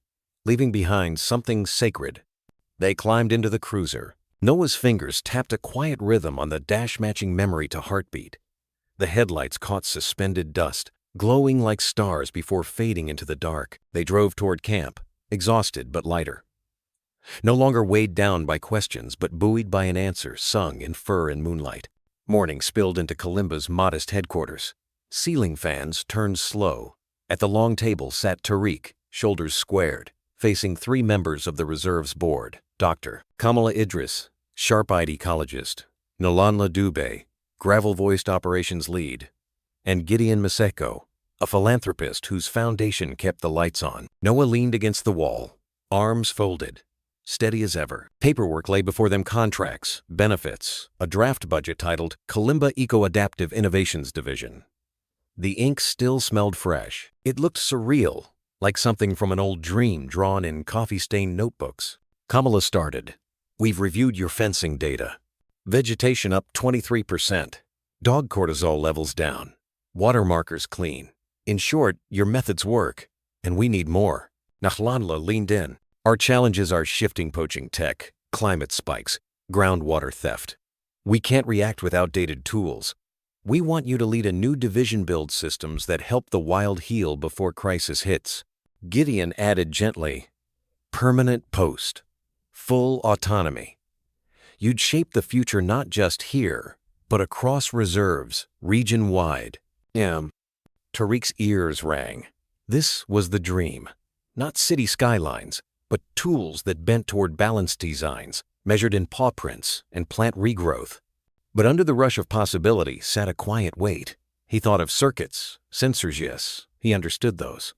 [SPEAKER 1] leaving behind something sacred. They climbed into the cruiser. Noah's fingers tapped a quiet rhythm on the dash-matching memory to heartbeat. The headlights caught suspended dust, glowing like stars before fading into the dark. They drove toward camp, exhausted but lighter. No longer weighed down by questions, but buoyed by an answer sung in fur and moonlight. Morning spilled into Kalimba's modest headquarters. Ceiling fans turned slow. At the long table sat Tariq, shoulders squared, facing 3 members of the reserve's board. Dr. Kamala Idris, sharp-eyed ecologist, Nalanla Dubey, gravel-voiced operations lead, and Gideon Maseko, a philanthropist whose foundation kept the lights on. Noah leaned against the wall, arms folded, steady as ever. Paperwork lay before them: contracts, benefits, a draft budget titled Kalimba Eco-Adaptive Innovations Division. The ink still smelled fresh. It looked surreal, like something from an old dream drawn in coffee-stained notebooks. Kamala started. We've reviewed your fencing data. Vegetation up 23%. Dog cortisol levels down. Water markers clean. In short, your methods work, and we need more. Nakhlanla leaned in. Our challenges are shifting poaching tech, climate spikes, groundwater theft. We can't react with outdated tools. We want you to lead a new division, build systems that help the wild heal before crisis hits. Gideon added gently, permanent post, full autonomy. You'd shape the future not just here, but across reserves, region-wide. Tariq's ears rang. This was the dream. Not city skylines, but tools that bent toward balanced designs, measured in paw prints and plant regrowth. But under the rush of possibility sat a quiet weight. He thought of circuits, sensors, yes, he understood those.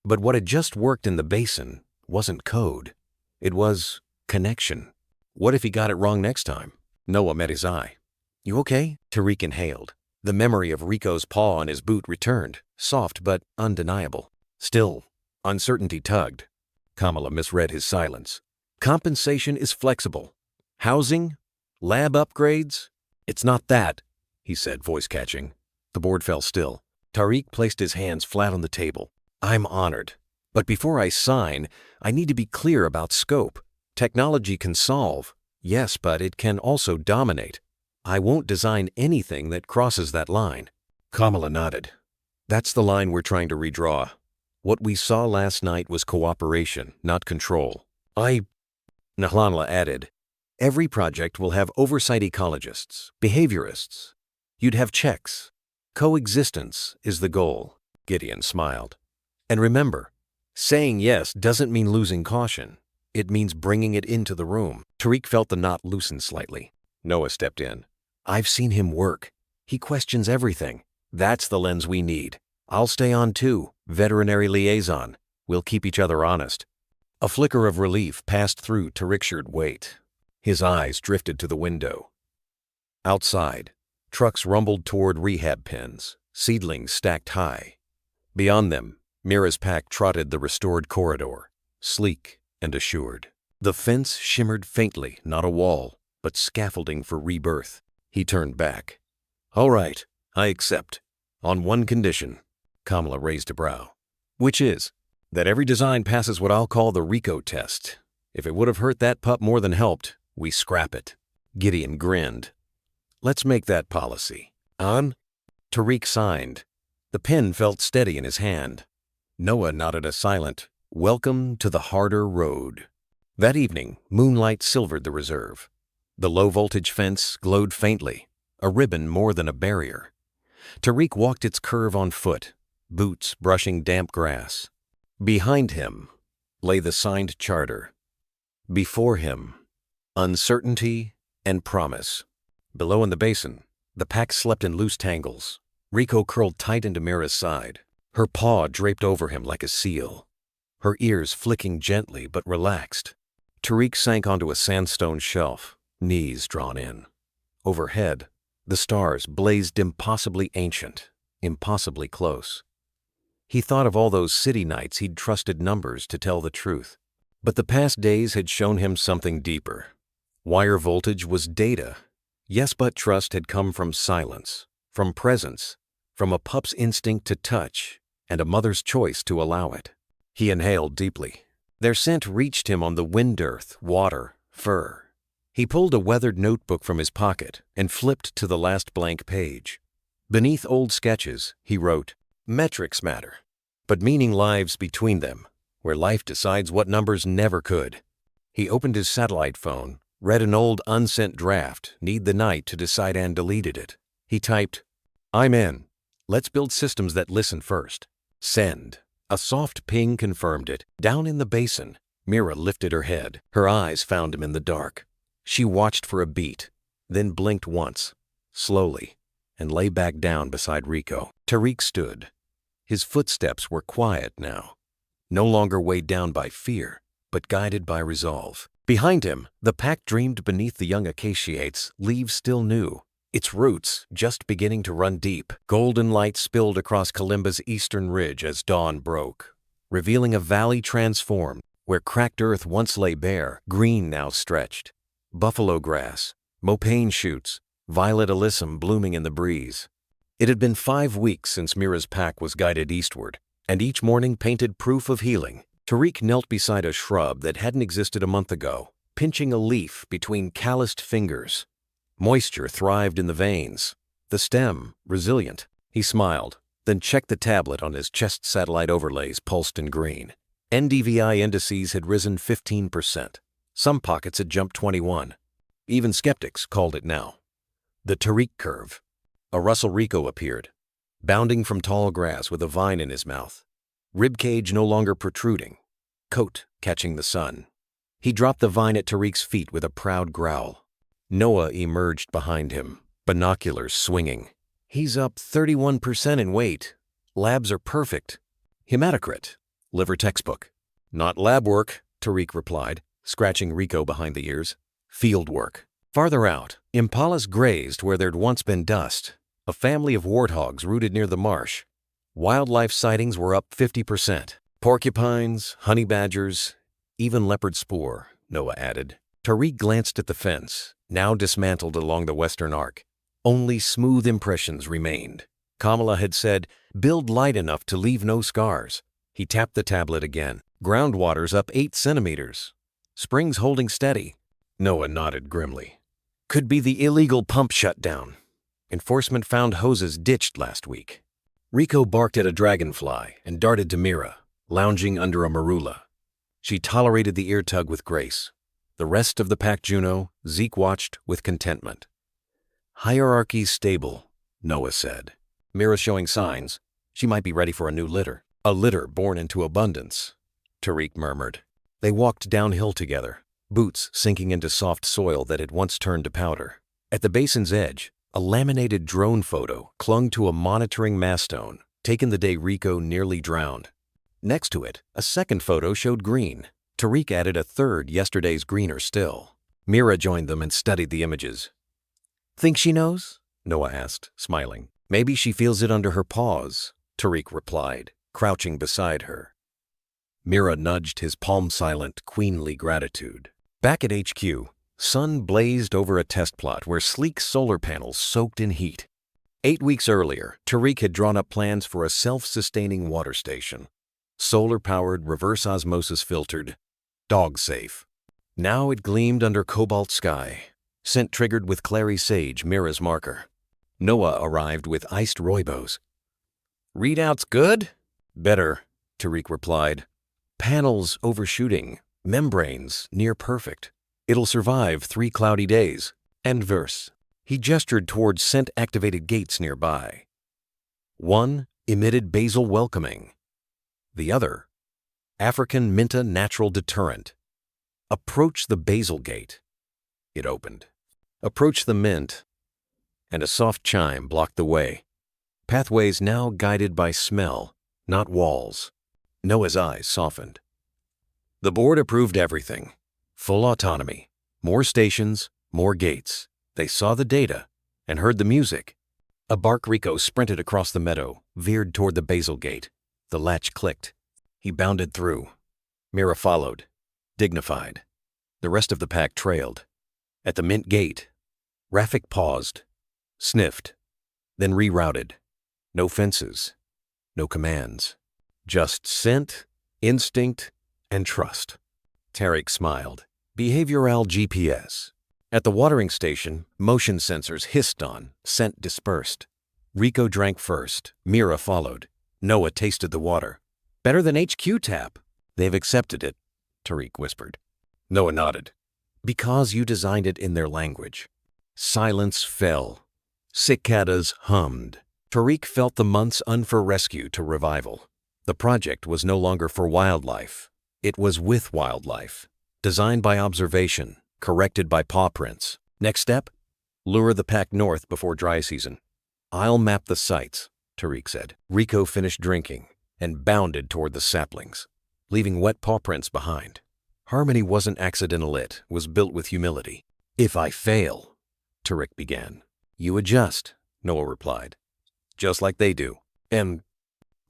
[SPEAKER 1] But what had just worked in the basin wasn't code. It was connection. What if he got it wrong next time? Noah met his eye. You okay? Tariq inhaled. The memory of Rico's paw on his boot returned, soft but undeniable. Still, uncertainty tugged. Kamala misread his silence. Compensation is flexible. Housing? Lab upgrades? It's not that, he said, voice catching. The board fell still. Tariq placed his hands flat on the table. I'm honored. But before I sign, I need to be clear about scope. Technology can solve, yes, but it can also dominate. I won't design anything that crosses that line. Kamala nodded. That's the line we're trying to redraw. What we saw last night was cooperation, not control. Nahlanla added, every project will have oversight ecologists, behaviorists. You'd have checks. Coexistence is the goal. Gideon smiled. And remember, saying yes doesn't mean losing caution. It means bringing it into the room. Tariq felt the knot loosen slightly. Noah stepped in. I've seen him work. He questions everything. That's the lens we need. I'll stay on too, veterinary liaison. We'll keep each other honest. A flicker of relief passed through Tariq's weight. His eyes drifted to the window. Outside, trucks rumbled toward rehab pens, seedlings stacked high. Beyond them, Mira's pack trotted the restored corridor, sleek and assured. The fence shimmered faintly, not a wall, but scaffolding for rebirth. He turned back. All right, I accept. On one condition. Kamala raised a brow. Which is that every design passes what I'll call the Rico test. If it would have hurt that pup more than helped, we scrap it. Gideon grinned. Let's make that policy. On? Tariq signed. The pen felt steady in his hand. Noah nodded a silent, welcome to the harder road. That evening, moonlight silvered the reserve. The low-voltage fence glowed faintly, a ribbon more than a barrier. Tariq walked its curve on foot, boots brushing damp grass. Behind him lay the signed charter. Before him, uncertainty and promise. Below in the basin, the pack slept in loose tangles. Rico curled tight into Mira's side, her paw draped over him like a seal, her ears flicking gently but relaxed. Tariq sank onto a sandstone shelf, knees drawn in. Overhead, the stars blazed impossibly ancient, impossibly close. He thought of all those city nights he'd trusted numbers to tell the truth. But the past days had shown him something deeper. Wire voltage was data. Yes, but trust had come from silence, from presence, from a pup's instinct to touch, and a mother's choice to allow it. He inhaled deeply. Their scent reached him on the wind earth, water, fur. He pulled a weathered notebook from his pocket and flipped to the last blank page. Beneath old sketches, he wrote, "Metrics matter, but meaning lives between them, where life decides what numbers never could." He opened his satellite phone, read an old unsent draft, need the night to decide, and deleted it. He typed, "I'm in. Let's build systems that listen first." Send. A soft ping confirmed it. Down in the basin, Mira lifted her head. Her eyes found him in the dark. She watched for a beat, then blinked once, slowly, and lay back down beside Rico. Tariq stood. His footsteps were quiet now, no longer weighed down by fear, but guided by resolve. Behind him, the pack dreamed beneath the young acaciates, leaves still new, its roots just beginning to run deep. Golden light spilled across Kalimba's eastern ridge as dawn broke, revealing a valley transformed. Where cracked earth once lay bare, green now stretched. Buffalo grass, mopane shoots, violet alyssum blooming in the breeze. It had been 5 weeks since Mira's pack was guided eastward, and each morning painted proof of healing. Tariq knelt beside a shrub that hadn't existed a month ago, pinching a leaf between calloused fingers. Moisture thrived in the veins, the stem resilient. He smiled, then checked the tablet on his chest. Satellite overlays pulsed in green. NDVI indices had risen 15%. Some pockets had jumped 21. Even skeptics called it now the Tariq curve. A Russell Rico appeared, bounding from tall grass with a vine in his mouth, ribcage no longer protruding, coat catching the sun. He dropped the vine at Tariq's feet with a proud growl. Noah emerged behind him, binoculars swinging. "He's up 31% in weight. Labs are perfect. Hematocrit. Liver textbook." "Not lab work," Tariq replied, scratching Rico behind the ears. "Field work." Farther out, impalas grazed where there'd once been dust. A family of warthogs rooted near the marsh. Wildlife sightings were up 50%. Porcupines, honey badgers, even leopard spoor, Noah added. Tariq glanced at the fence, now dismantled along the western arc. Only smooth impressions remained. Kamala had said, "Build light enough to leave no scars." He tapped the tablet again. "Groundwater's up 8 centimeters. Spring's holding steady." Noah nodded grimly. "Could be the illegal pump shutdown. Enforcement found hoses ditched last week." Rico barked at a dragonfly and darted to Mira, lounging under a marula. She tolerated the ear tug with grace. The rest of the pack Juno, Zeke watched with contentment. "Hierarchy's stable," Noah said. "Mira showing signs. She might be ready for a new litter." "A litter born into abundance," Tariq murmured. They walked downhill together, boots sinking into soft soil that had once turned to powder. At the basin's edge, a laminated drone photo clung to a monitoring maststone, taken the day Rico nearly drowned. Next to it, a second photo showed green. Tariq added a third, yesterday's greener still. Mira joined them and studied the images. "Think she knows?" Noah asked, smiling. "Maybe she feels it under her paws," Tariq replied, crouching beside her. Mira nudged his palm-silent, queenly gratitude. Back at HQ, sun blazed over a test plot where sleek solar panels soaked in heat. 8 weeks earlier, Tariq had drawn up plans for a self-sustaining water station. Solar-powered, reverse osmosis filtered, dog-safe. Now it gleamed under cobalt sky, scent triggered with clary sage, Mira's marker. Noah arrived with iced rooibos. "Readout's good?" "Better," Tariq replied. "Panels overshooting, membranes near perfect. It'll survive 3 cloudy days." And verse. He gestured towards scent-activated gates nearby. One emitted basil welcoming. The other, African Minta natural deterrent. Approach the basil gate. It opened. Approach the mint, and a soft chime blocked the way. Pathways now guided by smell, not walls. Noah's eyes softened. "The board approved everything. Full autonomy. More stations, more gates. They saw the data and heard the music. A bark Rico sprinted across the meadow, veered toward the basil gate. The latch clicked. He bounded through. Mira followed, dignified. The rest of the pack trailed. At the mint gate, Rafik paused, sniffed, then rerouted. No fences, no commands. Just scent, instinct, and trust. Tariq smiled. Behavioral GPS. At the watering station, motion sensors hissed on, scent dispersed. Rico drank first. Mira followed. Noah tasted the water. Better than HQ tap. They've accepted it, Tariq whispered. Noah nodded. Because you designed it in their language. Silence fell. Cicadas hummed. Tariq felt the months unfor rescue to revival. The project was no longer for wildlife. It was with wildlife. Designed by observation, corrected by paw prints. Next step? Lure the pack north before dry season. I'll map the sites, Tariq said. Rico finished drinking and bounded toward the saplings, leaving wet paw prints behind. Harmony wasn't accidental, it was built with humility. If I fail, Tariq began. You adjust, Noah replied. Just like they do. And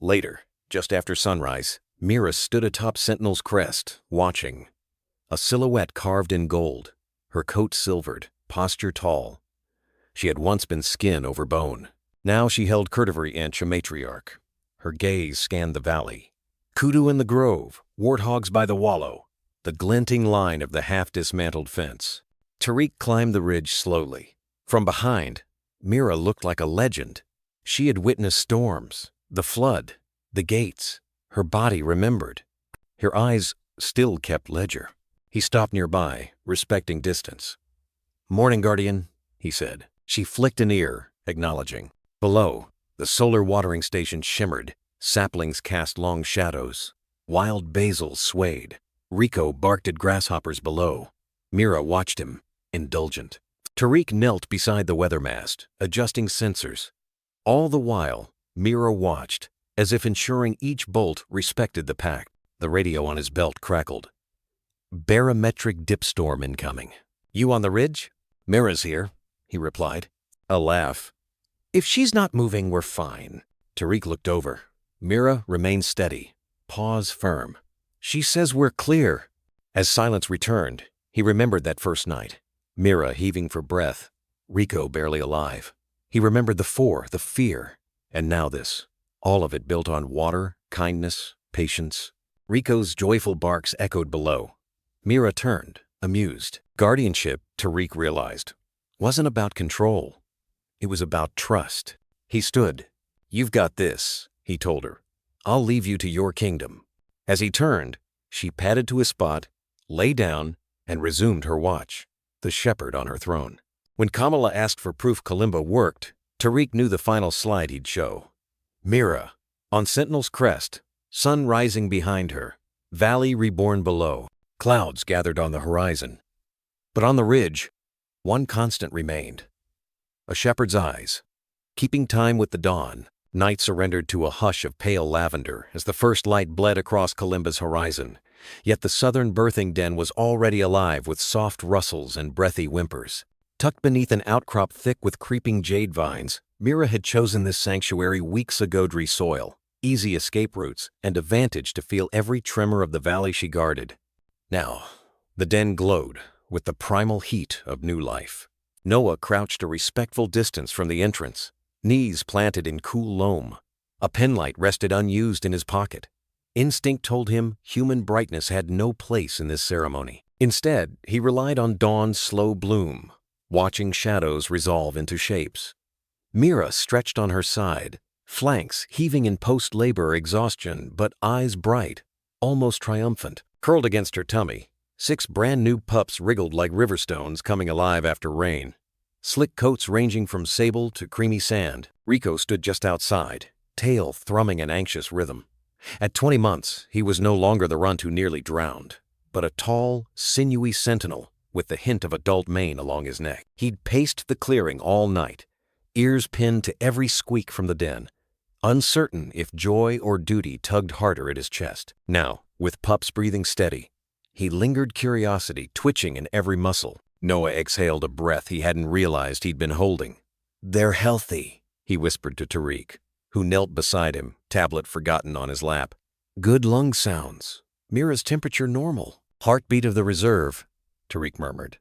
[SPEAKER 1] later, just after sunrise, Mira stood atop Sentinel's crest, watching. A silhouette carved in gold, her coat silvered, posture tall. She had once been skin over bone. Now she held Curtivery Inch, a matriarch. Her gaze scanned the valley. Kudu in the grove, warthogs by the wallow, the glinting line of the half-dismantled fence. Tariq climbed the ridge slowly. From behind, Mira looked like a legend. She had witnessed storms, the flood, the gates. Her body remembered. Her eyes still kept ledger. He stopped nearby, respecting distance. Morning, Guardian, he said. She flicked an ear, acknowledging. Below, the solar watering station shimmered. Saplings cast long shadows. Wild basil swayed. Rico barked at grasshoppers below. Mira watched him, indulgent. Tariq knelt beside the weather mast, adjusting sensors. All the while, Mira watched, as if ensuring each bolt respected the pack. The radio on his belt crackled. Barometric dip storm incoming. You on the ridge? Mira's here, he replied. A laugh. If she's not moving, we're fine. Tariq looked over. Mira remained steady, paws firm. She says we're clear. As silence returned, he remembered that first night. Mira heaving for breath, Rico barely alive. He remembered the fear, and now this. All of it built on water, kindness, patience. Rico's joyful barks echoed below. Mira turned, amused. Guardianship, Tariq realized, wasn't about control. It was about trust. He stood. You've got this, he told her. I'll leave you to your kingdom. As he turned, she padded to his spot, lay down, and resumed her watch, the shepherd on her throne. When Kamala asked for proof Kalimba worked, Tariq knew the final slide he'd show. Mira, on Sentinel's crest, sun rising behind her, valley reborn below, clouds gathered on the horizon. But on the ridge, one constant remained. A shepherd's eyes. Keeping time with the dawn, night surrendered to a hush of pale lavender as the first light bled across Kalimba's horizon. Yet the southern birthing den was already alive with soft rustles and breathy whimpers. Tucked beneath an outcrop thick with creeping jade vines, Mira had chosen this sanctuary weeks ago. Soil, easy escape routes, and a vantage to feel every tremor of the valley she guarded. Now, the den glowed with the primal heat of new life. Noah crouched a respectful distance from the entrance, knees planted in cool loam. A penlight rested unused in his pocket. Instinct told him human brightness had no place in this ceremony. Instead, he relied on dawn's slow bloom, watching shadows resolve into shapes. Mira stretched on her side, flanks heaving in post-labor exhaustion, but eyes bright, almost triumphant. Curled against her tummy, 6 brand-new pups wriggled like river stones coming alive after rain. Slick coats ranging from sable to creamy sand. Rico stood just outside, tail thrumming an anxious rhythm. At 20 months, he was no longer the runt who nearly drowned, but a tall, sinewy sentinel with the hint of adult mane along his neck. He'd paced the clearing all night, ears pinned to every squeak from the den, uncertain if joy or duty tugged harder at his chest. Now, with pups breathing steady, He lingered curiosity, twitching in every muscle. Noah exhaled a breath he hadn't realized he'd been holding. "They're healthy," he whispered to Tariq, who knelt beside him, tablet forgotten on his lap. "Good lung sounds. Mira's temperature normal. Heartbeat of the reserve," Tariq murmured.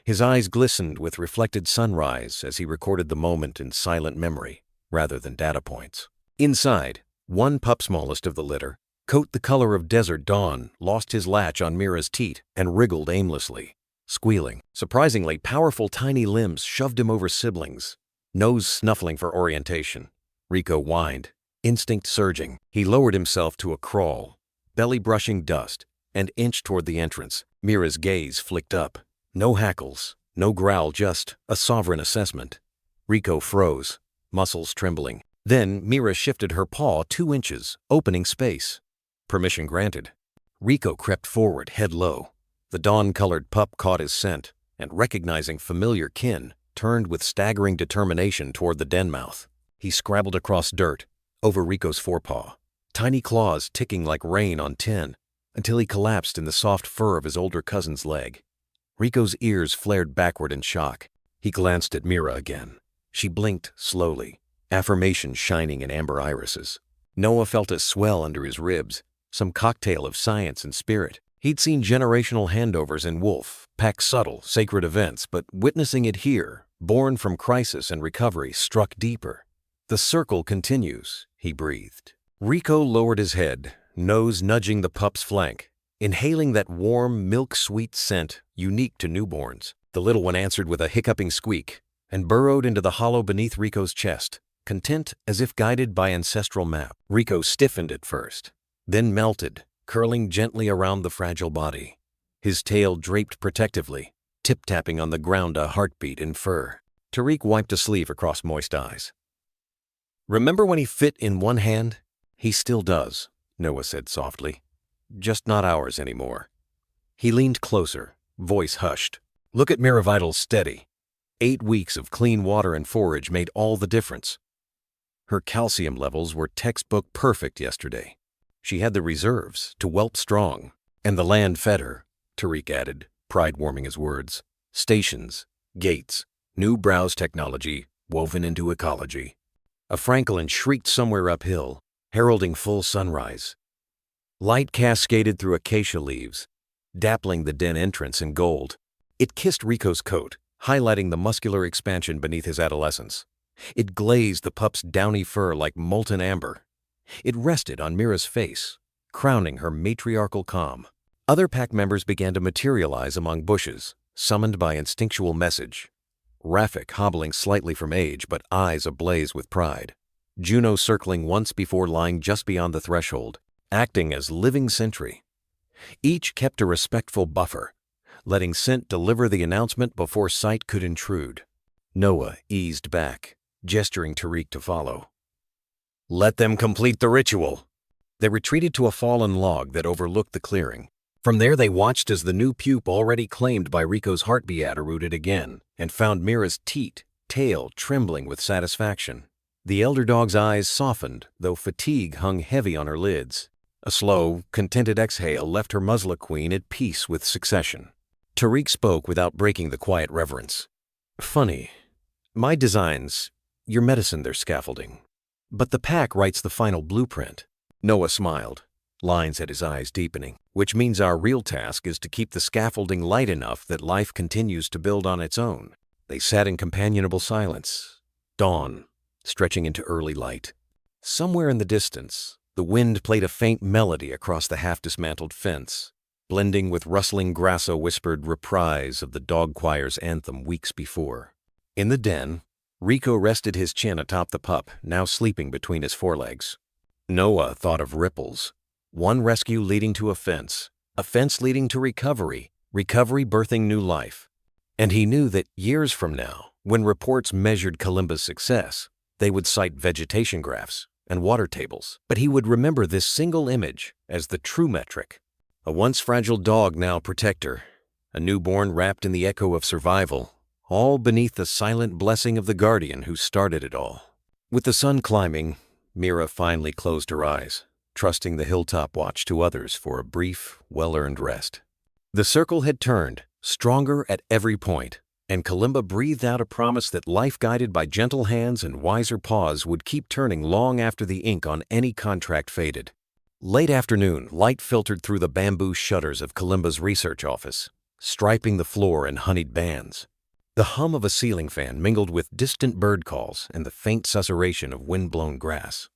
[SPEAKER 1] His eyes glistened with reflected sunrise as he recorded the moment in silent memory, rather than data points. Inside, one pup, smallest of the litter, coat the color of desert dawn, lost his latch on Mira's teat and wriggled aimlessly, squealing. Surprisingly powerful tiny limbs shoved him over siblings, nose snuffling for orientation. Rico whined, instinct surging. He lowered himself to a crawl, belly brushing dust, and inched toward the entrance. Mira's gaze flicked up. No hackles, no growl, just a sovereign assessment. Rico froze, muscles trembling. Then Mira shifted her paw 2 inches, opening space. Permission granted. Rico crept forward, head low. The dawn-colored pup caught his scent, and recognizing familiar kin, turned with staggering determination toward the den mouth. He scrabbled across dirt, over Rico's forepaw, tiny claws ticking like rain on tin, until he collapsed in the soft fur of his older cousin's leg. Rico's ears flared backward in shock. He glanced at Mira again. She blinked slowly, affirmation shining in amber irises. Noah felt a swell under his ribs, some cocktail of science and spirit. He'd seen generational handovers in Wolf, pack subtle, sacred events, but witnessing it here, born from crisis and recovery, struck deeper. "The circle continues," he breathed. Rico lowered his head, nose nudging the pup's flank, inhaling that warm, milk-sweet scent unique to newborns. The little one answered with a hiccuping squeak and burrowed into the hollow beneath Rico's chest, content as if guided by ancestral map. Rico stiffened at first, then melted, curling gently around the fragile body. His tail draped protectively, tip-tapping on the ground, a heartbeat in fur. Tariq wiped a sleeve across moist eyes. "Remember when he fit in one hand?" "He still does," Noah said softly. "Just not ours anymore." He leaned closer, voice hushed. "Look at Miravital's steady. 8 weeks of clean water and forage made all the difference. Her calcium levels were textbook perfect yesterday. She had the reserves to whelp strong, and the land fed her," Tariq added, pride warming his words. "Stations, gates, new browse technology woven into ecology." A francolin shrieked somewhere uphill, heralding full sunrise. Light cascaded through acacia leaves, dappling the den entrance in gold. It kissed Rico's coat, highlighting the muscular expansion beneath his adolescence. It glazed the pup's downy fur like molten amber. It rested on Mira's face, crowning her matriarchal calm. Other pack members began to materialize among bushes, summoned by instinctual message. Rafik hobbling slightly from age, but eyes ablaze with pride. Juno circling once before lying just beyond the threshold, acting as living sentry. Each kept a respectful buffer, letting scent deliver the announcement before sight could intrude. Noah eased back, gesturing Tariq to follow. "Let them complete the ritual." They retreated to a fallen log that overlooked the clearing. From there they watched as the new pupe already claimed by Rico's heartbeat rooted again, and found Mira's teat, tail trembling with satisfaction. The elder dog's eyes softened, though fatigue hung heavy on her lids. A slow, contented exhale left her muzzler queen at peace with succession. Tariq spoke without breaking the quiet reverence. "Funny. My designs, your medicine, their scaffolding. But the pack writes the final blueprint." Noah smiled, lines at his eyes deepening. "Which means our real task is to keep the scaffolding light enough that life continues to build on its own." They sat in companionable silence. Dawn, stretching into early light. Somewhere in the distance, the wind played a faint melody across the half-dismantled fence, blending with rustling grasso-whispered reprise of the dog choir's anthem weeks before. In the den, Rico rested his chin atop the pup, now sleeping between his forelegs. Noah thought of ripples. One rescue leading to a fence leading to recovery, recovery birthing new life. And he knew that years from now, when reports measured Kalimba's success, they would cite vegetation graphs and water tables. But he would remember this single image as the true metric. A once fragile dog, now protector. A newborn wrapped in the echo of survival, all beneath the silent blessing of the guardian who started it all. With the sun climbing, Mira finally closed her eyes, trusting the hilltop watch to others for a brief, well-earned rest. The circle had turned, stronger at every point, and Kalimba breathed out a promise that life guided by gentle hands and wiser paws would keep turning long after the ink on any contract faded. Late afternoon, light filtered through the bamboo shutters of Kalimba's research office, striping the floor in honeyed bands. The hum of a ceiling fan mingled with distant bird calls and the faint susurration of wind-blown grass.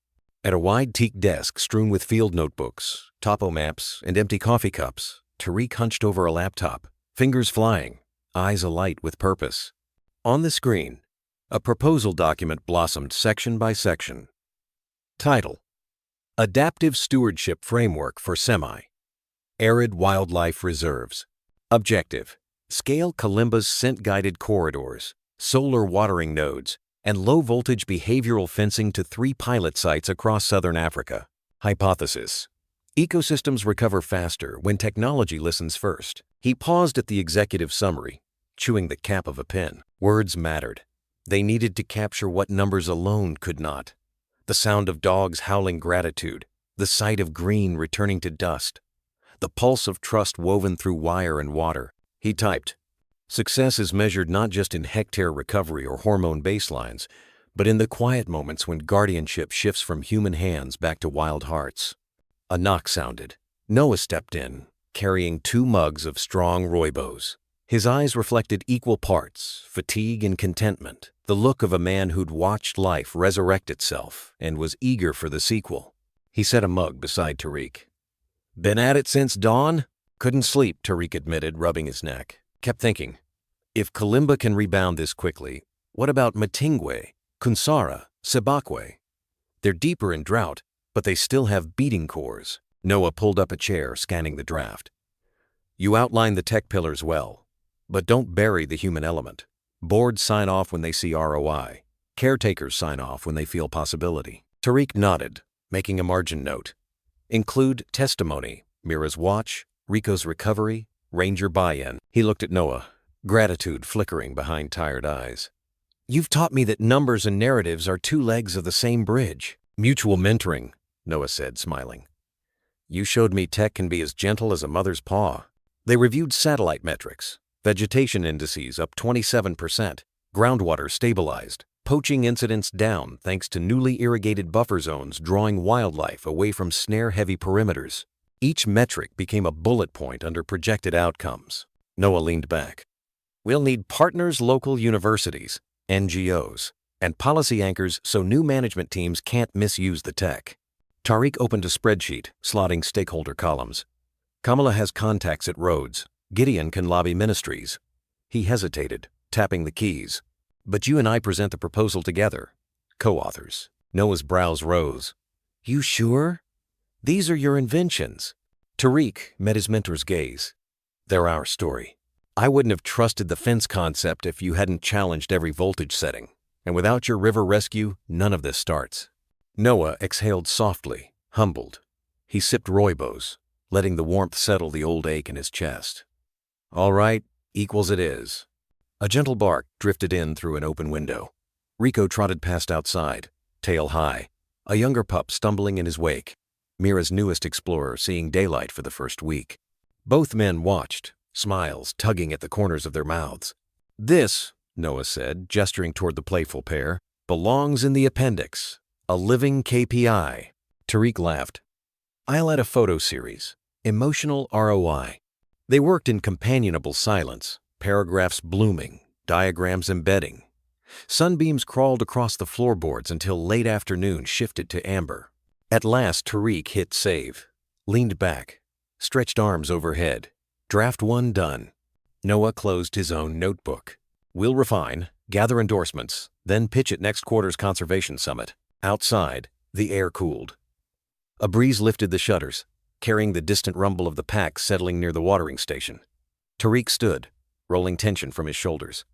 [SPEAKER 1] At a wide teak desk strewn with field notebooks, topo maps, and empty coffee cups, Tariq hunched over a laptop, fingers flying, eyes alight with purpose. On the screen, a proposal document blossomed section by section. Title: Adaptive Stewardship Framework for Semi-Arid Wildlife Reserves. Objective: scale Kalimba's scent-guided corridors, solar watering nodes, and low-voltage behavioral fencing to 3 pilot sites across southern Africa. Hypothesis: ecosystems recover faster when technology listens first. He paused at the executive summary, chewing the cap of a pen. Words mattered. They needed to capture what numbers alone could not. The sound of dogs howling gratitude, the sight of green returning to dust, the pulse of trust woven through wire and water. He typed, "Success is measured not just in hectare recovery or hormone baselines, but in the quiet moments when guardianship shifts from human hands back to wild hearts." A knock sounded. Noah stepped in, carrying 2 mugs of strong rooibos. His eyes reflected equal parts, fatigue and contentment, the look of a man who'd watched life resurrect itself and was eager for the sequel. He set a mug beside Tariq. "Been at it since dawn?" "Couldn't sleep," Tariq admitted, rubbing his neck. Kept thinking, if Kalimba can rebound this quickly, what about Matingwe, Kunsara, Sebakwe? They're deeper in drought, but they still have beating cores. Noah pulled up a chair, scanning the draft. "You outline the tech pillars well, but don't bury the human element. Boards sign off when they see ROI. Caretakers sign off when they feel possibility." Tariq nodded, making a margin note. "Include testimony, Mira's watch, Rico's recovery, ranger buy-in." He looked at Noah, gratitude flickering behind tired eyes. "You've taught me that numbers and narratives are 2 legs of the same bridge." "Mutual mentoring," Noah said, smiling. "You showed me tech can be as gentle as a mother's paw." They reviewed satellite metrics. Vegetation indices up 27%, groundwater stabilized, poaching incidents down thanks to newly irrigated buffer zones drawing wildlife away from snare-heavy perimeters. Each metric became a bullet point under projected outcomes. Noah leaned back. "We'll need partners, local universities, NGOs, and policy anchors so new management teams can't misuse the tech." Tariq opened a spreadsheet, slotting stakeholder columns. "Kamala has contacts at roads. Gideon can lobby ministries." He hesitated, tapping the keys. "But you and I present the proposal together. Co-authors." Noah's brows rose. "You sure? These are your inventions." Tariq met his mentor's gaze. "They're our story. I wouldn't have trusted the fence concept if you hadn't challenged every voltage setting. And without your river rescue, none of this starts." Noah exhaled softly, humbled. He sipped rooibos, letting the warmth settle the old ache in his chest. "All right, equals it is." A gentle bark drifted in through an open window. Rico trotted past outside, tail high, a younger pup stumbling in his wake. Mira's newest explorer seeing daylight for the first week. Both men watched, smiles tugging at the corners of their mouths. "This," Noah said, gesturing toward the playful pair, "belongs in the appendix. A living KPI." Tariq laughed. "I'll add a photo series. Emotional ROI." They worked in companionable silence, paragraphs blooming, diagrams embedding. Sunbeams crawled across the floorboards until late afternoon shifted to amber. At last Tariq hit save, leaned back, stretched arms overhead. Draft 1 done. Noah closed his own notebook. "We'll refine, gather endorsements, then pitch at next quarter's conservation summit." Outside, the air cooled. A breeze lifted the shutters, carrying the distant rumble of the pack settling near the watering station. Tariq stood, rolling tension from his shoulders.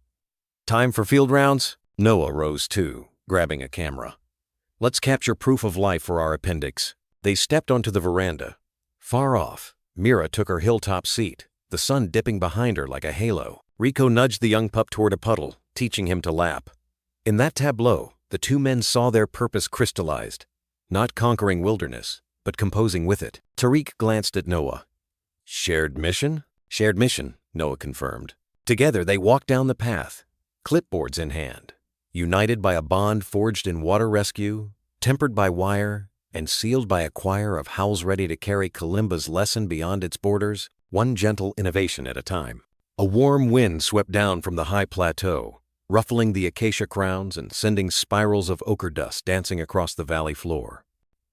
[SPEAKER 1] "Time for field rounds?" Noah rose too, grabbing a camera. "Let's capture proof of life for our appendix." They stepped onto the veranda. Far off, Mira took her hilltop seat, the sun dipping behind her like a halo. Rico nudged the young pup toward a puddle, teaching him to lap. In that tableau, the 2 men saw their purpose crystallized, not conquering wilderness, but composing with it. Tariq glanced at Noah. "Shared mission?" Shared mission, Noah confirmed. Together they walked down the path, clipboards in hand, united by a bond forged in water rescue, tempered by wire, and sealed by a choir of howls ready to carry Kalimba's lesson beyond its borders, one gentle innovation at a time. A warm wind swept down from the high plateau, ruffling the acacia crowns and sending spirals of ochre dust dancing across the valley floor.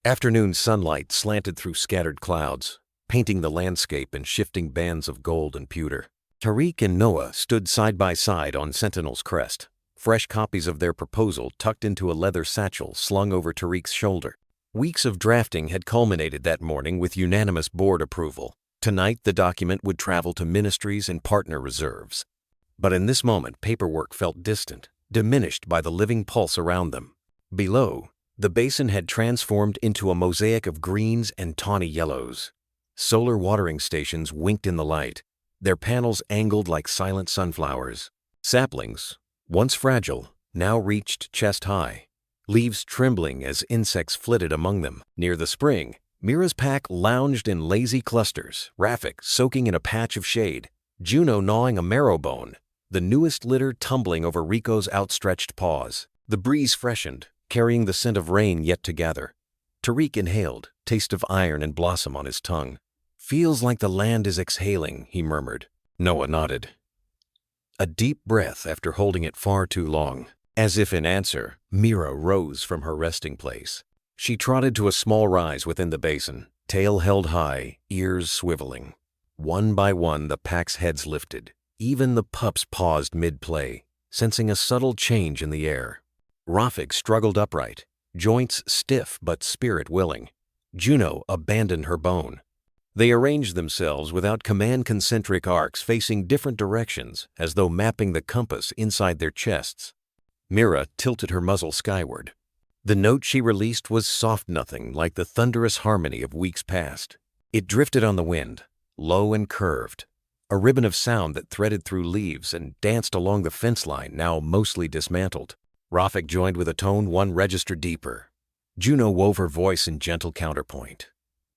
[SPEAKER 1] Afternoon sunlight slanted through scattered clouds, painting the landscape in shifting bands of gold and pewter. Tariq and Noah stood side by side on Sentinel's crest, fresh copies of their proposal tucked into a leather satchel slung over Tariq's shoulder. Weeks of drafting had culminated that morning with unanimous board approval. Tonight, the document would travel to ministries and partner reserves. But in this moment, paperwork felt distant, diminished by the living pulse around them. Below, the basin had transformed into a mosaic of greens and tawny yellows. Solar watering stations winked in the light, their panels angled like silent sunflowers. Saplings, once fragile, now reached chest-high, leaves trembling as insects flitted among them. Near the spring, Mira's pack lounged in lazy clusters, Rafik soaking in a patch of shade, Juno gnawing a marrow bone, the newest litter tumbling over Rico's outstretched paws. The breeze freshened, carrying the scent of rain yet to gather. Tariq inhaled, taste of iron and blossom on his tongue. "Feels like the land is exhaling," he murmured. Noah nodded. A deep breath after holding it far too long. As if in answer, Mira rose from her resting place. She trotted to a small rise within the basin, tail held high, ears swiveling. One by one, the pack's heads lifted. Even the pups paused mid-play, sensing a subtle change in the air. Rafik struggled upright, joints stiff but spirit willing. Juno abandoned her bone. They arranged themselves without command-concentric arcs facing different directions, as though mapping the compass inside their chests. Mira tilted her muzzle skyward. The note she released was soft nothing like the thunderous harmony of weeks past. It drifted on the wind, low and curved, a ribbon of sound that threaded through leaves and danced along the fence line now mostly dismantled. Rafik joined with a tone one register deeper. Juno wove her voice in gentle counterpoint.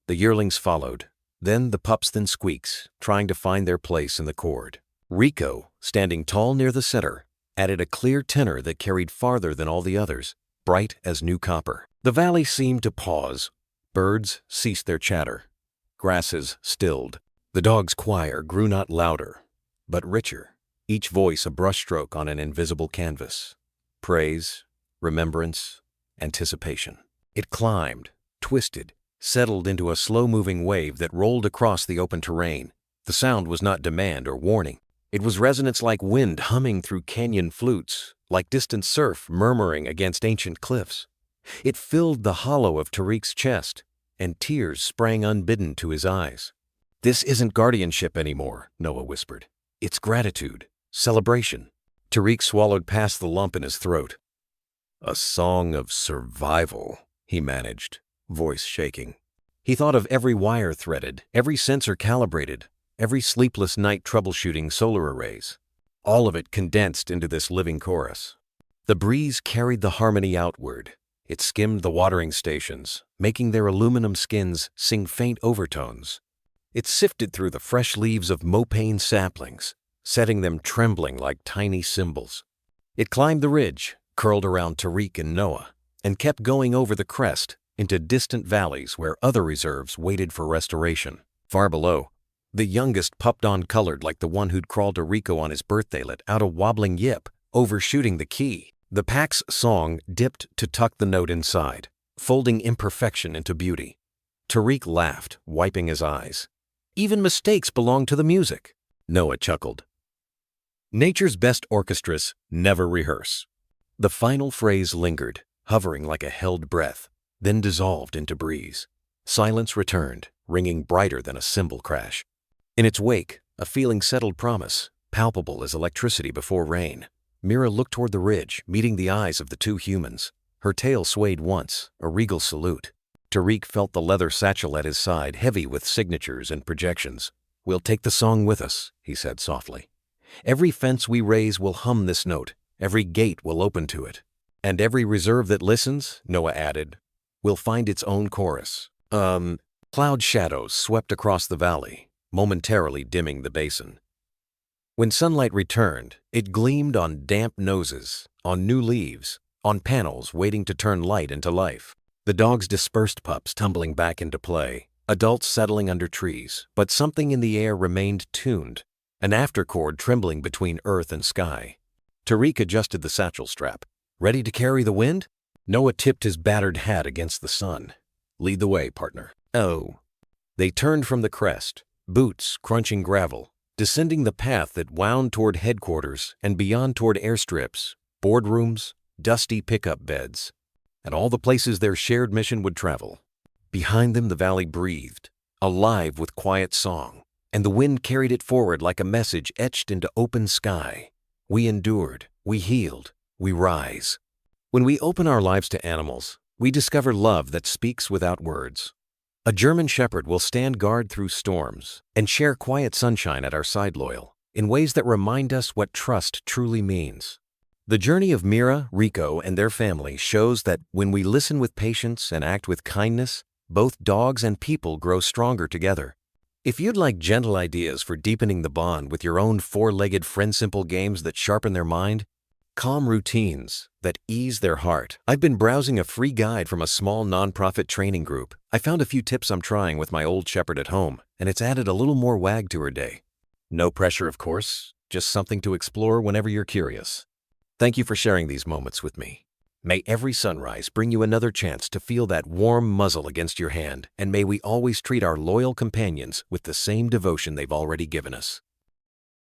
[SPEAKER 1] The yearlings followed, then the pups' thin squeaks, trying to find their place in the chord. Rico, standing tall near the center, added a clear tenor that carried farther than all the others, bright as new copper. The valley seemed to pause. Birds ceased their chatter. Grasses stilled. The dog's choir grew not louder, but richer, each voice a brushstroke on an invisible canvas. Praise, remembrance, anticipation. It climbed, twisted, settled into a slow-moving wave that rolled across the open terrain. The sound was not demand or warning. It was resonance like wind humming through canyon flutes, like distant surf murmuring against ancient cliffs. It filled the hollow of Tariq's chest, and tears sprang unbidden to his eyes. "This isn't guardianship anymore," Noah whispered. "It's gratitude, celebration." Tariq swallowed past the lump in his throat. "A song of survival," he managed, voice shaking. He thought of every wire threaded, every sensor calibrated, every sleepless night troubleshooting solar arrays. All of it condensed into this living chorus. The breeze carried the harmony outward. It skimmed the watering stations, making their aluminum skins sing faint overtones. It sifted through the fresh leaves of mopane saplings, setting them trembling like tiny cymbals. It climbed the ridge, curled around Tariq and Noah, and kept going over the crest into distant valleys where other reserves waited for restoration. Far below, the youngest pupped on colored like the one who'd crawled to Rico on his birthday let out a wobbling yip, overshooting the key. The pack's song dipped to tuck the note inside, folding imperfection into beauty. Tariq laughed, wiping his eyes. "Even mistakes belong to the music." Noah chuckled. "Nature's best orchestras never rehearse." The final phrase lingered, hovering like a held breath, then dissolved into breeze. Silence returned, ringing brighter than a cymbal crash. In its wake, a feeling settled promise, palpable as electricity before rain. Mira looked toward the ridge, meeting the eyes of the two humans. Her tail swayed once, a regal salute. Tariq felt the leather satchel at his side, heavy with signatures and projections. "We'll take the song with us," he said softly. "Every fence we raise will hum this note. Every gate will open to it. And every reserve that listens," Noah added, "will find its own chorus." Cloud shadows swept across the valley, momentarily dimming the basin. When sunlight returned, it gleamed on damp noses, on new leaves, on panels waiting to turn light into life. The dogs dispersed, pups tumbling back into play, adults settling under trees, but something in the air remained tuned, an afterchord trembling between earth and sky. Tariq adjusted the satchel strap. Ready to carry the wind? Noah tipped his battered hat against the sun. Lead the way, partner. Oh. They turned from the crest, boots crunching gravel, descending the path that wound toward headquarters and beyond toward airstrips, boardrooms, dusty pickup beds, and all the places their shared mission would travel. Behind them the valley breathed, alive with quiet song, and the wind carried it forward like a message etched into open sky. We endured, we healed, we rise. When we open our lives to animals, we discover love that speaks without words. A German Shepherd will stand guard through storms and share quiet sunshine at our side, loyal, in ways that remind us what trust truly means. The journey of Mira, Rico, and their family shows that when we listen with patience and act with kindness, both dogs and people grow stronger together. If you'd like gentle ideas for deepening the bond with your own four-legged friend-simple games that sharpen their mind, calm routines that ease their heart, I've been browsing a free guide from a small nonprofit training group. I found a few tips I'm trying with my old Shepherd at home, and it's added a little more wag to her day. No pressure, of course, just something to explore whenever you're curious. Thank you for sharing these moments with me. May every sunrise bring you another chance to feel that warm muzzle against your hand, and may we always treat our loyal companions with the same devotion they've already given us.